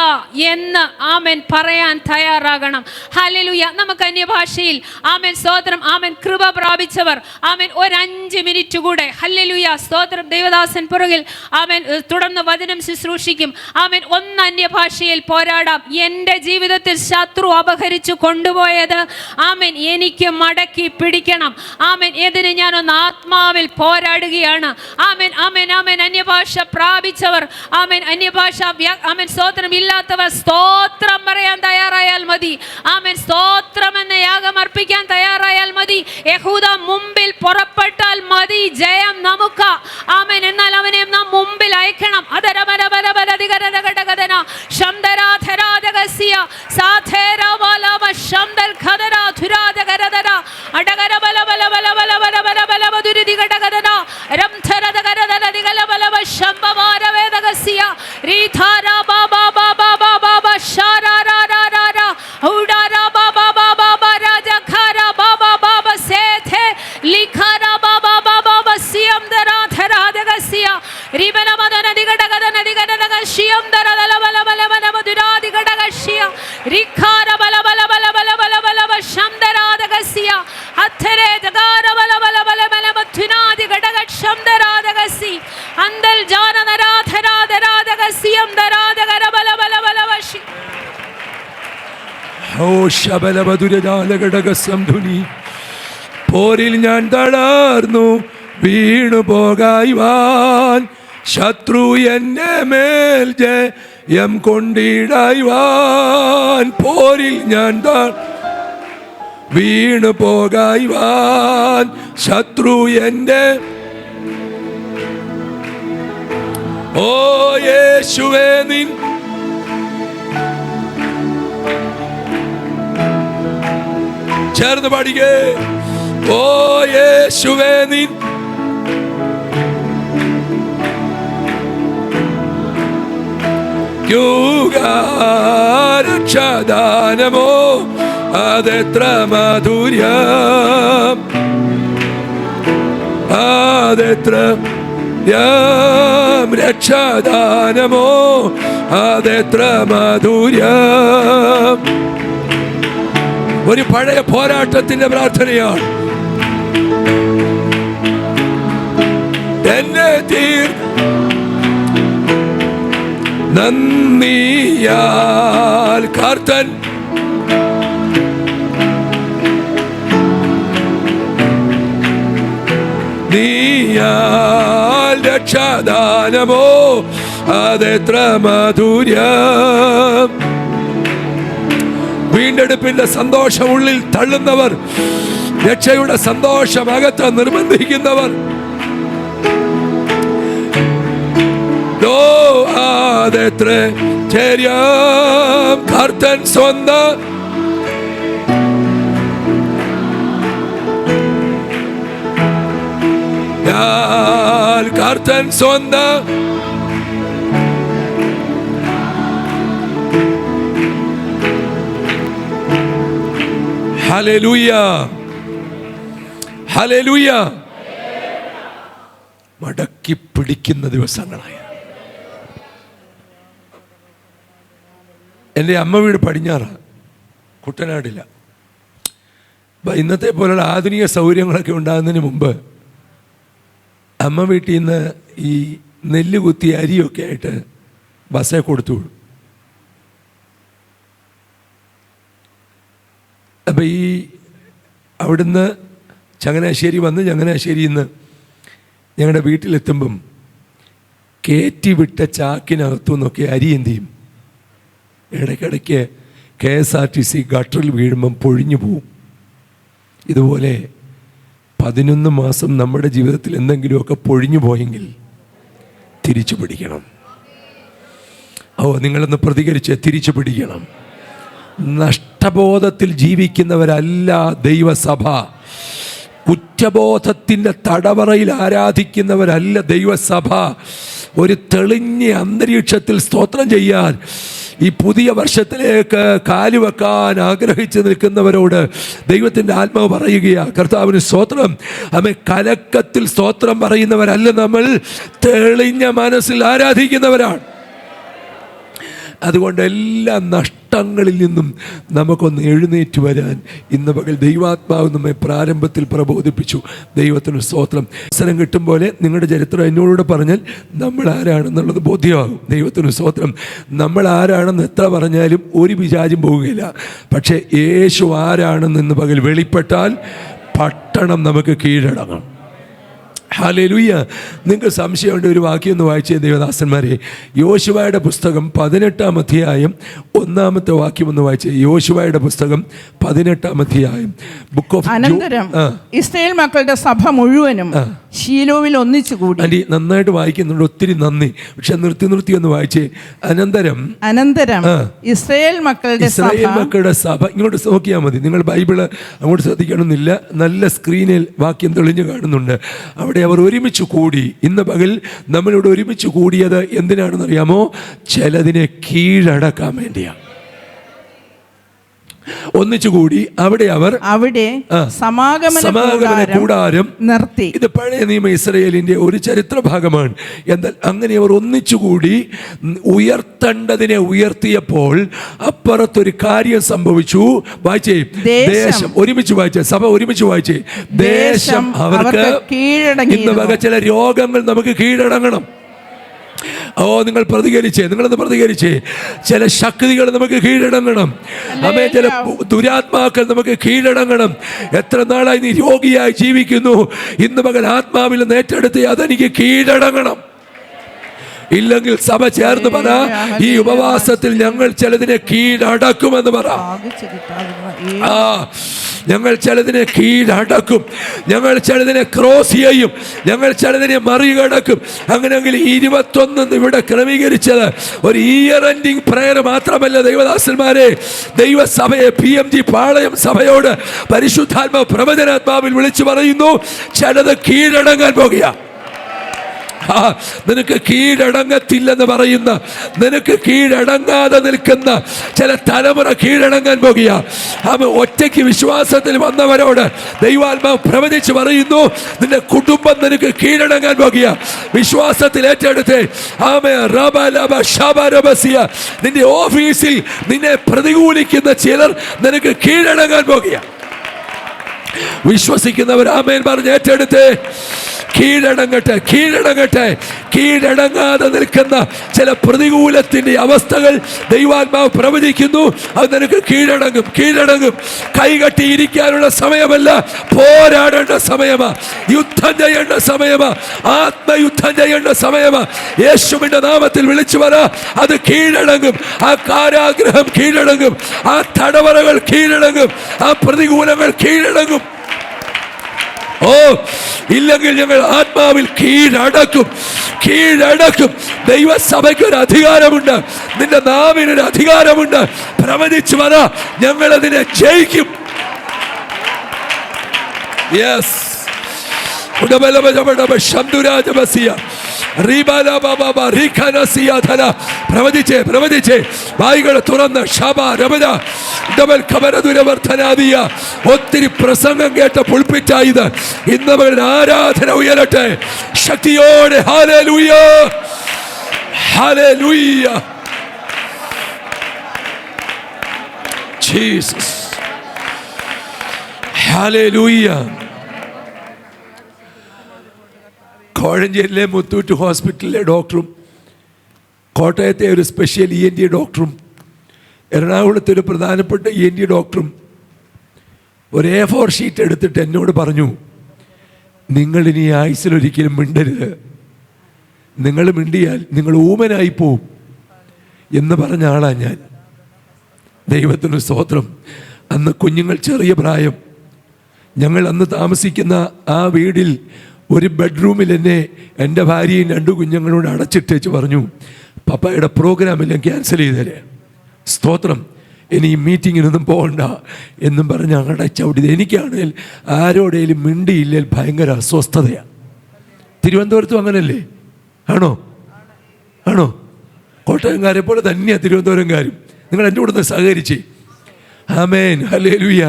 എന്ന്, ആമേൻ, പറയാൻ തയ്യാറാകണം. ഹല്ലേലൂയ. നമുക്ക് അന്യഭാഷയിൽ, ആമേൻ, സ്തോത്രം, ആമേൻ, കൃപ പ്രാപിച്ചവർ, ആമേൻ, ഒരു 5 മിനിറ്റ് കൂടെ, ഹല്ലേലൂയ, സ്തോത്രം, ദൈവദാസൻ പുറകിൽ, ആമേൻ, തുടർന്ന് വചനം ശുശ്രൂഷിക്കും. ആമേൻ. ഒന്ന് അന്യഭാഷയിൽ പോരാടാം. എൻ്റെ ജീവിതത്തിൽ ശത്രു അപഹരിച്ചു കൊണ്ടുപോയത്, ആമേൻ, എനിക്ക് മടക്കി പിടിക്കണം. ആമേൻ. ഇതിന് ഞാനൊന്ന് ആത്മാവിൽ പോരാടുകയാണ്. ആമേൻ, ആമേൻ, ആമേൻ. അന്യഭാഷ പ്രാപിച്ചവർ, ആമേൻ, അന്യഭാഷ, ആമേൻ, സ്തോത്രം ഇല്ലാത്തവർ സ്തോത്രം പറയാൻ തയ്യാറായാൽ മതി. ആമേൻ. സ്തോത്രം എന്ന യാഗം അർപ്പിക്കാൻ തയ്യാറായാൽ മതി. യഹൂദ മുമ്പിൽ പുറപ്പെട്ടാൽ മതി, ജയം നമുക്ക്. ആമേൻ. എന്നാൽ അവനെ നാം മുമ്പിൽ അയക്കണം. പോരിൽ ഞാൻ തളർന്നു വീണു പോകായ്വാൻ, ശത്രു എന്നെ മേൽ ജയം കൊണ്ടിടായ്വാൻ. പോരിൽ ഞാൻ വീണു പോകായ്വാൻ, ശത്രു എൻ്റെ, ഓ യേശുവേ നിൻ ചേർന്ന് പാടിക്കേ. ഓ യേശുവേ നിൻ രക്ഷാദാനമോ അതെത്ര മാധുര്യം, അതെത്ര രക്ഷാദാനമോ അതെത്ര മാധുര്യം. ഒരു പഴയ പോരാട്ടത്തിന്റെ പ്രാർത്ഥനയാണ്. എന്നെ നന്ദിയാൽ കർത്തൻ നീയാൽ രക്ഷാദാനമോ അതെത്ര മാധുര്യം. വീണ്ടെടുപ്പിന്റെ സന്തോഷം ഉള്ളിൽ തള്ളുന്നവർ, രക്ഷയുടെ സന്തോഷം അകത്ത് നിർബന്ധിക്കുന്നവർ, അതെത്ര ചേര്യം കർത്തൻ സ്വന്തം കർത്തൻ സ്വന്തം ഹല്ലേലൂയ ഹല്ലേലൂയ. മടക്കി പിടിക്കുന്ന ദിവസങ്ങളായ. എൻ്റെ അമ്മ വീട് പടിഞ്ഞാറ്, കുട്ടനാടില്ല. ഇന്നത്തെ പോലുള്ള ആധുനിക സൗകര്യങ്ങളൊക്കെ ഉണ്ടാകുന്നതിന് മുമ്പ് അമ്മ വീട്ടിൽ നിന്ന് ഈ നെല്ല് കുത്തി അരിയൊക്കെ ആയിട്ട് ബസ്സേ കൊടുത്തു വിടും. അപ്പം ഈ അവിടുന്ന് ചങ്ങനാശ്ശേരി വന്ന് ചങ്ങനാശ്ശേരിയിൽ നിന്ന് ഞങ്ങളുടെ വീട്ടിലെത്തുമ്പം കയറ്റിവിട്ട ചാക്കിനകത്തു നിന്നൊക്കെ അരി എന്ത് ചെയ്യും, ഇടയ്ക്കിടയ്ക്ക് KSRTC ഗട്ടറിൽ വീഴുമ്പം പൊഴിഞ്ഞു പോവും. ഇതുപോലെ 11 മാസം നമ്മുടെ ജീവിതത്തിൽ എന്തെങ്കിലുമൊക്കെ പൊഴിഞ്ഞു പോയെങ്കിൽ തിരിച്ചു പിടിക്കണം. നിങ്ങളൊന്ന് പ്രതികരിച്ച് തിരിച്ചു പിടിക്കണം. നഷ്ടബോധത്തിൽ ജീവിക്കുന്നവരല്ല ദൈവസഭ. കുറ്റബോധത്തിൻ്റെ തടവറയിൽ ആരാധിക്കുന്നവരല്ല ദൈവസഭ. ഒരു തെളിഞ്ഞ അന്തരീക്ഷത്തിൽ സ്തോത്രം ചെയ്യാൻ ഈ പുതിയ വർഷത്തിലേക്ക് കാലുവെക്കാൻ ആഗ്രഹിച്ചു നിൽക്കുന്നവരോട് ദൈവത്തിൻ്റെ ആത്മാവ് പറയുകയാ, കർത്താവിന് സ്തോത്രം. കലക്കത്തിൽ സ്തോത്രം പറയുന്നവരല്ല നമ്മൾ, തെളിഞ്ഞ മനസ്സിൽ ആരാധിക്കുന്നവരാണ്. അതുകൊണ്ട് എല്ലാ നഷ്ടങ്ങളിൽ നിന്നും നമുക്കൊന്ന് എഴുന്നേറ്റ് വരാൻ ഇന്ന് പകൽ ദൈവാത്മാവ് നമ്മെ പ്രാരംഭത്തിൽ പ്രബോധിപ്പിച്ചു. ദൈവത്തിന് സ്തോത്രം. അവസരം കിട്ടും പോലെ നിങ്ങളുടെ ചരിത്രം എന്നോട് പറഞ്ഞാൽ നമ്മൾ ആരാണെന്നുള്ളത് ബോധ്യമാകും. ദൈവത്തിന് സ്തോത്രം. നമ്മൾ ആരാണെന്ന് എത്ര പറഞ്ഞാലും ഒരു വിചാരം പോവുകയില്ല. പക്ഷേ യേശു ആരാണെന്ന് ഇന്ന് പകൽ വെളിപ്പെട്ടാൽ പട്ടണം നമുക്ക് കീഴടങ്ങും. ഹല്ലേലൂയ. നിങ്ങൾക്ക് സംശയമുണ്ട്, ഒരു വാക്യം ഒന്ന് വായിച്ചേ ദേവദാസന്മാരെ. യോശുവയുടെ പുസ്തകം 18-ാം അധ്യായം 1-ാമത്തെ വാക്യം ഒന്ന് വായിച്ചേ. യോശുവയുടെ പുസ്തകം 18-ാം അധ്യായം ബുക്ക് ഓഫ്. അനന്തരം ഇസ്രായേൽ മക്കളുടെ സഭ മുഴുവനും ശീലോവിൽ ഒന്നിച്ചുകൂടി. ആന്റി നന്നായിട്ട് വായിക്കുന്നുണ്ട്, ഒത്തിരി നന്ദി. പക്ഷെ നിർത്തി ഒന്ന് വായിച്ചേ. അനന്തരം ഇസ്രായേൽ മക്കളുടെ സഭ. ഇങ്ങോട്ട് നോക്കിയാൽ മതി, നിങ്ങൾ ബൈബിള് അങ്ങോട്ട് ശ്രദ്ധിക്കണമെന്നില്ല. നല്ല സ്ക്രീനിൽ വാക്യം തെളിഞ്ഞു കാണുന്നുണ്ട്. അവിടെ അവർ ഒരുമിച്ച് കൂടി. ഇന്ന് പകൽ നമ്മളിവിടെ ഒരുമിച്ച് കൂടിയത് എന്തിനാണെന്ന് അറിയാമോ? ചിലതിനെ കീഴടക്കാൻ വേണ്ടിയാണ്. ഒന്നിച്ചുകൂടി അവിടെ സമാഗമന കൂടാരം നിർത്തി. ഇത് പഴയ നിയമ ഇസ്രായേലിന്റെ ഒരു ചരിത്ര ഭാഗമാണ്. എന്നാൽ അങ്ങനെ അവർ ഒന്നിച്ചുകൂടി ഉയർത്തേണ്ടതിനെ ഉയർത്തിയപ്പോൾ അപ്പുറത്തൊരു കാര്യം സംഭവിച്ചു. വായിച്ചേ, ദേശം. ഒരുമിച്ച് വായിച്ചേ, സഭ ഒരുമിച്ച് വായിച്ചേ. ദേശം അവർക്ക് കീഴടങ്ങി. ഇന്ന് വക ചില രോഗങ്ങൾ നമുക്ക് കീഴടങ്ങണം. നിങ്ങൾ പ്രതികരിച്ചേ, നിങ്ങളൊന്ന് പ്രതികരിച്ചേ. ചില ശക്തികൾ നമുക്ക് കീഴടങ്ങണം. ചില ദുരാത്മാക്കൾ നമുക്ക് കീഴടങ്ങണം. എത്ര നാളായി നീ രോഗിയായി ജീവിക്കുന്നു, ഇന്ന് മകൻ ആത്മാവിൽ നിന്ന് ഏറ്റെടുത്ത് അതെനിക്ക് കീഴടങ്ങണം. ഇല്ലെങ്കിൽ സഭ ചേർന്ന് പറ, ഈ ഉപവാസത്തിൽ ഞങ്ങൾ ചിലതിനെ കീഴടക്കുമെന്ന് പറ. ഞങ്ങൾ ചിലതിനെ കീഴടക്കും, ഞങ്ങൾ ചിലതിനെ ക്രോസ് ചെയ്യും, ഞങ്ങൾ ചിലതിനെ മറികടക്കും. അങ്ങനെയെങ്കിൽ 21 ഇവിടെ ക്രമീകരിച്ചത് ഒരു ഇയർ എൻഡിങ് പ്രയർ മാത്രമല്ല ദൈവദാസന്മാരെ. ദൈവസഭയെ PMG പാളയം സഭയോട് പരിശുദ്ധാത്മാവ് പ്രവചനാത്മാവിൽ വിളിച്ചു പറയുന്നു, ചിലത് കീഴടങ്ങാൻ പോകുക. നിനക്ക് കീഴടങ്ങത്തില്ലെന്ന് പറയുന്ന, നിനക്ക് കീഴടങ്ങാതെ നിൽക്കുന്ന ചില തലമുറ കീഴടങ്ങാൻ പോകുക. അവൻ ഒറ്റയ്ക്ക് വിശ്വാസത്തിൽ വന്നവരോട് ദൈവാത്മാവ് പ്രവചിച്ച് പറയുന്നു, നിന്റെ കുടുംബം നിനക്ക് കീഴടങ്ങാൻ പോകുക. വിശ്വാസത്തിൽ ഏറ്റെടുത്ത് നിന്റെ ഓഫീസിൽ നിന്നെ പ്രതികൂലിക്കുന്ന ചിലർ നിനക്ക് കീഴടങ്ങാൻ പോകുക. വിശ്വസിക്കുന്നവർ ആമേൻ പറഞ്ഞ് ഏറ്റെടുത്ത് കീഴടങ്ങട്ടെ, കീഴടങ്ങട്ടെ. കീഴടങ്ങാതെ നിൽക്കുന്ന ചില പ്രതികൂലത്തിന്റെ അവസ്ഥകൾ ദൈവാത്മാവ് പ്രവചിക്കുന്നു. അത് നിനക്ക് കീഴടങ്ങും, കീഴടങ്ങും. കൈകെട്ടിയിരിക്കാനുള്ള സമയമല്ല, പോരാടേണ്ട സമയമാ, യുദ്ധം ചെയ്യേണ്ട സമയമാ, ആത്മയുദ്ധം ചെയ്യേണ്ട സമയമാ. യേശുവിന്റെ നാമത്തിൽ വിളിച്ചു പറ, അത് കീഴടങ്ങും. ആ കാരാഗ്രഹം കീഴടങ്ങും, ആ തടവറകൾ കീഴടങ്ങും, ആ പ്രതികൂലങ്ങൾ കീഴടങ്ങും. ഓ, ഇല്ലെങ്കിൽ ഞങ്ങൾ ആത്മാവിൽ കീഴടക്കും, കീഴടക്കും. ദൈവസഭയ്ക്ക് ഒരു അധികാരമുണ്ട്, നിന്റെ നാവിനൊരു അധികാരമുണ്ട്. പ്രവചിച്ചു പറ, ഞങ്ങൾ അതിനെ ജയിക്കും. യെസ്. പ്രവചിച്ചേ, പ്രവചിച്ചേ. വായികൾ തുറന്ന് ഒത്തിരി പ്രസംഗം കേട്ട പുൾപിറ്റായത് ഇന്ന് ആരാധന ഉയരട്ടെ ശക്തിയോടെ. Hallelujah, hallelujah, Jesus, hallelujah. കോഴഞ്ചേരിയിലെ മുത്തൂറ്റ് ഹോസ്പിറ്റലിലെ ഡോക്ടറും കോട്ടയത്തെ ഒരു സ്പെഷ്യൽ ENT ഡോക്ടറും എറണാകുളത്തെ ഒരു പ്രധാനപ്പെട്ട ENT ഡോക്ടറും ഒരു A4 ഷീറ്റ് എടുത്തിട്ട് എന്നോട് പറഞ്ഞു, നിങ്ങളിനി ആയുസ്സിലൊരിക്കലും മിണ്ടരുത്, നിങ്ങൾ മിണ്ടിയാൽ നിങ്ങൾ ഊമനായി പോവും എന്ന് പറഞ്ഞ ആളാണ് ഞാൻ. ദൈവത്തിന് സ്തോത്രം. അന്ന് കുഞ്ഞുങ്ങൾ ചെറിയ പ്രായം. ഞങ്ങൾ അന്ന് താമസിക്കുന്ന ആ വീടിൽ ഒരു ബെഡ്റൂമിൽ എന്നെ എൻ്റെ ഭാര്യയും 2 കുഞ്ഞുങ്ങളോട് അടച്ചിട്ടേച്ച് പറഞ്ഞു, പപ്പയുടെ പ്രോഗ്രാമെല്ലാം ക്യാൻസൽ ചെയ്തേരെ, സ്തോത്രം, ഇനി ഈ മീറ്റിങ്ങിനൊന്നും പോകണ്ട എന്നും പറഞ്ഞ് അടച്ചവിടിയത്. എനിക്കാണെങ്കിൽ ആരോടേലും മിണ്ടിയില്ലേൽ ഭയങ്കര അസ്വസ്ഥതയാണ്. തിരുവനന്തപുരത്തും അങ്ങനല്ലേ? ആണോ? ആണോ? കോട്ടയംകാരെ പോലെ തന്നെയാണ് തിരുവനന്തപുരംകാരും. നിങ്ങൾ എൻ്റെ കൂടെ സഹകരിച്ച്. ആമേൻ, ഹല്ലേലൂയ.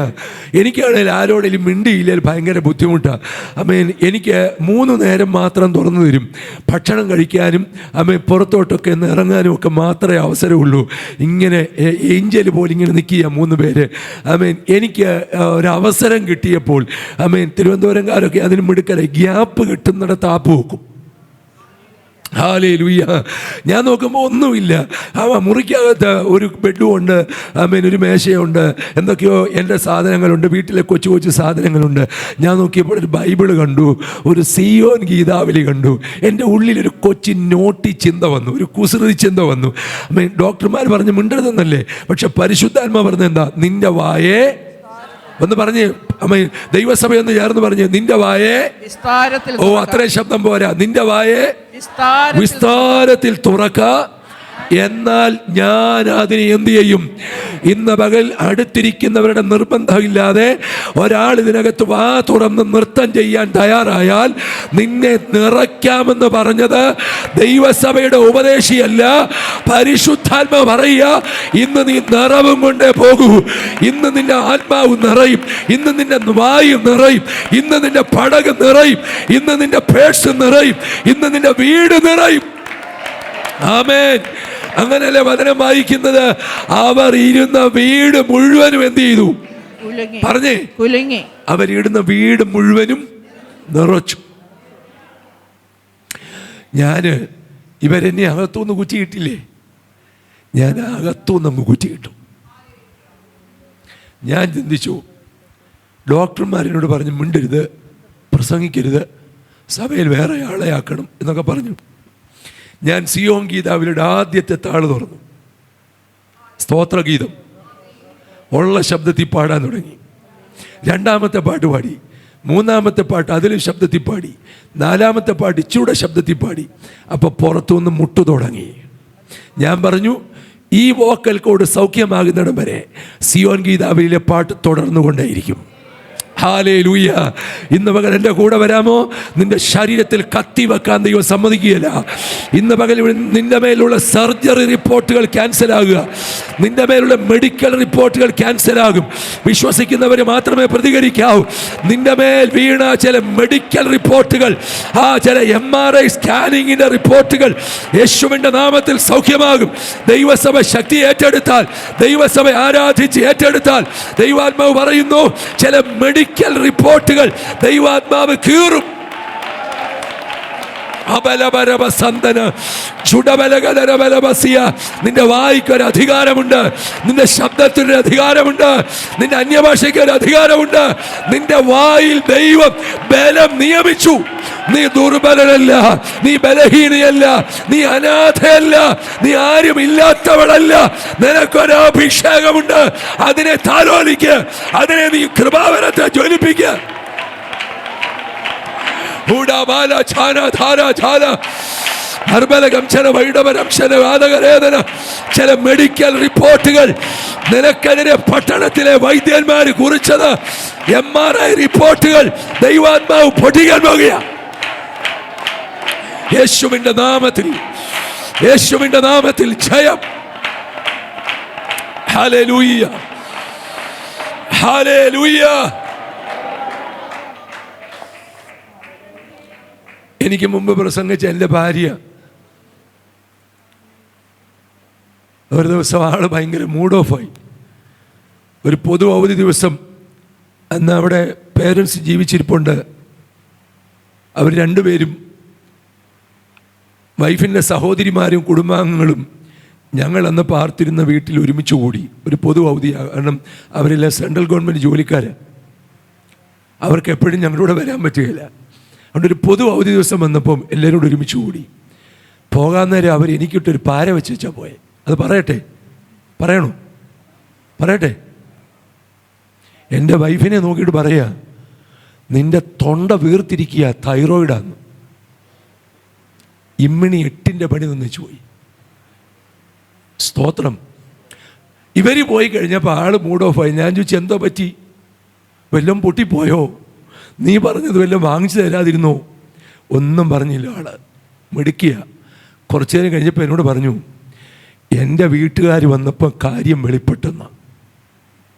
എനിക്കാണെങ്കിൽ ആരോടെങ്കിലും മിണ്ടിയില്ലേൽ ഭയങ്കര ബുദ്ധിമുട്ടാണ്. ആമേൻ. എനിക്ക് 3 നേരം മാത്രം തുറന്നു തരും. ഭക്ഷണം കഴിക്കാനും ആമേൻ പുറത്തോട്ടൊക്കെ ഒന്ന് ഇറങ്ങാനും ഒക്കെ മാത്രമേ അവസരമുള്ളൂ. ഇങ്ങനെ ഏഞ്ചൽ പോലെ ഇങ്ങനെ നിൽക്കുക 3 പേര്. ആമേൻ. എനിക്ക് ഒരവസരം കിട്ടിയപ്പോൾ ആമേൻ തിരുവനന്തപുരംകാരൊക്കെ അതിന് മിടുക്കരെ ഗ്യാപ്പ് കിട്ടുന്നിടത്ത് ആപ്പ് വെക്കും. ഹല്ലേലൂയ. ഞാൻ നോക്കുമ്പോൾ ഒന്നുമില്ല. മുറിക്കകത്ത് ഒരു ബെഡും ഉണ്ട്, ആമേൻ, ഒരു മേശയുണ്ട്, എന്തൊക്കെയോ എൻ്റെ സാധനങ്ങളുണ്ട്, വീട്ടിലെ കൊച്ചു കൊച്ചു സാധനങ്ങളുണ്ട്. ഞാൻ നോക്കിയപ്പോൾ ഒരു ബൈബിള് കണ്ടു, ഒരു സിയോൻ ഗീതാവലി കണ്ടു. എൻ്റെ ഉള്ളിലൊരു കൊച്ചി നോട്ടി ചിന്ത വന്നു, ഒരു കുസൃതി ചിന്ത വന്നു. ആമേൻ. ഡോക്ടർമാർ പറഞ്ഞ് മിണ്ടരുതെന്നല്ലേ, പക്ഷെ പരിശുദ്ധാത്മാ പറഞ്ഞ എന്താ? നിന്റെ വായേ ഒന്ന് പറഞ്ഞ്, അമ്മ ദൈവസഭയൊന്ന് ചേർന്ന് പറഞ്ഞ്, നിന്റെ വായേ വിസ്താരത്തിൽ. ഓ, അത്രയും ശബ്ദം പോരാ. നിന്റെ വായേ വിസ്താരത്തിൽ തുറക്ക, എന്നാൽ ഞാൻ അതിനെ എന്ത് ചെയ്യും? ഇന്ന് പകൽ അടുത്തിരിക്കുന്നവരുടെ നിർബന്ധമില്ലാതെ ഒരാൾ ഇതിനകത്ത് വാ തുറന്ന് നൃത്തം ചെയ്യാൻ തയ്യാറായാൽ നിന്നെ നിറയ്ക്കാമെന്ന് പറഞ്ഞത് ദൈവസഭയുടെ ഉപദേശിയല്ല, പരിശുദ്ധാത്മ പറയുക. ഇന്ന് നീ നിറവും കൊണ്ടേ പോകൂ. ഇന്ന് നിന്റെ ആത്മാവ് നിറയും, ഇന്ന് നിന്റെ വായു നിറയും, ഇന്ന് നിന്റെ പടക് നിറയും, ഇന്ന് നിന്റെ പേഴ്സ് നിറയും, ഇന്ന് നിന്റെ വീട് നിറയും. ആമേൻ. അങ്ങനെയല്ലേ വചനം വായിക്കുന്നത്? അവർ ഇരുന്ന വീട് മുഴുവനും എന്ത് ചെയ്തു? പറഞ്ഞേ, കുലുങ്ങി. അവരിടുന്ന വീട് മുഴുവനും നിറച്ചു. ഇവരെന്നെ അകത്തുനിന്ന് കുറ്റിയിട്ടില്ലേ? ഞാൻ അകത്തുനിന്ന് അങ്ങ് കുറ്റിയിട്ടു. ഞാൻ ചിന്തിച്ചു, ഡോക്ടർമാരെന്നോട് പറഞ്ഞു മിണ്ടരുത്, പ്രസംഗിക്കരുത്, സഭയിൽ വേറെ ആളെ ആക്കണം എന്നൊക്കെ പറഞ്ഞു. ഞാൻ സിയോൻ ഗീതാവിലൂടെ ആദ്യത്തെ താള് തുറന്നു, സ്തോത്രഗീതം ഉള്ള ശബ്ദത്തിൽ പാടാൻ തുടങ്ങി. 2ാമത്തെ പാട്ട് പാടി, 3ാമത്തെ പാട്ട് അതിലും ശബ്ദത്തിൽ പാടി, 4ാമത്തെ പാട്ട് ഇച്ചിയുടെ ശബ്ദത്തിൽ പാടി. അപ്പോൾ പുറത്തുനിന്ന് മുട്ടു തുടങ്ങി. ഞാൻ പറഞ്ഞു, ഈ വോക്കൽ കോഡ് സൗഖ്യമാകുന്നിടം വരെ സിയോൻ ഗീതാവിലെ പാട്ട് തുടർന്നുകൊണ്ടേയിരിക്കും. ഹല്ലേലൂയ. ഇന്ന് പകൽ എൻ്റെ കൂടെ വരാമോ? നിന്റെ ശരീരത്തിൽ കത്തി വെക്കാൻ ദൈവം സമ്മതിക്കുകയില്ല. ഇന്ന് പകൽ നിന്റെ മേലുള്ള സർജറി റിപ്പോർട്ടുകൾ ക്യാൻസൽ ആകുക. നിന്റെ മേലുള്ള മെഡിക്കൽ റിപ്പോർട്ടുകൾ ക്യാൻസൽ ആകും. വിശ്വസിക്കുന്നവർ മാത്രമേ പ്രതികരിക്കാവൂ. നിന്റെ മേൽ വീണ ചില മെഡിക്കൽ റിപ്പോർട്ടുകൾ, ചില MRI സ്കാനിങ്ങിന്റെ റിപ്പോർട്ടുകൾ യേശുവിന്റെ നാമത്തിൽ സൗഖ്യമാകും. ദൈവസഭ ശക്തി ഏറ്റെടുത്താൽ, ദൈവസഭ ആരാധിച്ച് ഏറ്റെടുത്താൽ, ദൈവാത്മാവ് പറയുന്നു ചില മെഡിക്കൽ റിപ്പോർട്ടുകൾ ദൈവാത്മാവ് കീറും. നിന്റെ വായിക്കൊരു അധികാരമുണ്ട്, നിന്റെ ശബ്ദത്തിനൊരു അധികാരമുണ്ട്, നിന്റെ അന്യഭാഷയ്ക്ക് ഒരു അധികാരമുണ്ട്. നിന്റെ വായിൽ ദൈവം ബലം നിയമിച്ചു. നീ ദുർബലനല്ല, നീ ബലഹീനയല്ല, നീ അനാഥയല്ല, നീ ആരും ഇല്ലാത്തവളല്ല. നിനക്കൊരു അഭിഷേകമുണ്ട്. അതിനെ താലോലിക്ക്, അതിനെ നീ കൃപാവരത്തെ ജ്വലിപ്പിക്കുക. ചില മെഡിക്കൽ റിപ്പോർട്ടുകൾ നിനക്കെതിരെ പട്ടണത്തിലെ വൈദ്യന്മാർ കുറിച്ചത്, MRI റിപ്പോർട്ടുകൾ ദൈവാത്മാവ് പൊട്ടിക്കാൻ പോകുക. യേശുവിന്റെ നാമത്തിൽ, യേശുവിന്റെ നാമത്തിൽ ജയം. Hallelujah, hallelujah. എനിക്ക് മുമ്പ് പ്രസംഗിച്ച എൻ്റെ ഭാര്യ ഒരു ദിവസം ആള് ഭയങ്കര മൂഡ് ഓഫായി. ഒരു പൊതു അവധി ദിവസം. അന്ന് അവിടെ പേരൻസ് ജീവിച്ചിരിപ്പുണ്ട്. അവർ രണ്ടുപേരും, വൈഫിൻ്റെ സഹോദരിമാരും കുടുംബാംഗങ്ങളും ഞങ്ങൾ അന്ന് പാർത്തിരുന്ന വീട്ടിൽ ഒരുമിച്ച് കൂടി. ഒരു പൊതു അവധി, കാരണം അവരെല്ലാം സെൻട്രൽ ഗവൺമെൻറ് ജോലിക്കാരാണ്. അവർക്ക് എപ്പോഴും ഞങ്ങളുടെ വരാൻ പറ്റുകയില്ല. അതുകൊണ്ട് ഒരു പൊതു അവധി ദിവസം വന്നപ്പം എല്ലാവരും കൂടെ ഒരുമിച്ച് കൂടി. പോകാൻ നേരം അവർ എനിക്കിട്ടൊരു പാര വെച്ച് വെച്ചാൽ പോയെ. അത് പറയട്ടെ? പറയണോ? പറയട്ടെ? എൻ്റെ വൈഫിനെ നോക്കിയിട്ട് പറയാ, നിന്റെ തൊണ്ട വീർത്തിരിക്കുക, തൈറോയിഡാന്ന്. ഇമ്മിണി 8ന്റെ പണി നിന്നിച്ചു പോയി. സ്തോത്രം. ഇവർ പോയി കഴിഞ്ഞപ്പോൾ ആള് മൂഡ് ഓഫായി. ഞാൻ ചോദിച്ചു, എന്തോ പറ്റി? വല്ലതും പൊട്ടിപ്പോയോ? നീ പറഞ്ഞത് വല്ലതും വാങ്ങിച്ചു തരാതിരുന്നോ? ഒന്നും പറഞ്ഞില്ല. ആള് മിടുക്കിയ. കുറച്ചു നേരം കഴിഞ്ഞപ്പോൾ എന്നോട് പറഞ്ഞു, എൻ്റെ വീട്ടുകാർ വന്നപ്പോൾ കാര്യം വെളിപ്പെട്ടെന്ന്.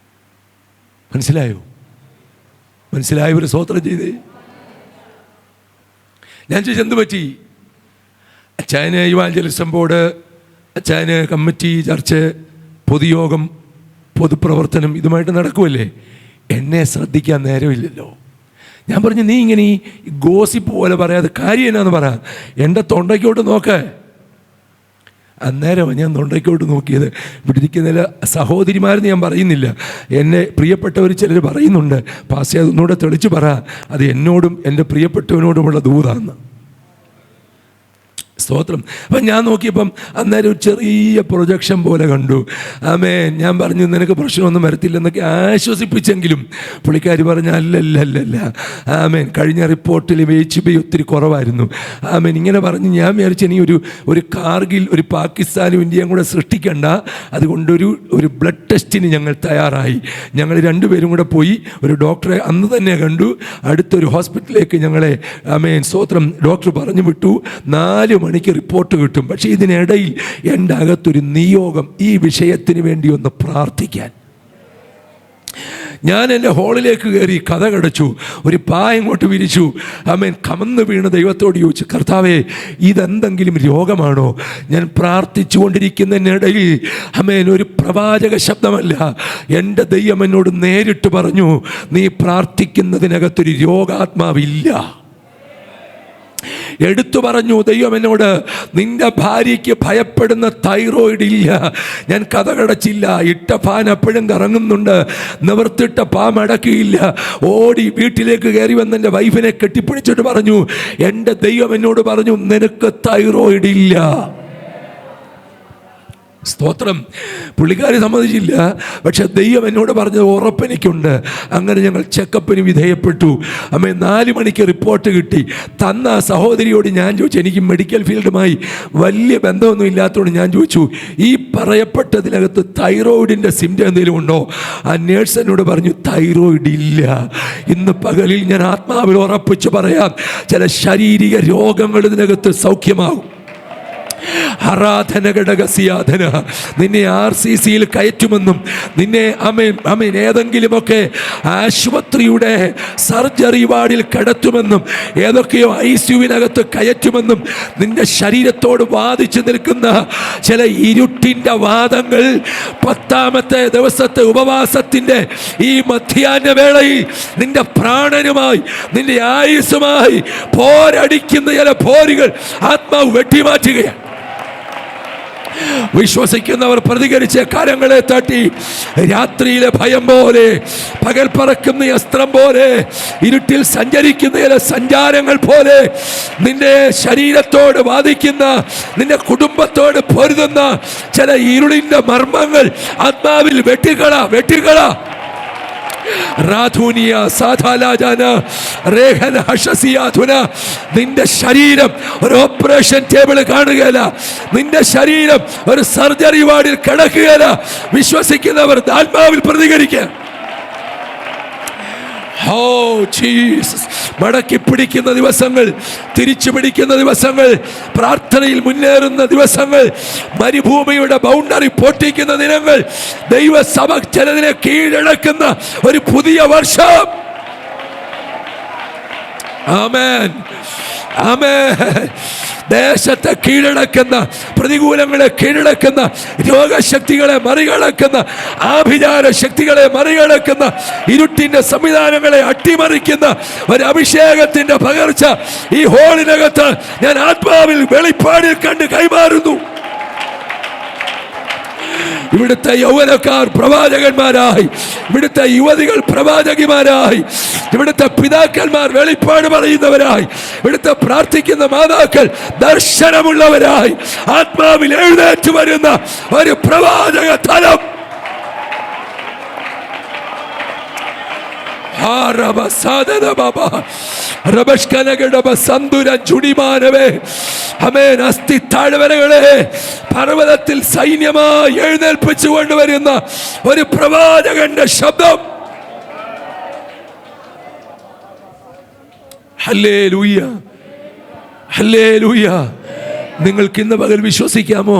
മനസ്സിലായോ? മനസ്സിലായവർ സ്തോത്രം ചെയ്തേ. ഞാൻ ചോദിച്ചു, എന്ത് പറ്റി? അച്ചായന് ഇവാഞ്ചലിസം ബോർഡ്, അച്ചായന് കമ്മിറ്റി, ചർച്ച്, പൊതുയോഗം, പൊതുപ്രവർത്തനം ഇതുമായിട്ട് നടക്കുമല്ലേ. എന്നെ ശ്രദ്ധിക്കാൻ നേരമില്ലല്ലോ. ഞാൻ പറഞ്ഞു, നീ ഇങ്ങനെ ഈ ഗോസിപ്പ് പോലെ പറയാതെ കാര്യം എന്നാന്ന് പറ. എൻ്റെ തൊണ്ടയ്ക്കോട്ട് നോക്ക്. അന്നേരം ഞാൻ തൊണ്ടയ്ക്കോട്ട് നോക്കിയത്. ഇവിടെ ഇരിക്കുന്ന സഹോദരിമാരെന്ന് ഞാൻ പറയുന്നില്ല, എന്നെ പ്രിയപ്പെട്ടവർ ചിലർ പറയുന്നുണ്ട്, പാസ്റ്റർ അതൊന്നുകൂടെ തെളിച്ച് പറ, അത് എന്നോടും എൻ്റെ പ്രിയപ്പെട്ടവനോടുമുള്ള ദൂതാന്ന്. സ്തോത്രം. അപ്പം ഞാൻ നോക്കിയപ്പം അന്നേരം ഒരു ചെറിയ പ്രൊജക്ഷൻ പോലെ കണ്ടു. ഞാൻ പറഞ്ഞു, നിനക്ക് പ്രശ്നമൊന്നും വരത്തില്ലെന്നൊക്കെ ആശ്വസിപ്പിച്ചെങ്കിലും പുള്ളിക്കാരി പറഞ്ഞ അല്ലല്ല. കഴിഞ്ഞ റിപ്പോർട്ടിൽ HB ഒത്തിരി കുറവായിരുന്നു. ഇങ്ങനെ പറഞ്ഞ് ഞാൻ വിചാരിച്ചു, ഇനി ഒരു കാർഗിൽ, ഒരു പാകിസ്ഥാനും ഇന്ത്യയും കൂടെ സൃഷ്ടിക്കണ്ട, അതുകൊണ്ടൊരു ബ്ലഡ് ടെസ്റ്റിന് ഞങ്ങൾ തയ്യാറായി. ഞങ്ങൾ രണ്ടുപേരും കൂടെ പോയി ഒരു ഡോക്ടറെ അന്ന് തന്നെ കണ്ടു. അടുത്തൊരു ഹോസ്പിറ്റലിലേക്ക് ഞങ്ങളെ സ്തോത്രം ഡോക്ടർ പറഞ്ഞു വിട്ടു. 4 മണിക്ക് റിപ്പോർട്ട് കിട്ടും. പക്ഷേ ഇതിനിടയിൽ എൻ്റെ അകത്തൊരു നിയോഗം, ഈ വിഷയത്തിന് വേണ്ടി ഒന്ന് പ്രാർത്ഥിക്കാൻ. ഞാൻ എൻ്റെ ഹോളിലേക്ക് കയറി കഥ കടച്ചു, ഒരു ഇങ്ങോട്ട് വിരിച്ചു. കമന്ന് വീണ് ദൈവത്തോട് ചോദിച്ചു, കർത്താവേ, ഇതെന്തെങ്കിലും രോഗമാണോ? ഞാൻ പ്രാർത്ഥിച്ചു കൊണ്ടിരിക്കുന്നതിനിടയിൽ ഒരു പ്രവാചക ശബ്ദമല്ല, എൻ്റെ ദൈവം എന്നോട് നേരിട്ട് പറഞ്ഞു, നീ പ്രാർത്ഥിക്കുന്നതിനകത്തൊരു രോഗാത്മാവില്ല. എടുത്തു പറഞ്ഞു ദൈവം എന്നോട്, നിന്റെ ഭാര്യയ്ക്ക് ഭയപ്പെടുന്ന തൈറോയിഡ് ഇല്ല. ഞാൻ കഥ കടച്ചില്ല. ഇട്ട ഫാൻ എപ്പോഴും കറങ്ങുന്നുണ്ട്, നിവർത്തിട്ട പാ മടക്കിയില്ല. ഓടി വീട്ടിലേക്ക് കയറി വന്ന് എൻ്റെ വൈഫിനെ കെട്ടിപ്പിടിച്ചിട്ട് പറഞ്ഞു, എൻ്റെ ദൈവം എന്നോട് പറഞ്ഞു, നിനക്ക് തൈറോയിഡ് ഇല്ല. സ്തോത്രം. പുള്ളിക്കാരി സമ്മതിച്ചില്ല, പക്ഷെ ദൈവം എന്നോട് പറഞ്ഞത് ഉറപ്പെനിക്കുണ്ട്. അങ്ങനെ ഞങ്ങൾ ചെക്കപ്പിന് വിധേയപ്പെട്ടു. 4 മണിക്ക് റിപ്പോർട്ട് കിട്ടി. തന്ന ആ സഹോദരിയോട് ഞാൻ ചോദിച്ചു, എനിക്ക് മെഡിക്കൽ ഫീൽഡുമായി വലിയ ബന്ധമൊന്നും ഇല്ലാത്തതുകൊണ്ട് ഞാൻ ചോദിച്ചു, ഈ പറയപ്പെട്ടതിനകത്ത് തൈറോയിഡിൻ്റെ സിംറ്റം എന്തെങ്കിലും ഉണ്ടോ? ആ നേഴ്സ് എന്നോട് പറഞ്ഞു, തൈറോയിഡ് ഇല്ല. ഇന്ന് പകലിൽ ഞാൻ ആത്മാവിൽ ഉറപ്പിച്ച് പറയാം, ചില ശാരീരിക രോഗങ്ങൾ ഇതിനകത്ത് സൗഖ്യമാകും. ആരാധനഘടകസിയാധന നിന്നെ RCCയിൽ കയറ്റുമെന്നും നിന്നെ ഏതെങ്കിലുമൊക്കെ ആശുപത്രിയുടെ സർജറി വാർഡിൽ കിടത്തുമെന്നും ഏതൊക്കെയോ ICUവിനകത്ത് കയറ്റുമെന്നും നിന്റെ ശരീരത്തോട് വാദിച്ചു നിൽക്കുന്ന ചില ഇരുട്ടിൻ്റെ വാദങ്ങൾ 10ാമത്തെ ദിവസത്തെ ഉപവാസത്തിൻ്റെ ഈ മധ്യാഹ്ന വേളയിൽ നിന്റെ പ്രാണനുമായി നിന്റെ ആയുസ്സുമായി പോരടിക്കുന്ന ചില പോരുകൾ ആത്മാവ് വെട്ടിമാറ്റുകയാണ്. വിശ്വസിക്കുന്നവർ പ്രതികരിച്ച കരങ്ങളെ തട്ടി. രാത്രിയിലെ ഭയം പോലെ, പകൽ പറക്കുന്ന അസ്ത്രം പോലെ, ഇരുട്ടിൽ സഞ്ചരിക്കുന്ന സഞ്ചാരങ്ങൾ പോലെ നിന്റെ ശരീരത്തോട് വാദിക്കുന്ന, നിന്റെ കുടുംബത്തോട് പൊരുതുന്ന ചില ഇരുളിന്റെ മർമ്മങ്ങൾ ആത്മാവിൽ വെട്ടിക്കള. റാധൂനിയ സാധാലാജാന രേഖന ഹഷസിയാധുന. നിന്റെ ശരീരം ഒരു ഓപ്പറേഷൻ ടേബിൾ കാണുകയില്ല. നിന്റെ ശരീരം ഒരു സർജറി വാർഡിൽ കിടക്കുകയില്ല. വിശ്വസിക്കുന്നവർ ആത്മാവിൽ പ്രതികരിക്കുക. മടക്കി പിടിക്കുന്ന ദിവസങ്ങൾ, തിരിച്ചു പിടിക്കുന്ന ദിവസങ്ങൾ, പ്രാർത്ഥനയിൽ മുന്നേറുന്ന ദിവസങ്ങൾ, മരുഭൂമിയുടെ ബൗണ്ടറി പൊട്ടിക്കുന്ന ദിനങ്ങൾ, ദൈവസഭ ചിലതിനെ കീഴടക്കുന്ന ഒരു പുതിയ വർഷം. ആമേൻ, ആമേൻ. ദേശത്തെ കീഴടക്കുന്ന, പ്രതികൂലങ്ങളെ കീഴടക്കുന്ന, രോഗശക്തികളെ മറികടക്കുന്ന, ആഭിചാര ശക്തികളെ മറികടക്കുന്ന, ഇരുട്ടിന്റെ സംവിധാനങ്ങളെ അട്ടിമറിക്കുന്ന ഒരു അഭിഷേകത്തിന്റെ പകർച്ച ഈ ഹോളിനകത്ത് ഞാൻ ആത്മാവിൽ വെളിപ്പാടിൽ കണ്ട് കൈമാറുന്നു. ഇവിടുത്തെ യൗവനക്കാർ പ്രവാചകന്മാരായി, ഇവിടുത്തെ യുവതികൾ പ്രവാചകിമാരായി, ഇവിടുത്തെ പിതാക്കന്മാർ വെളിപ്പാട് പറയുന്നവരായി, ഇവിടുത്തെ പ്രാർത്ഥിക്കുന്ന മാതാക്കൾ ദർശനമുള്ളവരായി ആത്മാവിൽ എഴുന്നേറ്റ് വരുന്ന ഒരു പ്രവാചക തലം. അസ്ഥി താഴ്വരകളെ പർവ്വതത്തിൽ സൈന്യമായി എഴുന്നേൽപ്പിച്ചു കൊണ്ടുവരുന്ന ഒരു പ്രവാചകന്റെ ശബ്ദം. Hallelujah, hallelujah. നിങ്ങൾക്ക് ഇന്ന് പകൽ വിശ്വസിക്കാമോ?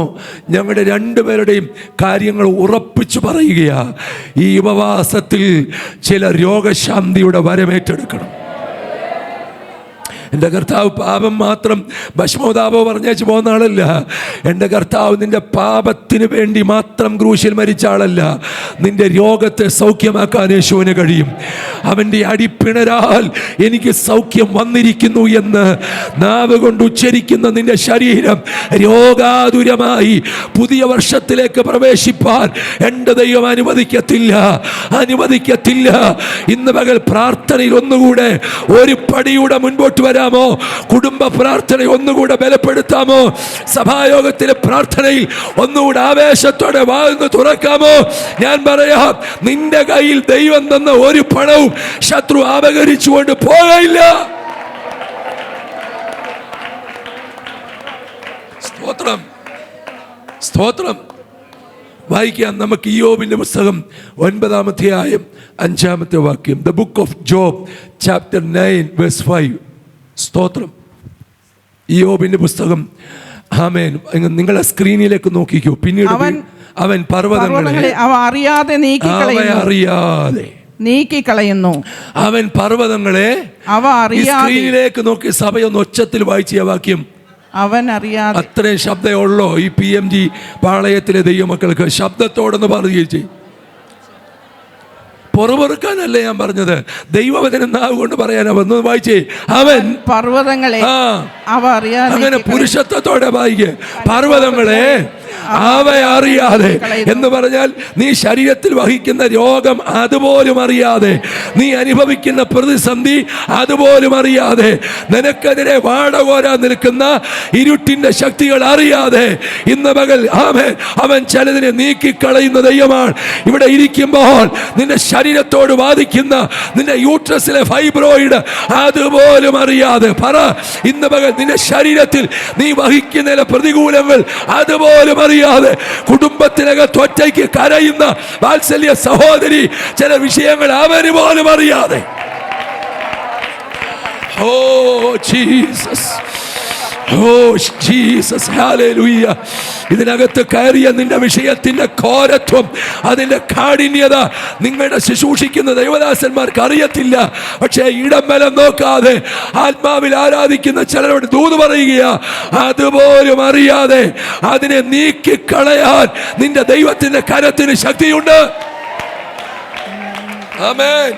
ഞങ്ങളുടെ രണ്ടുപേരുടെയും കാര്യങ്ങൾ ഉറപ്പിച്ചു പറയുകയാ. ഈ ഉപവാസത്തിൽ ചില രോഗശാന്തിയുടെ വരമേറ്റെടുക്കണം. എൻ്റെ കർത്താവ് പാപം മാത്രം ഭസ്മോദാപോ പറഞ്ഞേച്ച് പോകുന്ന ആളല്ല. എൻ്റെ കർത്താവ് നിൻ്റെ പാപത്തിന് വേണ്ടി മാത്രം ക്രൂശിൽ മരിച്ച ആളല്ല. നിൻ്റെ രോഗത്തെ സൗഖ്യമാക്കാൻ യേശുവിന് കഴിയും. അവൻ്റെ അടിപ്പിണരാൽ എനിക്ക് സൗഖ്യം വന്നിരിക്കുന്നു എന്ന് നാവ് കൊണ്ട് ഉച്ചരിക്കുന്ന നിൻ്റെ ശരീരം രോഗാതുരമായി പുതിയ വർഷത്തിലേക്ക് പ്രവേശിപ്പാൻ എൻ്റെ ദൈവം അനുവദിക്കത്തില്ല, അനുവദിക്കത്തില്ല. ഇന്ന് പകൽ പ്രാർത്ഥനയിൽ ഒന്നുകൂടെ ഒരു പടിയുടെ മുൻപോട്ട് വരാമോ? കുടുംബ പ്രാർത്ഥന ഒന്നുകൂടെ ബലപ്പെടുത്താമോ? സഭായോഗത്തിലെ പ്രാർത്ഥനയിൽ ഒന്നുകൂടെ ആവേശത്തോടെ വാങ്ങുന്നു തുറക്കാമോ? ഞാൻ പറയാം, നിന്റെ കയ്യിൽ ദൈവം തന്ന ഒരു പണവും ശത്രു അപഹരിച്ചുകൊണ്ട് പോകയില്ല. സ്തോത്രം, സ്തോത്രം. വായിക്കാം നമുക്ക് ഇയ്യോബിന്റെ പുസ്തകം 9-ാം അധ്യായം 5-ാമത്തെ വാക്യം. The book of Job chapter 9 verse 5. സ്തോത്രം. ഇയ്യോബിന്റെ പുസ്തകം. ആമേൻ. നിങ്ങളെ സ്ക്രീനിലേക്ക് നോക്കിക്കോ. പിന്നീട് അവൻ പർവ്വതങ്ങളെ അറിയാതെ നീക്കിക്കളയുന്നു. അവൻ പർവ്വതങ്ങളെ സ്ക്രീനിലേക്ക് നോക്കി. സഭയൊന്ന് ഒച്ചത്തിൽ വായിച്ച വാക്യം. അവൻ അറിയാതെ. അത്രയും ശബ്ദമേ ഉള്ളോ ഈ PMG പാളയത്തിലെ ദൈവമക്കൾക്ക്? ശബ്ദത്തോടൊന്ന് പറയുകയും പൊറുപൊറുക്കാനല്ലേ ഞാൻ പറഞ്ഞത്, ദൈവവചനം നാവ് കൊണ്ട് പറയാനാ വന്നത്. വായിച്ചേ. അവൻ പർവ്വതങ്ങളെ അങ്ങനെ പുരുഷത്വത്തോടെ വായിക്കേ. പർവ്വതങ്ങളെ അവ അറിയാതെ എന്ന് പറഞ്ഞാൽ നീ ശരീരത്തിൽ വഹിക്കുന്ന രോഗം അതുപോലും അറിയാതെ, നീ അനുഭവിക്കുന്ന പ്രതിസന്ധി അതുപോലും അറിയാതെ, നിനക്കെതിരെ വാടകോരാൻ നിൽക്കുന്ന ഇരുട്ടിന്റെ ശക്തികൾ അറിയാതെ ഇന്ന് പകൽ അവൻ ചിലതിനെ നീക്കിക്കളയുന്ന ദൈവമാണ്. ഇവിടെ ഇരിക്കുമ്പോൾ നിന്റെ ശരീരത്തോട് ബാധിക്കുന്ന നിന്റെ യൂട്രസിലെ ഫൈബ്രോയിഡ് അതുപോലും അറിയാതെ പറ, ഇന്ന് പകൽ നിന്റെ ശരീരത്തിൽ നീ വഹിക്കുന്ന പ്രതികൂലങ്ങൾ അതുപോലും അറിയാതെ, കുടുംബത്തിനകത്ത് ഒറ്റയ്ക്ക് കരയുന്ന വാത്സല്യ സഹോദരി ചില വിഷയങ്ങൾ അവന് പോലും അറിയാതെ. Oh Jesus, oh Jesus, hallelujah. ഇതിനകത്ത് കയറിയ നിന്റെ വിഷയത്തിന്റെ ഘോരത്വം, അതിന്റെ കാഠിന്യത നിങ്ങളുടെ ശുശ്രൂഷിക്കുന്ന ദൈവദാസന്മാർക്ക് അറിയത്തില്ല. പക്ഷേ ഇടംബലം നോക്കാതെ ആത്മാവിൽ ആരാധിക്കുന്ന ചിലരോട് ദൂത് പറയുകയാ, അതുപോലും അറിയാതെ അതിനെ നീക്കിക്കളയാൻ നിന്റെ ദൈവത്തിന്റെ കരത്തിന് ശക്തിയുണ്ട്. ആമേൻ.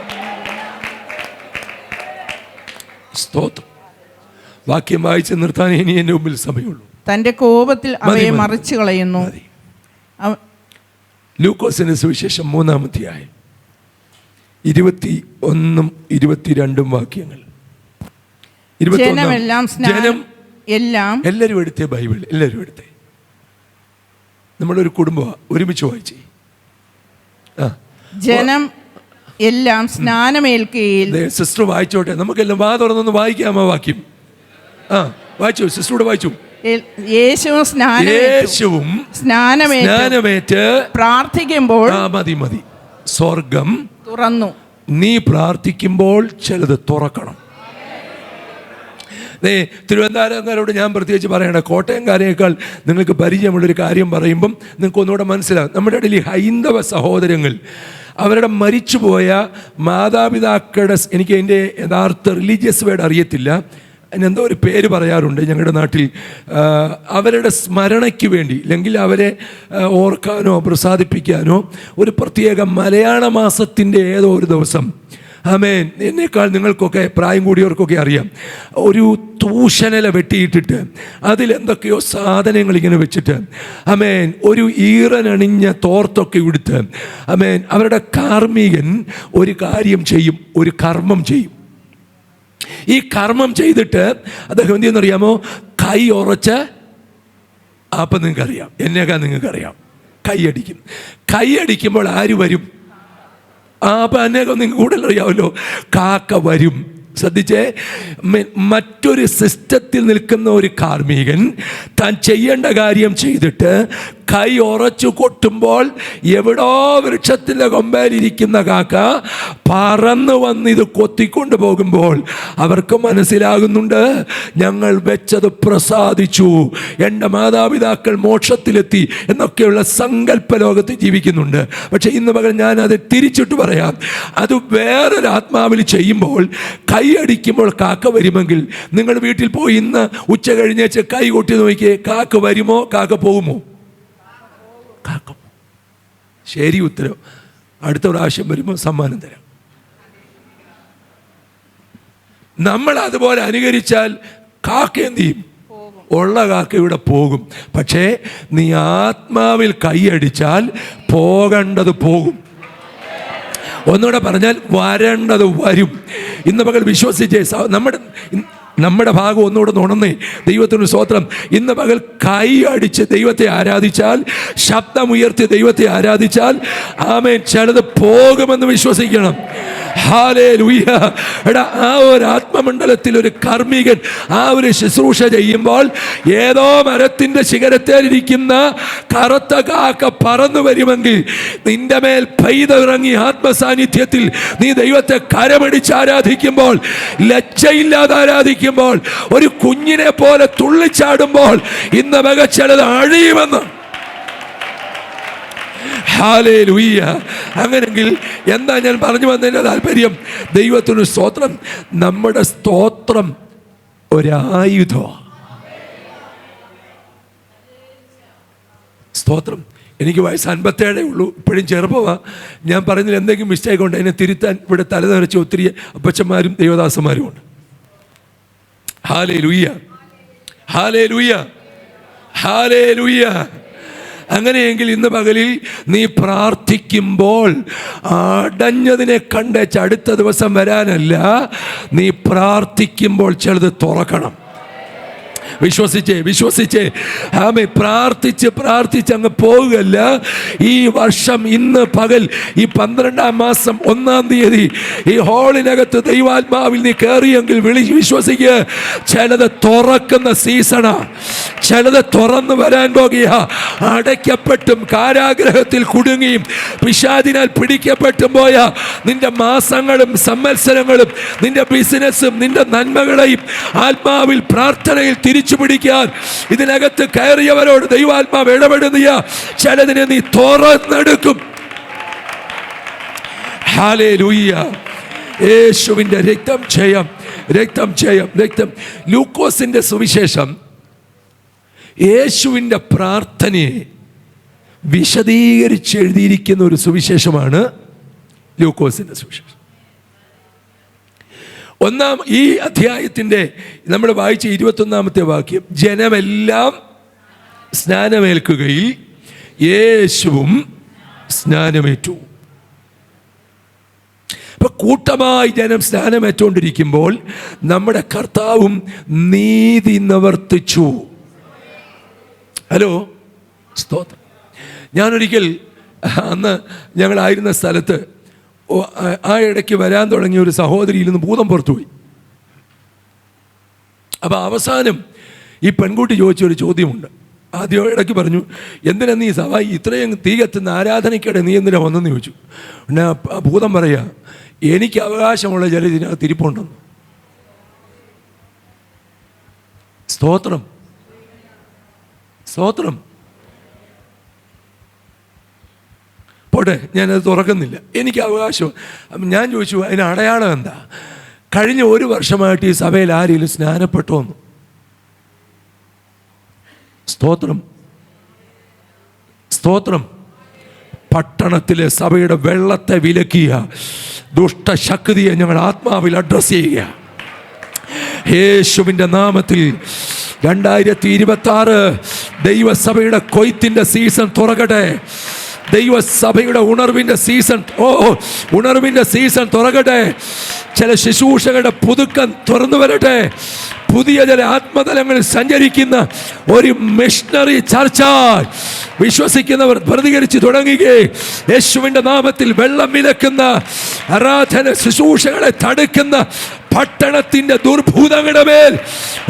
സ്തോത്രം. വാക്യം വായിച്ച് നിർത്താൻ ഇനി എൻ്റെ മുമ്പിൽ സമയമുള്ളൂ. തന്റെ കോപത്തിൽ അവയെ മറിച്ചു കളയുന്നു. ലൂക്കോസിന്റെ സുവിശേഷം 3-ാം അധ്യായം 21 22 വാക്യങ്ങൾ. ജനം എല്ലാവരും എടുത്തേ ബൈബിൾ, എല്ലാവരും എടുത്തേ. നമ്മളൊരു കുടുംബം ഒരുമിച്ച് വായിച്ചേ. ജനം എല്ലാം സ്നാനമേൽക്കുകയിൽ. സിസ്റ്റർ വായിച്ചോട്ടെ, നമുക്കെല്ലാം വാ തുറന്നൊന്ന് വായിക്കാമോ വാക്യം? വായിച്ചു, സിസ്റ്ററോട് വായിച്ചു. യേശുവും സ്നാനമേറ്റ് പ്രാർത്ഥിക്കുമ്പോൾ മതി സ്വർഗം തുറന്നു. നീ പ്രാർത്ഥിക്കുമ്പോൾ ചിലത് തുറക്കണം. തിരുവനന്തപുരംകാരോട് ഞാൻ പ്രത്യേകിച്ച് പറയണേ, കോട്ടയംകാരേക്കാൾ നിങ്ങൾക്ക് പരിചയമുള്ളൊരു കാര്യം പറയുമ്പം നിങ്ങൾക്ക് ഒന്നുകൂടെ മനസ്സിലാകും. നമ്മുടെ ഇടയിൽ ഈ ഹൈന്ദവ സഹോദരങ്ങൾ അവരുടെ മരിച്ചുപോയ മാതാപിതാക്കളുടെ, എനിക്ക് അതിൻ്റെ യഥാർത്ഥ റിലീജിയസ് വേർഡ് അറിയത്തില്ല, അതിനെന്തോ ഒരു പേര് പറയാറുണ്ട് ഞങ്ങളുടെ നാട്ടിൽ, അവരുടെ സ്മരണയ്ക്ക് വേണ്ടി അല്ലെങ്കിൽ അവരെ ഓർക്കാനോ പ്രസാദിപ്പിക്കാനോ ഒരു പ്രത്യേക മലയാള മാസത്തിൻ്റെ ഏതോ ഒരു ദിവസം, ആമേൻ, എന്നേക്കാൾ നിങ്ങൾക്കൊക്കെ പ്രായം കൂടിയവർക്കൊക്കെ അറിയാം, ഒരു തൂഷനില വെട്ടിയിട്ടിട്ട് അതിലെന്തൊക്കെയോ സാധനങ്ങൾ ഇങ്ങനെ വെച്ചിട്ട്, ആമേൻ, ഒരു ഈറനണിഞ്ഞ തോർത്തൊക്കെ എടുത്ത്, ആമേൻ, അവരുടെ കാർമ്മികൻ ഒരു കാര്യം ചെയ്യും, ഒരു കർമ്മം ചെയ്യും. ഈ കർമ്മം ചെയ്തിട്ട് അദ്ദേഹം എന്ത് ചെയ്യുന്നറിയാമോ? കൈ ഉറച്ച്, അപ്പം നിങ്ങൾക്കറിയാം, എന്നേക്കാൾ നിങ്ങൾക്കറിയാം, കൈയടിക്കും. കൈയടിക്കുമ്പോൾ ആര് വരും? അപ്പം അന്നേകം നിങ്ങൾക്ക് കൂടുതൽ അറിയാമല്ലോ, കാക്ക വരും. ശ്രദ്ധിച്ചേ, മറ്റൊരു സിസ്റ്റത്തിൽ നിൽക്കുന്ന ഒരു കാർമ്മികൻ താൻ ചെയ്യേണ്ട കാര്യം ചെയ്തിട്ട് കൈ ഉറച്ചു കൊട്ടുമ്പോൾ എവിടോ വൃക്ഷത്തിൻ്റെ കൊമ്പേലിരിക്കുന്ന കാക്ക പറന്നു വന്ന് ഇത് കൊത്തിക്കൊണ്ട് പോകുമ്പോൾ അവർക്ക് മനസ്സിലാകുന്നുണ്ട്, ഞങ്ങൾ വെച്ചത് പ്രസാദിച്ചു, എൻ്റെ മാതാപിതാക്കൾ മോക്ഷത്തിലെത്തി എന്നൊക്കെയുള്ള സങ്കല്പ ലോകത്ത് ജീവിക്കുന്നുണ്ട്. പക്ഷെ ഇന്ന് പകൽ ഞാൻ അത് തിരിച്ചിട്ട് പറയാം, അത് വേറൊരു ആത്മാവിൽ ചെയ്യുമ്പോൾ കൈ അടിക്കുമ്പോൾ കാക്ക വരുമെങ്കിൽ നിങ്ങൾ വീട്ടിൽ പോയി ഇന്ന് ഉച്ച കഴിഞ്ഞേച്ച് കൈ കൊട്ടി നോക്കിയേ, കാക്ക വരുമോ കാക്ക പോകുമോ? കാക്ക. ശരി ഉത്തരം. അടുത്ത പ്രാവശ്യം വരുമ്പോൾ സമ്മാനം തരാം. നമ്മൾ അതുപോലെ അനുകരിച്ചാൽ കാക്ക എന്ത് ചെയ്യും? ഉള്ള കാക്ക ഇവിടെ പോകും. പക്ഷേ നീ ആത്മാവിൽ കൈയടിച്ചാൽ പോകേണ്ടത് പോകും. ഒന്നുകൂടെ പറഞ്ഞാൽ വരേണ്ടത് വരും. ഇന്ന് പകൽ വിശ്വസിച്ചേ, നമ്മുടെ ഭാഗം ഒന്നുകൂടെ നുണന്നേ. ദൈവത്തിന് സ്തോത്രം. ഇന്ന് പകൽ കൈ അടിച്ച് ദൈവത്തെ ആരാധിച്ചാൽ, ശബ്ദമുയർത്തി ദൈവത്തെ ആരാധിച്ചാൽ, ആമേൻ, ചിലത് പോകുമെന്ന് വിശ്വസിക്കണം. ഹല്ലേലൂയ. എടാ, ആ ഒരു ആത്മമണ്ഡലത്തിൽ ഒരു കർമ്മികൻ ആ ഒരു ശുശ്രൂഷ ചെയ്യുമ്പോൾ ഏതോ മരത്തിൻ്റെ ശിഖരത്തേലിരിക്കുന്ന കറുത്ത കാക്ക പറന്നു വരുമെങ്കിൽ നിന്റെ മേൽ പെയ്തിറങ്ങി ആത്മസാന്നിധ്യത്തിൽ നീ ദൈവത്തെ കരമടിച്ച് ആരാധിക്കുമ്പോൾ, ലജ്ജയില്ലാതെ ആരാധിക്കുമ്പോൾ, ഒരു കുഞ്ഞിനെ പോലെ തുള്ളിച്ചാടുമ്പോൾ ഇന്ന് മികച്ചത് അഴിയുമെന്ന്. ഹല്ലേലൂയ. അങ്ങനെങ്കിൽ എന്താ ഞാൻ പറഞ്ഞു വന്നതിൻ്റെ താല്പര്യം? ദൈവത്തിന് സ്തോത്രം. നമ്മുടെ സ്തോത്രം ഒരായുധമാണ്. സ്തോത്രം. എനിക്ക് വയസ്സ് 57 ഉള്ളൂ, ഇപ്പോഴും ചെറുപ്പമാണ്. ഞാൻ പറഞ്ഞതിൽ എന്തെങ്കിലും മിസ്റ്റേക്ക് ഉണ്ട് അതിനെ തിരുത്താൻ ഇവിടെ തലനിറച്ച് ഒത്തിരി അപ്പച്ചന്മാരും ദൈവദാസന്മാരും ഉണ്ട്. Hallelujah, hallelujah, hallelujah. അങ്ങനെയെങ്കിൽ ഇന്ന് പകലിൽ നീ പ്രാർത്ഥിക്കുമ്പോൾ അടഞ്ഞതിനെ കണ്ടേച്ച് അടുത്ത ദിവസം വരാനല്ല, നീ പ്രാർത്ഥിക്കുമ്പോൾ ചിലത് തുറക്കണം. വിശ്വസിച്ചേ ആമേ. പ്രാർത്ഥിച്ച് അങ്ങ് പോവുകയല്ല. ഈ വർഷം ഇന്ന് പകൽ ഈ 12-ാം മാസം 1-ാം തീയതി ഈ ഹോളിനകത്ത് ദൈവാത്മാവിൽ നീ കയറിയെങ്കിൽ വിശ്വസിക്കുക, ചിലത് തുറക്കുന്ന സീസണാ. ചിലത് തുറന്നു വരാൻ പോകുക. അടയ്ക്കപ്പെട്ടും കാരാഗ്രഹത്തിൽ കുടുങ്ങിയും പിശാചിനാൽ പിടിക്കപ്പെട്ടും പോയ നിന്റെ മാസങ്ങളും സംവത്സരങ്ങളും നിന്റെ ബിസിനസ്സും നിന്റെ നന്മകളെയും ആത്മാവിൽ പ്രാർത്ഥനയിൽ തിരിച്ചു പിടിക്കാൻ ഇതിനകത്ത് കയറിയവരോട് ദൈവാത്മാവ് ഇടപെടുന്ന ചിലതിനെ നീ തുറന്നെടുക്കും. ഹല്ലേലൂയ. യേശുവിന്റെ രക്തം ജയം. ലൂക്കോസിന്റെ സുവിശേഷം യേശുവിന്റെ പ്രാർത്ഥനയെ വിശദീകരിച്ച് എഴുതിയിരിക്കുന്ന ഒരു സുവിശേഷമാണ് ലൂക്കോസിന്റെ സുവിശേഷം. ഈ അധ്യായത്തിൻ്റെ നമ്മൾ വായിച്ച 21-ാമത്തെ വാക്യം, ജനമെല്ലാം സ്നാനമേൽക്കുകയിൽ യേശുവും സ്നാനമേറ്റു. അപ്പൊ കൂട്ടമായി ജനം സ്നാനമേറ്റുകൊണ്ടിരിക്കുമ്പോൾ നമ്മുടെ കർത്താവും നീതി നിവർത്തിച്ചു. ഹലോ, സ്തോത്രം. ഞാനൊരിക്കൽ അന്ന് ഞങ്ങളായിരുന്ന സ്ഥലത്ത് ആ ഇടയ്ക്ക് വരാൻ തുടങ്ങിയ ഒരു സഹോദരിയിൽ നിന്ന് ഭൂതം പുറത്തുപോയി. അപ്പോൾ അവസാനം ഈ പെൺകുട്ടി ചോദിച്ചൊരു ചോദ്യമുണ്ട്. ആദ്യം ഇടയ്ക്ക് പറഞ്ഞു, എന്തിനാ നീ സഭ ഇത്രയും തീ കത്തുന്ന ആരാധനയ്ക്കിടെ നീ എന്തിനാ വന്നെന്ന് ചോദിച്ചു. പിന്നെ ഭൂതം പറയാ, എനിക്ക് അവകാശമുള്ള ചില ഇതിനകത്ത് ഇരിപ്പുണ്ടെന്ന്. സ്തോത്രം. പോട്ടെ, ഞാനത് തുറക്കുന്നില്ല, എനിക്ക് അവകാശം. ഞാൻ ചോദിച്ചു, അതിന് അടയാളം എന്താ? കഴിഞ്ഞ 1 വർഷമായിട്ട് ഈ സഭയിൽ ആരെങ്കിലും സ്നാനപ്പെട്ടോന്ന്? സ്തോത്രം. പട്ടണത്തിലെ സഭയുടെ വെള്ളത്തെ വിലക്കിയ ദുഷ്ടശക്തിയെ ഞങ്ങൾ ആത്മാവിൽ അഡ്രസ് ചെയ്യുക യേശുവിൻ്റെ നാമത്തിൽ. 2026 ദൈവസഭയുടെ കൊയ്ത്തിന്റെ സീസൺ തുറക്കട്ടെ. ദൈവസഭയുടെ ഉണർവിൻ്റെ സീസൺ തുറക്കട്ടെ. ചില ശുശ്രൂഷകളുടെ പുതുക്കം തുറന്നു വരട്ടെ. പുതിയ ചില ആത്മതലങ്ങളിൽ സഞ്ചരിക്കുന്ന ഒരു മിഷണറി ചർച്ച വിശ്വസിക്കുന്നവർ പ്രതികരിച്ച് തുടങ്ങുകയെ യേശുവിൻ്റെ നാമത്തിൽ വെള്ളം വിലക്കുന്ന ആരാധന ശുശ്രൂഷകളെ തടുക്കുന്ന പട്ടണത്തിൻ്റെ ദുർഭൂതങ്ങളുടെ മേൽ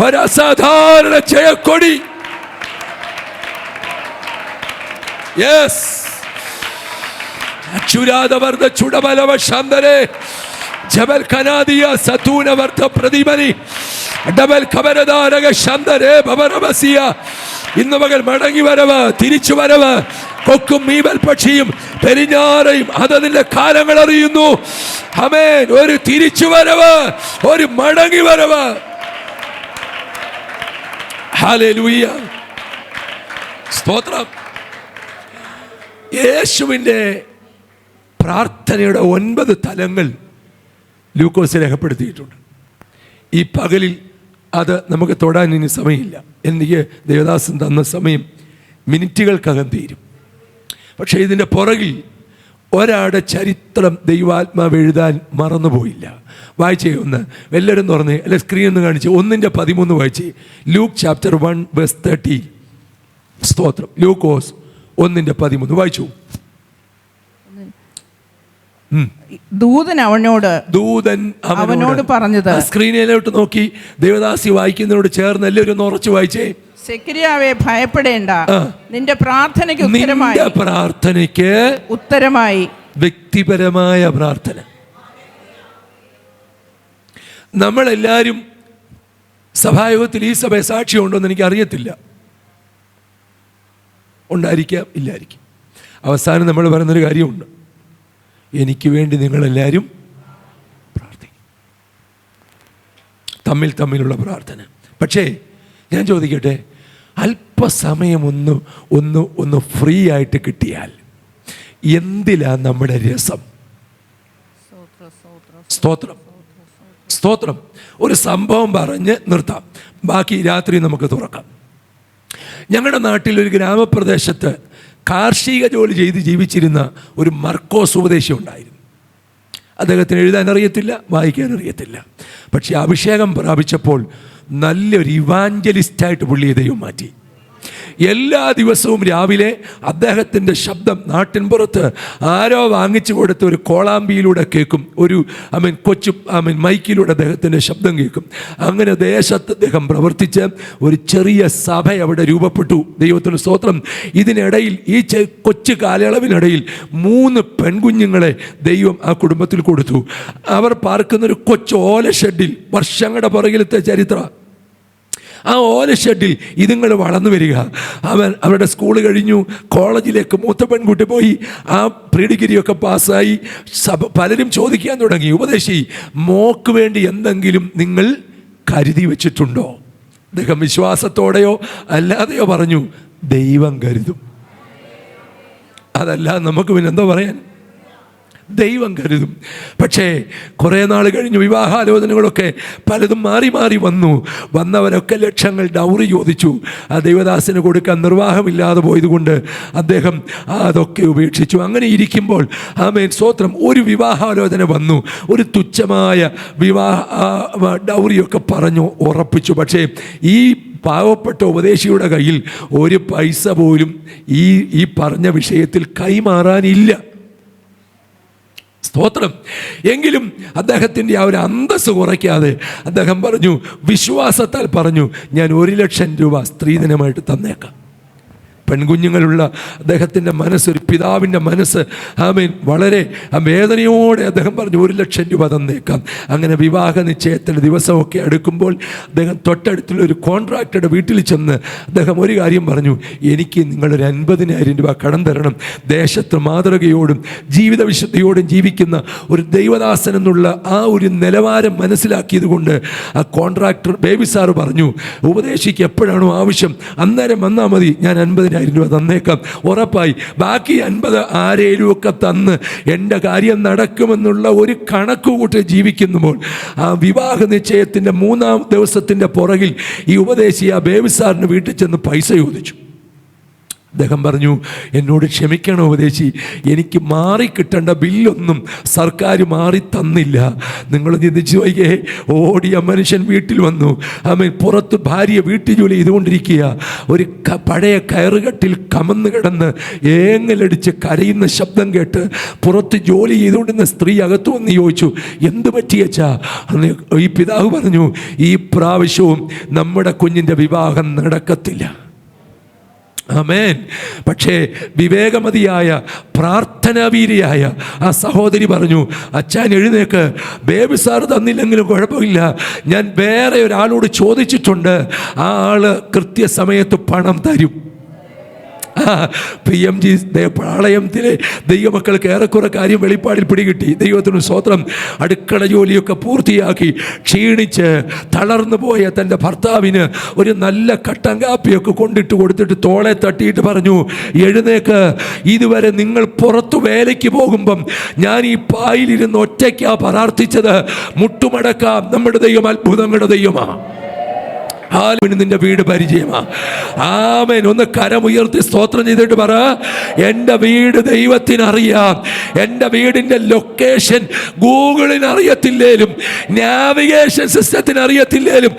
ഒരു അസാധാരണ ജയക്കൊടി. യെസ്, ചുരാദവർദ്ധ ചുടബലവ ശാന്തരെ ജബൽ കനാദിയ സതൂനവർദ്ധ പ്രതിമനി ഡബൽ ഖബരദാരക ശാന്തരെ ബബറബസിയ. ഇന്ന് മകൾ മടങ്ങി വരവ്, തിരിച്ചു വരവ്. കൊക്കും മീബൽ പക്ഷിയും പെരിഞ്ഞാറയും അതതിന്റെ കാലങ്ങൾ അറിയുന്നു. ആമേൻ. ഒരു തിരിച്ചു വരവ്, ഒരു മടങ്ങി വരവ്. ഹല്ലേലൂയ, സ്തോത്രം. യേശുവിൻ്റെ പ്രാർത്ഥനയുടെ 9 തലങ്ങൾ ലൂക്കോസ് രേഖപ്പെടുത്തിയിട്ടുണ്ട്. ഈ പകലിൽ അത് നമുക്ക് തൊടാൻ ഇനി സമയമില്ല. എനിക്ക് ദേവദാസൻ തന്ന സമയം മിനിറ്റുകൾക്കകം തീരും. പക്ഷേ ഇതിൻ്റെ പുറകിൽ ഒരാളുടെ ചരിത്രം ദൈവാത്മാവ് എഴുതാൻ മറന്നുപോയില്ല. വായിച്ചേ ഒന്ന്, എല്ലാവരും തുറന്നേ, അല്ലെ സ്ക്രീൻ ഒന്ന് കാണിച്ച് 1:13 വായിച്ചേ. Luke chapter 1:13. സ്തോത്രം. ലൂക്കോസ് 1:13 വായിച്ചു. ദൂതൻ അവനോട് പറഞ്ഞത്, സ്ക്രീനിലോട്ട് നോക്കി ദേവദാസി വായിക്കുന്നതിനോട് ചേർന്ന് എല്ലാവരും ഒന്ന് ഉറച്ചു വായിച്ചേ. സെക്രിയാവേ, ഭയപ്പെടേണ്ട, നിന്റെ പ്രാർത്ഥനയ്ക്ക് ഉത്തരമായി. വ്യക്തിപരമായ പ്രാർത്ഥന. നമ്മളെല്ലാവരും സഭായോഗത്തിൽ ഈ സഭ സാക്ഷിയുണ്ടോ എന്ന് എനിക്ക് അറിയത്തില്ല. ഉണ്ടായിരിക്കാം, ഇല്ലായിരിക്കും. അവസാനം നമ്മൾ പറയുന്നൊരു കാര്യമുണ്ട്, എനിക്ക് വേണ്ടി നിങ്ങളെല്ലാവരും പ്രാർത്ഥിക്കും. തമ്മിലുള്ള പ്രാർത്ഥന. പക്ഷേ ഞാൻ ചോദിക്കട്ടെ, അല്പസമയം ഒന്ന് ഫ്രീ ആയിട്ട് കിട്ടിയാൽ എന്തിലാ നമ്മുടെ രസം? സ്തോത്രം. ഒരു സംഭവം പറഞ്ഞ് നിർത്താം, ബാക്കി രാത്രി നമുക്ക് തുറക്കാം. ഞങ്ങളുടെ നാട്ടിൽ ഒരു ഗ്രാമപ്രദേശത്ത് കാർഷിക ജോലി ചെയ്ത് ജീവിച്ചിരുന്ന ഒരു മർക്കോസ് ഉപദേശി ഉണ്ടായിരുന്നു. അദ്ദേഹത്തിന് എഴുതാൻ അറിയത്തില്ല, വായിക്കാൻ അറിയത്തില്ല. പക്ഷേ അഭിഷേകം പ്രാപിച്ചപ്പോൾ നല്ലൊരു ഇവാഞ്ചലിസ്റ്റായിട്ട് പുള്ളിയെ ദൈവം മാറ്റി. എല്ലാ ദിവസവും രാവിലെ അദ്ദേഹത്തിൻ്റെ ശബ്ദം നാട്ടിൻപുറത്ത് ആരോ വാങ്ങിച്ചു കൊടുത്ത ഒരു കോളാമ്പിയിലൂടെ കേൾക്കും. ഒരു കൊച്ചു മൈക്കിലൂടെ അദ്ദേഹത്തിൻ്റെ ശബ്ദം കേൾക്കും. അങ്ങനെ ദേശത്ത് അദ്ദേഹം പ്രവർത്തിച്ച് ഒരു ചെറിയ സഭ അവിടെ രൂപപ്പെട്ടു. ദൈവത്തിന് സ്തോത്രം. ഇതിനിടയിൽ ഈ കൊച്ചു കാലയളവിനിടയിൽ 3 പെൺകുഞ്ഞുങ്ങളെ ദൈവം ആ കുടുംബത്തിൽ കൊടുത്തു. അവർ പാർക്കുന്നൊരു കൊച്ചു ഓല ഷെഡിൽ, വർഷങ്ങളുടെ പുറകിലത്തെ ചരിത്രം. ആ ഓല ഷെഡിൽ ഇതുങ്ങൾ വളർന്നു വരിക. അവരുടെ സ്കൂൾ കഴിഞ്ഞു, കോളേജിലേക്ക് മൂത്ത പെൺകുട്ടി പോയി, ആ പ്രീ ഡിഗ്രിയൊക്കെ പാസ്സായി. പലരും ചോദിക്കാൻ തുടങ്ങി, ഉപദേശി മോക്ക് വേണ്ടി എന്തെങ്കിലും നിങ്ങൾ കരുതി വെച്ചിട്ടുണ്ടോ? അദ്ദേഹം വിശ്വാസത്തോടെയോ അല്ലാതെയോ പറഞ്ഞു, ദൈവം കരുതും. അതല്ല നമുക്ക് പിന്നെ എന്താ പറയാൻ, ദൈവം കരുതും. പക്ഷേ കുറേ നാൾ കഴിഞ്ഞു, വിവാഹാലോചനകളൊക്കെ പലതും മാറി മാറി വന്നവരൊക്കെ ലക്ഷങ്ങൾ ഡൗറി ചോദിച്ചു. ആ ദൈവദാസന് കൊടുക്കാൻ നിർവാഹമില്ലാതെ പോയതുകൊണ്ട് അദ്ദേഹം അതൊക്കെ ഉപേക്ഷിച്ചു. അങ്ങനെ ഇരിക്കുമ്പോൾ ആമേൻ സ്തോത്രം, ഒരു വിവാഹാലോചന വന്നു. ഒരു തുച്ഛമായ ഡൗറിയൊക്കെ പറഞ്ഞു ഉറപ്പിച്ചു. പക്ഷേ ഈ പാവപ്പെട്ട ഉപദേശിയുടെ കയ്യിൽ ഒരു പൈസ പോലും ഈ പറഞ്ഞ വിഷയത്തിൽ കൈമാറാനില്ല. സ്തോത്രം. എങ്കിലും അദ്ദേഹത്തിൻ്റെ ആ ഒരു അന്തസ്സ് കുറയ്ക്കാതെ അദ്ദേഹം പറഞ്ഞു, വിശ്വാസത്താൽ പറഞ്ഞു, ഞാൻ 1,00,000 രൂപ സ്ത്രീധനമായിട്ട് തന്നേക്കാം. പെൺകുഞ്ഞുങ്ങളുള്ള അദ്ദേഹത്തിൻ്റെ മനസ്സ്, ഒരു പിതാവിൻ്റെ മനസ്സ്, ആമേൻ, വളരെ വേദനയോടെ അദ്ദേഹം പറഞ്ഞു, 1,00,000 രൂപ തന്നേക്കാം. അങ്ങനെ വിവാഹ നിശ്ചയത്തിൻ്റെ ദിവസമൊക്കെ അടുക്കുമ്പോൾ അദ്ദേഹം തൊട്ടടുത്തുള്ള ഒരു കോൺട്രാക്ടറുടെ വീട്ടിൽ ചെന്ന് അദ്ദേഹം ഒരു കാര്യം പറഞ്ഞു, എനിക്ക് നിങ്ങളൊരു 50,000 രൂപ കടം തരണം. ദേശത്ത് മാതൃകയോടും ജീവിത വിശുദ്ധിയോടും ജീവിക്കുന്ന ഒരു ദൈവദാസൻ എന്നുള്ള ആ ഒരു നിലവാരം മനസ്സിലാക്കിയത് കൊണ്ട് ആ കോൺട്രാക്ടർ ബേബി സാറ് പറഞ്ഞു, ഉപദേശിക്ക് എപ്പോഴാണോ ആവശ്യം അന്നേരം വന്നാൽ മതി, ഞാൻ 50,000 രൂപ തന്നേക്കാം, ഉറപ്പായി. ബാക്കി 50 ആരേലും ഒക്കെ തന്ന് എൻ്റെ കാര്യം നടക്കുമെന്നുള്ള ഒരു കണക്ക് കൂട്ടി ജീവിക്കുമ്പോൾ ആ വിവാഹ നിശ്ചയത്തിൻ്റെ 3-ാം ദിവസത്തിൻ്റെ പുറകിൽ ഈ ഉപദേശി ആ ബേബി സാറിന് വീട്ടിൽ ചെന്ന് പൈസ ചോദിച്ചു. അദ്ദേഹം പറഞ്ഞു, എന്നോട് ക്ഷമിക്കണം ഉപദേശി, എനിക്ക് മാറിക്കിട്ടേണ്ട ബില്ലൊന്നും സർക്കാർ മാറി തന്നില്ല. നിങ്ങൾ ചിന്തിച്ചു നോക്കിയേ, ഓടിയ മനുഷ്യൻ വീട്ടിൽ വന്നു. ആമേൻ. പുറത്ത് ഭാര്യ വീട്ടു ജോലി ചെയ്തുകൊണ്ടിരിക്കുക. ഒരു പഴയ കയറുകെട്ടിൽ കമന്ന് കിടന്ന് ഏങ്ങലടിച്ച് കരയുന്ന ശബ്ദം കേട്ട് പുറത്ത് ജോലി ചെയ്തുകൊണ്ടിരുന്ന സ്ത്രീ അകത്തു വന്ന് ചോദിച്ചു, എന്ത് പറ്റിയച്ചാ? ഈ പിതാവ് പറഞ്ഞു, ഈ പ്രാവശ്യവും നമ്മുടെ കുഞ്ഞിൻ്റെ വിവാഹം നടക്കത്തില്ല. ആമേൻ. പക്ഷേ വിവേകമതിയായ പ്രാർത്ഥനാവീരിയായ ആ സഹോദരി പറഞ്ഞു, അച്ഛൻ എഴുന്നേക്ക്, ബേബി സാർ തന്നില്ലെങ്കിലും കുഴപ്പമില്ല, ഞാൻ വേറെ ഒരാളോട് ചോദിച്ചിട്ടുണ്ട്, ആ ആള് കൃത്യസമയത്ത് പണം തരും. PMG പാളയത്തിലെ ദൈവമക്കൾക്ക് ഏറെക്കുറെ കാര്യം വെളിപ്പാടിൽ പിടികിട്ടി. ദൈവത്തിന് സ്തോത്രം. അടുക്കള ജോലിയൊക്കെ പൂർത്തിയാക്കി ക്ഷീണിച്ച് തളർന്നു പോയ തൻ്റെ ഭർത്താവിന് ഒരു നല്ല കട്ടൻ കാപ്പിയൊക്കെ കൊണ്ടിട്ട് കൊടുത്തിട്ട് തോളെ തട്ടിയിട്ട് പറഞ്ഞു, എഴുന്നേക്ക്, ഇതുവരെ നിങ്ങൾ പുറത്തു വേലയ്ക്ക് പോകുമ്പം ഞാൻ ഈ പായിലിരുന്ന് ഒറ്റയ്ക്കാ പ്രാർത്ഥിച്ചത്, മുട്ടുമടക്കാം, നമ്മുടെ ദൈവം അത്ഭുതങ്ങളുടെ ദൈവമാണ്. നിന്റെ വീട് പരിചയമാ. ആമേൻ. ഒന്ന് കരമുയർത്തി സ്തോത്രം ചെയ്തിട്ട് പറ, എൻ്റെ വീട് ദൈവത്തിനറിയാം. എൻ്റെ വീടിൻ്റെ ലൊക്കേഷൻ ഗൂഗിളിന് അറിയത്തില്ലേലും, നാവിഗേഷൻ സിസ്റ്റത്തിന് അറിയത്തില്ലേലും,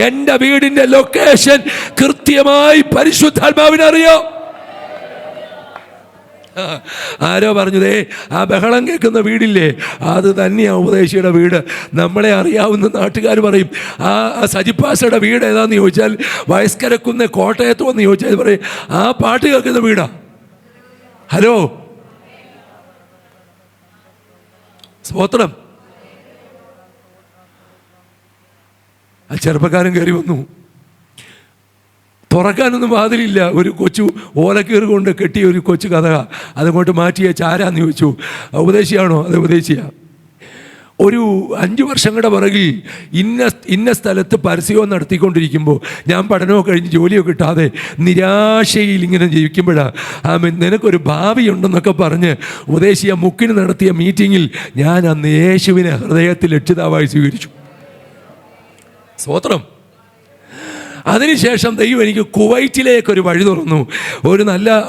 എൻ്റെ വീടിൻ്റെ ലൊക്കേഷൻ കൃത്യമായി പരിശുദ്ധാത്മാവിനറിയാം. ആരോ പറഞ്ഞതേ, ആ ബഹളം കേൾക്കുന്ന വീടില്ലേ, അത് തന്നെയാണ് ഉപദേശിയുടെ വീട്. നമ്മളെ അറിയാവുന്ന നാട്ടുകാർ പറയും, ആ സജിപ്പാസയുടെ വീട് ഏതാന്ന് ചോദിച്ചാൽ, വയസ്കരക്കുന്ന കോട്ടയത്ത് വന്ന് ചോദിച്ചാൽ പറയും, ആ പാട്ട് കേൾക്കുന്ന വീടാ. ഹലോ, സ്തോത്രം. ആ ചെറുപ്പക്കാരൻ കയറി വന്നു. തുറക്കാനൊന്നും വാതിലില്ല. ഒരു കൊച്ചു ഓലക്കീറ് കൊണ്ട് കെട്ടിയ ഒരു കൊച്ചു കഥ, അതങ്ങോട്ട് മാറ്റിയ ചാരാന്ന് ചോദിച്ചു. ഉപദേശിയാണോ? അത് ഉപദേശിയാ. ഒരു 5 വർഷങ്ങളുടെ പുറകിൽ ഇന്ന സ്ഥലത്ത് പരസ്യവും നടത്തിക്കൊണ്ടിരിക്കുമ്പോൾ ഞാൻ പഠനമൊക്കെ കഴിഞ്ഞ് ജോലിയൊക്കെ കിട്ടാതെ നിരാശയിൽ ഇങ്ങനെ ജീവിക്കുമ്പോഴാണ് നിനക്കൊരു ഭാവിയുണ്ടെന്നൊക്കെ പറഞ്ഞ് ഉപദേശിയ മുക്കിന് നടത്തിയ മീറ്റിങ്ങിൽ ഞാൻ അന്ന് യേശുവിനെ ഹൃദയത്തിൽ രക്ഷിതാവായി സ്വീകരിച്ചു. സ്തോത്രം. അതിനുശേഷം ദൈവം എനിക്ക് കുവൈറ്റിലേക്കൊരു വഴി തുറന്നു.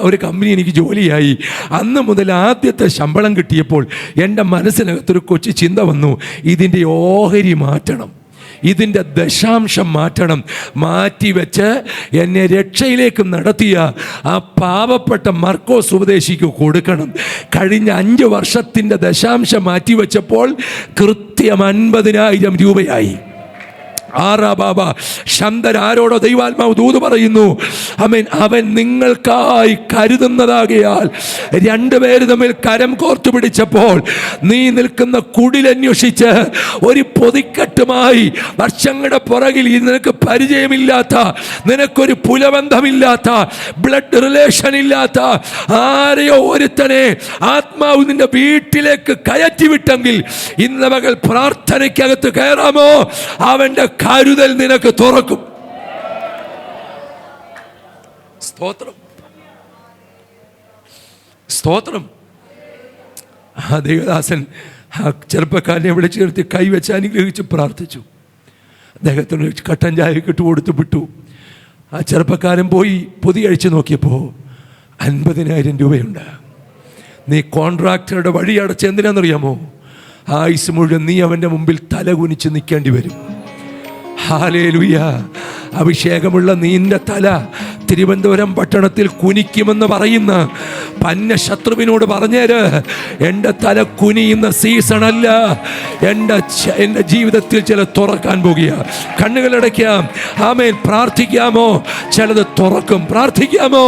ഒരു കമ്പനി എനിക്ക് ജോലിയായി. അന്ന് മുതൽ ആദ്യത്തെ ശമ്പളം കിട്ടിയപ്പോൾ എൻ്റെ മനസ്സിനകത്തൊരു കൊച്ചു ചിന്ത വന്നു, ഇതിൻ്റെ ഓഹരി മാറ്റണം, ഇതിൻ്റെ ദശാംശം മാറ്റണം. മാറ്റിവെച്ച് എന്നെ രക്ഷയിലേക്ക് നടത്തിയ ആ പാവപ്പെട്ട മർക്കോസ് ഉപദേശിക്ക് കൊടുക്കണം. കഴിഞ്ഞ 5 വർഷത്തിൻ്റെ ദശാംശം മാറ്റിവെച്ചപ്പോൾ കൃത്യം 50,000 രൂപയായി. ബാബ ശന്തൻ ആരോടോ ദൈവാത്മാവ് ദൂത് പറയുന്നു, അവൻ നിങ്ങൾക്കായി കരുതുന്നതാകയാൽ. 2 പേര് തമ്മിൽ കരം കോർത്തു പിടിച്ചപ്പോൾ നീ നിൽക്കുന്ന കുടിലന്വേഷിച്ച് ഒരു പൊതിക്കെട്ടുമായി വർഷങ്ങളുടെ പുറകിൽ നിനക്ക് പരിചയമില്ലാത്ത, നിനക്കൊരു പുലബന്ധമില്ലാത്ത, ബ്ലഡ് റിലേഷൻ ഇല്ലാത്ത ആരെയോ ഒരുത്തനെ ആത്മാവ് നിന്റെ വീട്ടിലേക്ക് കയറ്റിവിട്ടെങ്കിൽ ഇന്ന് മകൾ പ്രാർത്ഥനയ്ക്കകത്ത് കയറാമോ? അവന്റെ കരുതൽ നിനക്ക് തുറക്കും. സ്തോത്രം, സ്തോത്രം. ആ ദേവദാസൻ ആ ചെറുപ്പക്കാരനെ വിളിച്ചു നിർത്തി കൈവച്ച് അനുഗ്രഹിച്ച് പ്രാർത്ഥിച്ചു. അദ്ദേഹത്തിന് കട്ടൻ ചായ ഇട്ട് കൊടുത്തു വിട്ടു. ആ ചെറുപ്പക്കാരൻ പോയി പൊതി അഴിച്ചു നോക്കിയപ്പോൾ 50,000 രൂപയുണ്ട്. നീ കോൺട്രാക്ടറുടെ വഴി അടച്ച് എന്തിനാണെന്നറിയാമോ? ആയുസ് മുഴുവൻ നീ അവൻ്റെ മുമ്പിൽ തലകുനിച്ച് നിൽക്കേണ്ടി വരും. ഹല്ലേലൂയ. അഭിഷേകമുള്ള നിന്റെ തല തിരുവനന്തപുരം പട്ടണത്തിൽ കുനിക്കുമെന്ന് പറയുന്ന പന്ന ശത്രുവിനോട് പറഞ്ഞേര്, എൻ്റെ തല കുനിയുന്ന സീസണല്ല, എൻ്റെ ജീവിതത്തിൽ ചില തുറക്കാൻ പോകുക. കണ്ണുകളടയ്ക്കാം. ആമേൻ. പ്രാർത്ഥിക്കാമോ? ചിലത് തുറക്കും. പ്രാർത്ഥിക്കാമോ?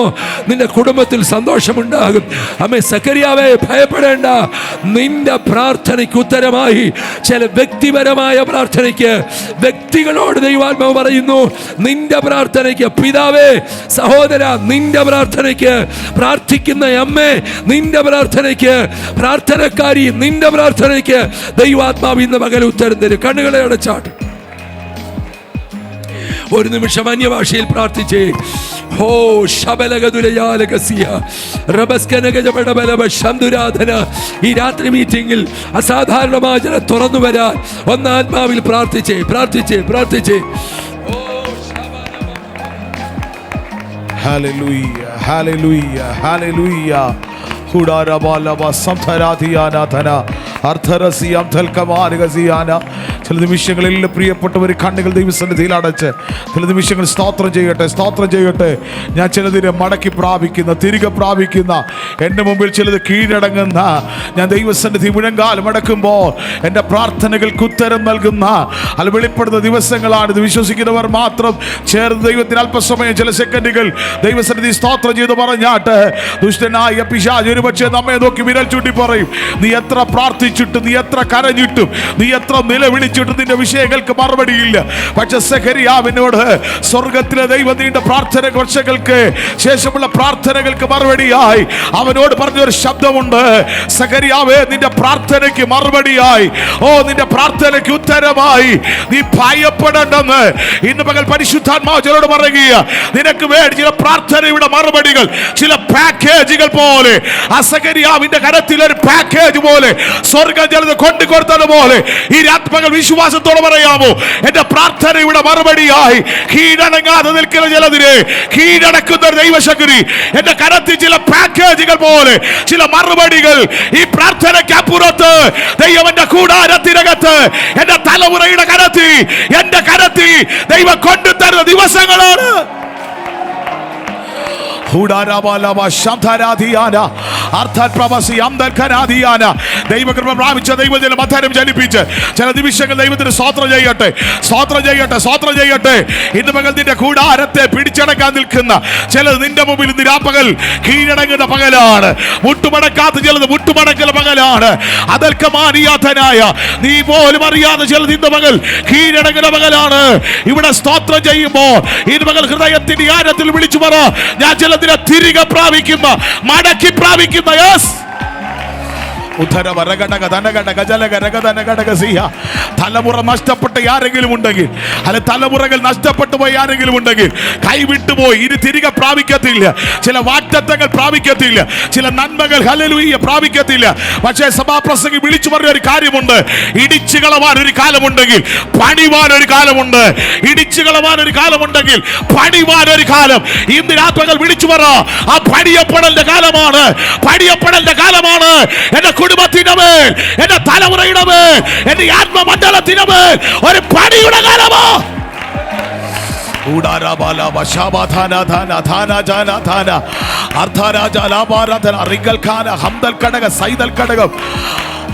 നിന്റെ കുടുംബത്തിൽ സന്തോഷമുണ്ടാകും. ആമേൻ. സക്കറിയാവേ, ഭയപ്പെടേണ്ട. നിന്റെ പ്രാർത്ഥനയ്ക്ക് ഉത്തരമായി ചില വ്യക്തിപരമായ പ്രാർത്ഥനയ്ക്ക് വ്യക്തികളോട് ദൈവാത്മാവ് പറയുന്നു, നിന്റെ പ്രാർത്ഥനയ്ക്ക് പിതാവേ, സഹോദര, നിന്റെ പ്രാർത്ഥനയ്ക്ക് പ്രാർത്ഥിക്കുന്ന അമ്മേ, നിന്റെ പ്രാർത്ഥനയ്ക്ക് പ്രാർത്ഥനക്കാരി, നിന്റെ പ്രാർത്ഥനയ്ക്ക് ദൈവാത്മാവ് ഇന്ന് പകൽ ഉത്തരം തരും. കണ്ണുകളെ അടച്ചാട്ട് ഒരു നിമിഷം അന്യഭാഷയിൽ പ്രാർത്ഥിച്ചേ. ഹോ ശബലഗതുലയാലകസിയ റബസ്കനഗജപടബലബ ശംദുരാധന. ഈ രാത്രി മീറ്റിംഗിൽ അസാധാരണമായ ചില തുറന്നു വരാൻ ഒന്ന് ആത്മാവിൽ പ്രാർത്ഥിച്ചേ, പ്രാർത്ഥിച്ചേ, പ്രാർത്ഥിച്ചേ. Hallelujah, hallelujah, hallelujah. ചില നിമിഷങ്ങളിൽ പ്രിയപ്പെട്ടവർ കണ്ണുകൾ ദൈവസന്നിധിയിൽ അടച്ച് ചില നിമിഷങ്ങൾ സ്തോത്രം ചെയ്യട്ടെ, സ്തോത്രം ചെയ്യട്ടെ. ഞാൻ ചിലതിനെ മടക്കി പ്രാപിക്കുന്ന, തിരികെ പ്രാപിക്കുന്ന, എൻ്റെ മുമ്പിൽ ചിലത് കീഴടങ്ങുന്ന, ഞാൻ ദൈവസന്നിധി മുഴങ്കാലം അടക്കുമ്പോൾ എൻ്റെ പ്രാർത്ഥനകൾക്ക് ഉത്തരം നൽകുന്ന അത് വെളിപ്പെടുന്ന ദിവസങ്ങളാണിത്. വിശ്വസിക്കുന്നവർ മാത്രം ചേർന്ന് ദൈവത്തിന് അല്പസമയം ചില സെക്കൻഡുകൾ ദൈവസന്നിധി സ്തോത്രം ചെയ്ത് പറഞ്ഞാട്ട് ദുഷ്ടനായ പിശാച് ഒരുപക്ഷെ നമ്മെ നോക്കി വിരൽ ചൂണ്ടി പറയും, നീ എത്ര പ്രാർത്ഥിച്ചിട്ടും, നീ എത്ര കരഞ്ഞിട്ടും, നീ എത്ര നിലവിളിച്ചിട്ടും നിന്റെ വിഷയങ്ങൾക്ക് മറുപടിയില്ല. പക്ഷെ സെഖരിയാവിനോട് സ്വർഗത്തിലെ ദൈവം നീണ്ട പ്രാർത്ഥന വർഷങ്ങൾക്ക് ശേഷമുള്ള പ്രാർത്ഥനകൾക്ക് മറുപടിയായി അവനോട് പറഞ്ഞൊരു ശബ്ദമുണ്ട്, സെഖരിയാവേ, നിന്റെ പ്രാർത്ഥനയ്ക്ക് മറുപടിയായി, നിന്റെ പ്രാർത്ഥനയ്ക്ക് ഉത്തരമായി നീ ഭയപ്പെടേണ്ടെന്ന് ഇന്ന് പകൽ പരിശുദ്ധാത്മാവ് ചിലരോട് പറയുക. നിനക്ക് വേണ്ടി ചില പ്രാർത്ഥനയുടെ മറുപടികൾ, ചില പാക്കേജുകൾ പോലെ, സെഖരിയാവിന്റെ കരത്തിൽ ഒരു പാക്കേജ് പോലെ സ്വർഗം ചിലത് കൊണ്ടുകൊടുത്തതുപോലെ ഈ രാത്രിപകൽ വിശ്വാസത്തോടെ പറയാമോ, എന്റെ പ്രാർത്ഥനയുടെ മറുപടിയായി കീഴടങ്ങാതെ നിൽക്കുന്ന ചിലതിനെ കീഴടക്കുന്ന ദൈവശക്തി എന്റെ കരത്തിൽ ചില പാക്കേജുകൾ പോലെ ചില മറുപടികൾ ഈ പ്രാർത്ഥനയ്ക്ക് അപ്പുറത്ത് ദൈവം എന്റെ കൂടാരത്തിനകത്ത് എന്റെ തലമുറയുടെ കരത്തിൽ എന്റെ കരത്തിൽ ദൈവം കൊണ്ടുതരുന്ന ദിവസങ്ങളാണ്. ദൈവകൃപ പ്രാപിച്ച ദൈവത്തിന് മധ്യാഹ്നം ജനിപ്പിച്ച് ചില നിമിഷങ്ങൾ ദൈവത്തിന് സ്തോത്രം ചെയ്യട്ടെ, സ്തോത്രം ചെയ്യട്ടെ, സ്തോത്രം ചെയ്യട്ടെ. ഇന്ന് പകൽ നിന്റെ കൂടാരത്തെ പിടിച്ചടക്കാൻ നിൽക്കുന്ന ചിലത് നിന്റെ മുമ്പിൽ ഇന്ന് രാപ്പകൽ കീഴടങ്ങുന്ന പകലാണ്. മുട്ടുമടക്കാത്ത ചിലത് മുട്ടുമടക്കുന്ന പകലാണ്. അതൽക്കമാനിയാതനായ നീ പോലും അറിയാതെ ചിലത് ഇന്ന് പകൽ കീഴടങ്ങുന്ന പകലാണ്. ഇവിടെ സ്തോത്രം ചെയ്യുമ്പോൾ ഇന്ന് പകൽ ഹൃദയത്തിന്റെ ആഴത്തിൽ വിളിച്ചു പറ, ഞാൻ ചില തിരികെ പ്രാപിക്കുന്ന, മടക്കി പ്രാപിക്കുന്ന. യെസ്, തലമുറ നഷ്ടപ്പെട്ട ആരെങ്കിലും ഉണ്ടെങ്കിൽ, അല്ലെ തലമുറകൾ നഷ്ടപ്പെട്ടു പോയി ആരെങ്കിലും ഉണ്ടെങ്കിൽ, കൈവിട്ടുപോയി ഇനി തിരികെ പ്രാപിക്കത്തില്ല, ചില വാഗ്ദത്തങ്ങൾ പ്രാപിക്കത്തില്ല, ചില നന്മകൾ ഹല്ലേലൂയ പ്രാപിക്കത്തില്ല. പക്ഷേ സഭാപ്രസംഗി വിളിച്ചു പറഞ്ഞ ഒരു കാര്യമുണ്ട്, ഇടിച്ചു കളവാൻ ഒരു കാലമുണ്ടെങ്കിൽ പണിവാൻ ഒരു കാലമുണ്ട്. ഇടിച്ചു കളവാൻ ഒരു കാലമുണ്ടെങ്കിൽ പണിവാൻ ഒരു കാലം. ഇന്ന് രാത്രികൾ വിളിച്ചു പറ, ആ പണിയപ്പെടലിന്റെ കാലമാണ്, പണിയപ്പെടലിന്റെ കാലമാണ്. എന്റെ കുടുംബത്തിന്റെ മേൽ, എന്റെ തലമുറയുടെ മേൽ, എന്റെ ആത്മമണ്ഡലത്തിന്റെ മേൽ ഒരു പണിയുടെ കാലമോ.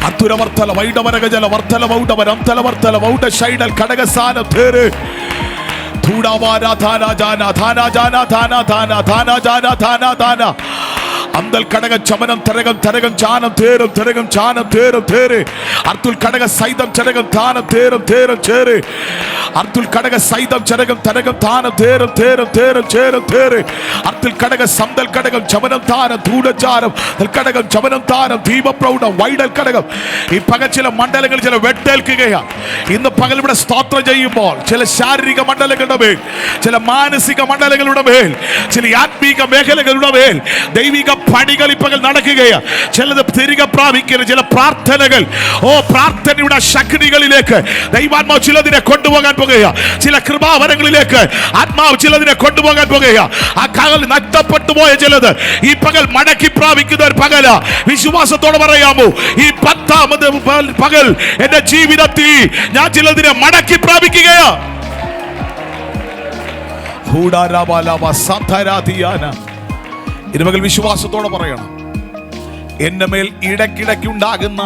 അത്തുരവർത്തല വൈഡവരഗജല വർത്തല വൗഡവരം തലവർത്തല വൗഡ ഷൈഡൽ ഘടകസാന തേര് ധൂഡാവാന ധാന ജാന ധാന ജാന ധാന ധാന ധാന ജാന ധാന ധാന അന്തൽ കടക ചമനം തരകം തരകം ചാനം തേരും തരകം ചാനം തേരും തേര് അർത്തുൽ കടക സൈതം ചരകം താനം തേരും തേരും ചേര് അർത്തുൽ കടക സൈതം ചരകം തരകം താനം തേരും തേരും തേരും ചേരും തേര് അർത്തുൽ കടക സന്തൽ കടകം ചമനം താനം ധൂടചാരം കടകം ചമനം താനം ദീപപ്രൗഢം വൈഡൽ കടകം. ഈ പകൽ ചില മണ്ഡലങ്ങൾ ചില വെട്ടേൽക്കുകയാണ്. ഇന്ന് പകൽ ഇവിടെ സ്തോത്രം ചെയ്യുമ്പോൾ ചില ശാരീരിക മണ്ഡലങ്ങളുടെ മേൽ, ചില മാനസിക മണ്ഡലങ്ങളുടെ മേൽ, ചില ആത്മീക മേഖലകളുടെ മേൽ ദൈവിക പണികൾ ഇപ്പോൾ നടക്കുകയാണ്. ചിലത് തിരികെ പ്രാപിക്കുന്ന ചില പ്രാർത്ഥനകൾ, പ്രാർത്ഥനയുടെ ശക്തികളിലേക്ക് ദൈവാത്മാവ് ചിലതിനെ കൊണ്ടുപോകാൻ പോകുകയാണ്. ചില കൃപാവരങ്ങളിലേക്ക് ആത്മാവ് ചിലതിനെ കൊണ്ടുപോകാൻ പോകുകയാണ്. ആ പകൽ നഷ്ടപ്പെട്ടു പോയ ചിലത് ഈ പകൽ മടക്കി പ്രാപിക്കുന്ന ഒരു പകല. വിശ്വാസത്തോടെ പറയാമോ, ഈ 10ാമത് പകൽ എന്റെ ജീവിതത്തിൽ ഞാൻ ചിലതിനെ മടക്കി പ്രാപിക്കുകയാണ്. ഇതുമകൾ വിശ്വാസത്തോടെ പറയണം, എന്റെ മേൽ ഇടയ്ക്കിടയ്ക്കുണ്ടാകുന്ന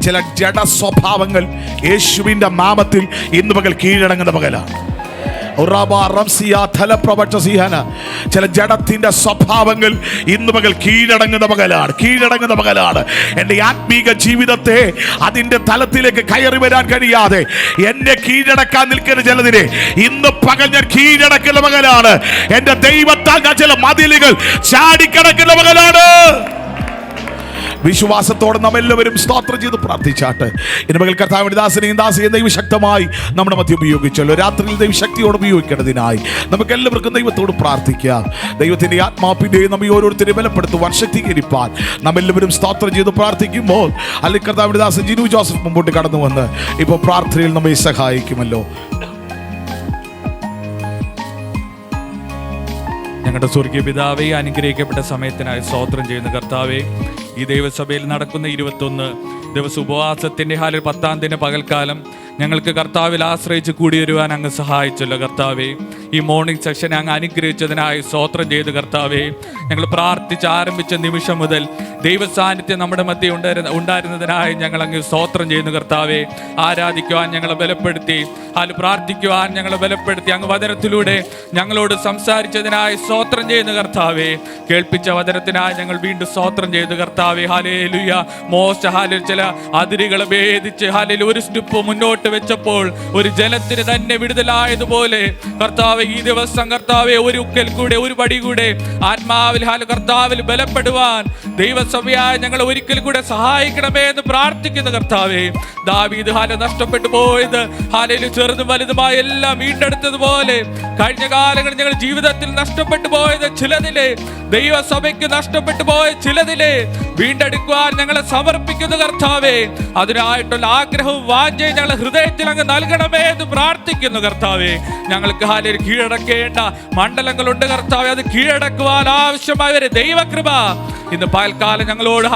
ചില ജഡ സ്വഭാവങ്ങൾ യേശുവിന്റെ നാമത്തിൽ ഇന്ന് പകൽ കീഴടങ്ങുന്ന പകലാണ്. ചില ജഡത്തിന്റെ സ്വഭാവങ്ങൾ ഇന്ന് പകൽ കീഴടങ്ങുന്ന പകലാണ്, കീഴടങ്ങുന്ന പകലാണ്. എൻ്റെ ആത്മീക ജീവിതത്തെ അതിൻ്റെ തലത്തിലേക്ക് കയറി വരാൻ കഴിയാതെ എന്നെ കീഴടക്കാൻ നിൽക്കുന്ന ചിലതിനെ ഇന്ന് പകൽ ഞാൻ കീഴടക്കുന്ന പകലാണ്. എൻ്റെ ദൈവത്താൽ ഞാൻ ചില മതിലുകൾ ചാടിക്കടക്കുന്ന പകലാണ്. വിശ്വാസത്തോടെ നാം എല്ലാവരും സ്തോത്രം ചെയ്ത് പ്രാർത്ഥിച്ചാട്ട് ഇനി മകൾ കർത്താവിന്റെ ദാസനെയും ദാസിയെയും ദൈവം ശക്തമായി നമ്മുടെ മധ്യ ഉപയോഗിച്ചല്ലോ. രാത്രിയിൽ ദൈവശക്തിയോട് ഉപയോഗിക്കേണ്ടതിനായി നമുക്ക് എല്ലാവർക്കും ദൈവത്തോട് പ്രാർത്ഥിക്കാം. ദൈവത്തിന്റെ ആത്മാവിന്റെയും നമ്മെ ഓരോരുത്തരെയും ബലപ്പെടുത്തുവാൻ, ശക്തീകരിപ്പാൻ നാം എല്ലാവരും സ്തോത്രം ചെയ്ത് പ്രാർത്ഥിക്കുമ്പോൾ അല്ലെങ്കിൽ കർത്താവിന്റെ ദാസൻ ജിനു ജോസഫ് മുമ്പോട്ട് കടന്നു വന്ന് ഇപ്പോൾ പ്രാർത്ഥനയിൽ നമ്മെ സഹായിക്കുമല്ലോ. ഞങ്ങളുടെ സ്വർഗീയ പിതാവേ, അനുഗ്രഹിക്കപ്പെട്ട സമയത്തിനായി സ്തോത്രം ചെയ്യുന്ന കർത്താവേ, ഈ ദൈവസഭയിൽ നടക്കുന്ന 21 ദിവസ ഉപവാസത്തിൻ്റെ 10ാം ദിന പകൽക്കാലം ഞങ്ങൾക്ക് കർത്താവിൽ ആശ്രയിച്ച് കൂടി വരുവാൻ അങ്ങ് സഹായിച്ചല്ലോ കർത്താവേ. ഈ മോർണിംഗ് സെഷൻ അങ്ങ് അനുഗ്രഹിച്ചതിനായി സ്തോത്രം ചെയ്ത് കർത്താവേ. ഞങ്ങൾ പ്രാർത്ഥിച്ച് ആരംഭിച്ച നിമിഷം മുതൽ ദൈവ സാന്നിധ്യം നമ്മുടെ മധ്യ ഉണ്ടായിരുന്നതിനായി ഞങ്ങൾ അങ്ങ് സ്തോത്രം ചെയ്യുന്നു കർത്താവേ. ആരാധിക്കുവാൻ ഞങ്ങളെ ബലപ്പെടുത്തി, പ്രാർത്ഥിക്കുവാൻ ഞങ്ങളെ ബലപ്പെടുത്തി, അങ്ങ് വചനത്തിലൂടെ ഞങ്ങളോട് സംസാരിച്ചതിനായി സ്തോത്രം ചെയ്യുന്നു കർത്താവേ. കേൾപ്പിച്ച വചനത്തിനായി ഞങ്ങൾ വീണ്ടും സ്തോത്രം ചെയ്തു കർത്താവേ. ഹല്ലേലൂയ. മോശ ചില അതിരുകളെ ഭേദിച്ച് ഒരു സ്റ്റെപ്പ് മുന്നോട്ട് വെച്ചപ്പോൾ ഒരു ജലത്തിന് തന്നെ വിടുതലായതുപോലെ കർത്താവേ, ഈ ദിവസം കർത്താവേ ഒരിക്കൽ കൂടെ, ഒരു പടി കൂടെ ആത്മാവിൽ കർത്താവിൽ ബലപ്പെടുവാൻ ദൈവസഭയായ ഞങ്ങൾ ഒരിക്കൽ കൂടെ സഹായിക്കണമേ എന്ന് പ്രാർത്ഥിക്കുന്നു കർത്താവേ. ദാവീദ് നഷ്ടപ്പെട്ടു പോയത് ചെറുതും വലുതുമായ എല്ലാം വീണ്ടെടുത്തതുപോലെ കഴിഞ്ഞ കാലങ്ങളിൽ ഞങ്ങൾ ജീവിതത്തിൽ നഷ്ടപ്പെട്ടു പോയത് ചിലതിലെ, ദൈവസഭയ്ക്ക് നഷ്ടപ്പെട്ടു പോയ ചിലതിലെ വീണ്ടെടുക്കുവാൻ ഞങ്ങളെ സമർപ്പിക്കുന്നു കർത്താവേ. അതിനായിട്ടുള്ള ആഗ്രഹവും വാഞ്ചയും ഞങ്ങളുടെ ഹൃദയത്തിൽ അങ്ങ് നൽകണമേ എന്ന് പ്രാർത്ഥിക്കുന്നു കർത്താവേ. ഞങ്ങൾക്ക് കീഴടക്കേണ്ട മണ്ഡലങ്ങളുണ്ട് കർത്താവേ, അത് കീഴടക്കുവാൻ ആവശ്യമായവരെ ദൈവകൃപ ഇന്ന് പകൽക്കാലം ഞങ്ങളോട്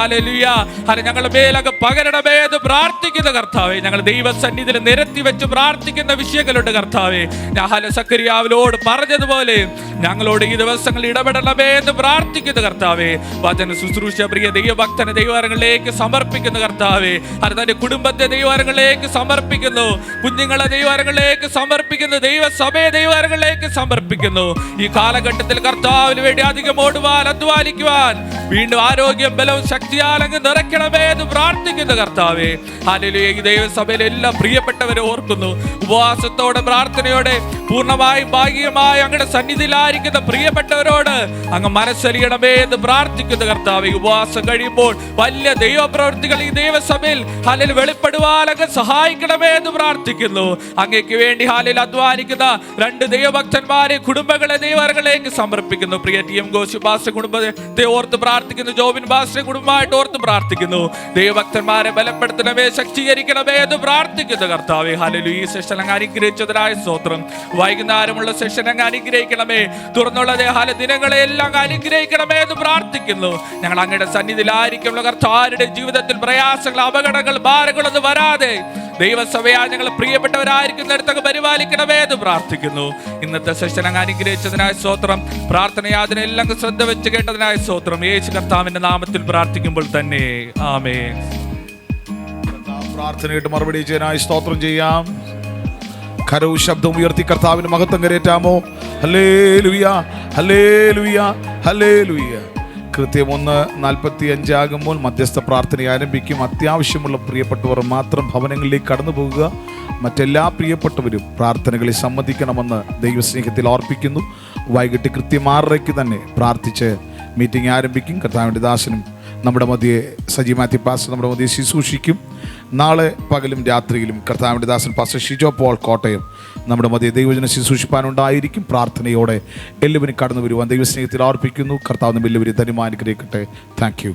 ഞങ്ങളുടെ മേലങ്ങ് പകരണമേ എന്ന് പ്രാർത്ഥിക്കുന്നു കർത്താവേ. ഞങ്ങൾ ദൈവസന്നിധിയിൽ നിരത്തി വെച്ച് പ്രാർത്ഥിക്കുന്ന വിഷയങ്ങളുണ്ട് കർത്താവേ. ഞാൻ സക്കരിയാവിനോട് പറഞ്ഞതുപോലെ ഞങ്ങളോട് ഈ ദിവസങ്ങൾ ഇടപെടണമേ എന്ന് പ്രാർത്ഥിക്കുന്നു കർത്താവേ. വചന ശുശ്രൂഷ പ്രിയ ദൈവഭക്തനെ ദൈവങ്ങളിലേക്ക് സമർപ്പിക്കുന്നു കർത്താവേ. അത് തന്റെ കുടുംബത്തെ ദൈവങ്ങളിലേക്ക് സമർപ്പിക്കുന്നു, കുഞ്ഞുങ്ങളെ ദൈവങ്ങളിലേക്ക് സമർപ്പിക്കുന്നു, ദൈവസഭയെ ദൈവങ്ങളിലേക്ക് സമർപ്പിക്കുന്നു. ഈ കാലഘട്ടത്തിൽ കർത്താവിന് വേണ്ടി അധികം ഓടുവാൻ, അധ്വാനിക്കുവാൻ വീണ്ടും ആരോഗ്യം, ബലവും ശക്തിയാൽ അങ്ങ് നിറയ്ക്കണമേ എന്ന് പ്രാർത്ഥിക്കുന്നു കർത്താവേ. ഹല്ലേലൂയ. ഈ ദൈവസഭയിലെ എല്ലാ പ്രിയപ്പെട്ടവരെ ഓർക്കുന്നു. ഉപവാസത്തോടെ പ്രാർത്ഥനയോടെ പൂർണ്ണമായും ഭാഗികമായി അങ്ങയുടെ സന്നിധിയിലായിരിക്കുന്ന പ്രിയപ്പെട്ടവരോട് അങ്ങ് മനസ്സലിയണമേ എന്ന് പ്രാർത്ഥിക്കുന്നു കർത്താവേ. ഉപവാസം കഴിയുമ്പോൾ വലിയ ദൈവപ്രവൃത്തികൾ ഈ ദൈവസഭയിൽ ഹല്ലേലൂയ വെളിപ്പെടുവാൻ അങ്ങ് സഹായിക്കണമേ എന്ന് പ്രാർത്ഥിക്കുന്നു. അങ്ങേക്ക് വേണ്ടി ഹല്ലേലൂയ അധ്വാനിക്കുന്ന 2 ദൈവഭക്തന്മാരെ, കുടുംബങ്ങളെ ദൈവങ്ങളിലേക്ക് സമർപ്പിക്കുന്നു. പ്രിയ ടി.എം. ഗോശി പാസ്റ്റർ കുടുംബത്തെ ഓർത്ത് പ്രാർത്ഥിക്കുന്നു. ജോബിൻ പാസ്റ്റർ കുടുംബമായിട്ട് ഓർത്ത് പ്രാർത്ഥിക്കുന്നു. ദൈവഭക്തന്മാരെ ബലപ്പെടുത്തണമേ, ശക്തീകരിക്കണമേ എന്ന് പ്രാർത്ഥിക്കുന്നു കർത്താവേ. ഹല്ലേലൂയ. ഈ സെഷൻ അങ്ങ് അനുഗ്രഹിച്ചതിനായ സ്തോത്രം. വൈകുന്നേരമുള്ള സെഷൻ അങ്ങ് അനുഗ്രഹിക്കണമേ. തുറന്നുള്ള ദിനങ്ങളെല്ലാം അനുഗ്രഹിക്കണമേ എന്ന് പ്രാർത്ഥിക്കുന്നു. ഞങ്ങൾ അങ്ങയുടെ സന്നിധിയിലായിരിക്കുമ്പോൾ കർത്താവിന്റെ ജീവിതത്തിൽ പ്രയാസങ്ങൾ, അപകടങ്ങൾ, ഭാരങ്ങളൊന്നും വരാതെ ദൈവസഭയാ ഞങ്ങൾ പ്രിയപ്പെട്ടവരായിരിക്കുന്നിടത്തൊക്കെ പരിപാലിക്കണമേ എന്ന് പ്രാർത്ഥിക്കുന്നു. ഇന്നത്തെ സെഷൻ അങ്ങ് അനുഗ്രഹിച്ചതിനായ സ്തോത്രം. പ്രാർത്ഥനയാതിനെല്ലാം ശ്രദ്ധ വെച്ച് കേട്ടതിനായ സ്തോത്രം. യേശു കർത്താവിന്റെ നാമത്തിൽ പ്രാർത്ഥിക്കുമ്പോൾ തന്നെ ആമേൻ. പ്രാർത്ഥനയായിട്ട് മറുപടി ചെയ്യാനായി സ്തോത്രം ചെയ്യാം. കരവും ശബ്ദവും ഉയർത്തി കർത്താവിന് മഹത്വം കരേറ്റാമോ? Hallelujah, hallelujah, hallelujah. കൃത്യം 1:45 ആകുമ്പോൾ മധ്യസ്ഥ പ്രാർത്ഥന ആരംഭിക്കും. അത്യാവശ്യമുള്ള പ്രിയപ്പെട്ടവർ മാത്രം ഭവനങ്ങളിലേക്ക് കടന്നു പോകുക. മറ്റെല്ലാ പ്രിയപ്പെട്ടവരും പ്രാർത്ഥനകളിൽ സംബന്ധിക്കണമെന്ന് ദൈവസ്നേഹത്തിൽ ഓർപ്പിക്കുന്നു. വൈകിട്ട് കൃത്യം 6:30 തന്നെ പ്രാർത്ഥിച്ച് മീറ്റിംഗ് ആരംഭിക്കും. കർത്താവിൻ്റെ ദാസനും നമ്മുടെ മധ്യേ സജി മാത്യു പാസ്റ്റർ നമ്മുടെ മധ്യേ ശുശ്രൂഷിക്കും. നാളെ പകലും രാത്രിയിലും കർത്താവിൻ്റെ ദാസൻ പാസ്റ്റർ ഷിജോ പോൾ കോട്ടയം നമ്മുടെ മധ്യേ ദൈവജനം ശുശ്രൂഷിപ്പാനുണ്ടായിരിക്കും. പ്രാർത്ഥനയോടെ എല്ലാവരും കടന്നു വരുവാൻ ദൈവസ്നേഹത്തിൽ അർപ്പിക്കുന്നു. കർത്താവ് നമ്മെല്ലാവരും ധന്യമായി അനുഗ്രഹിക്കട്ടെ. Thank you.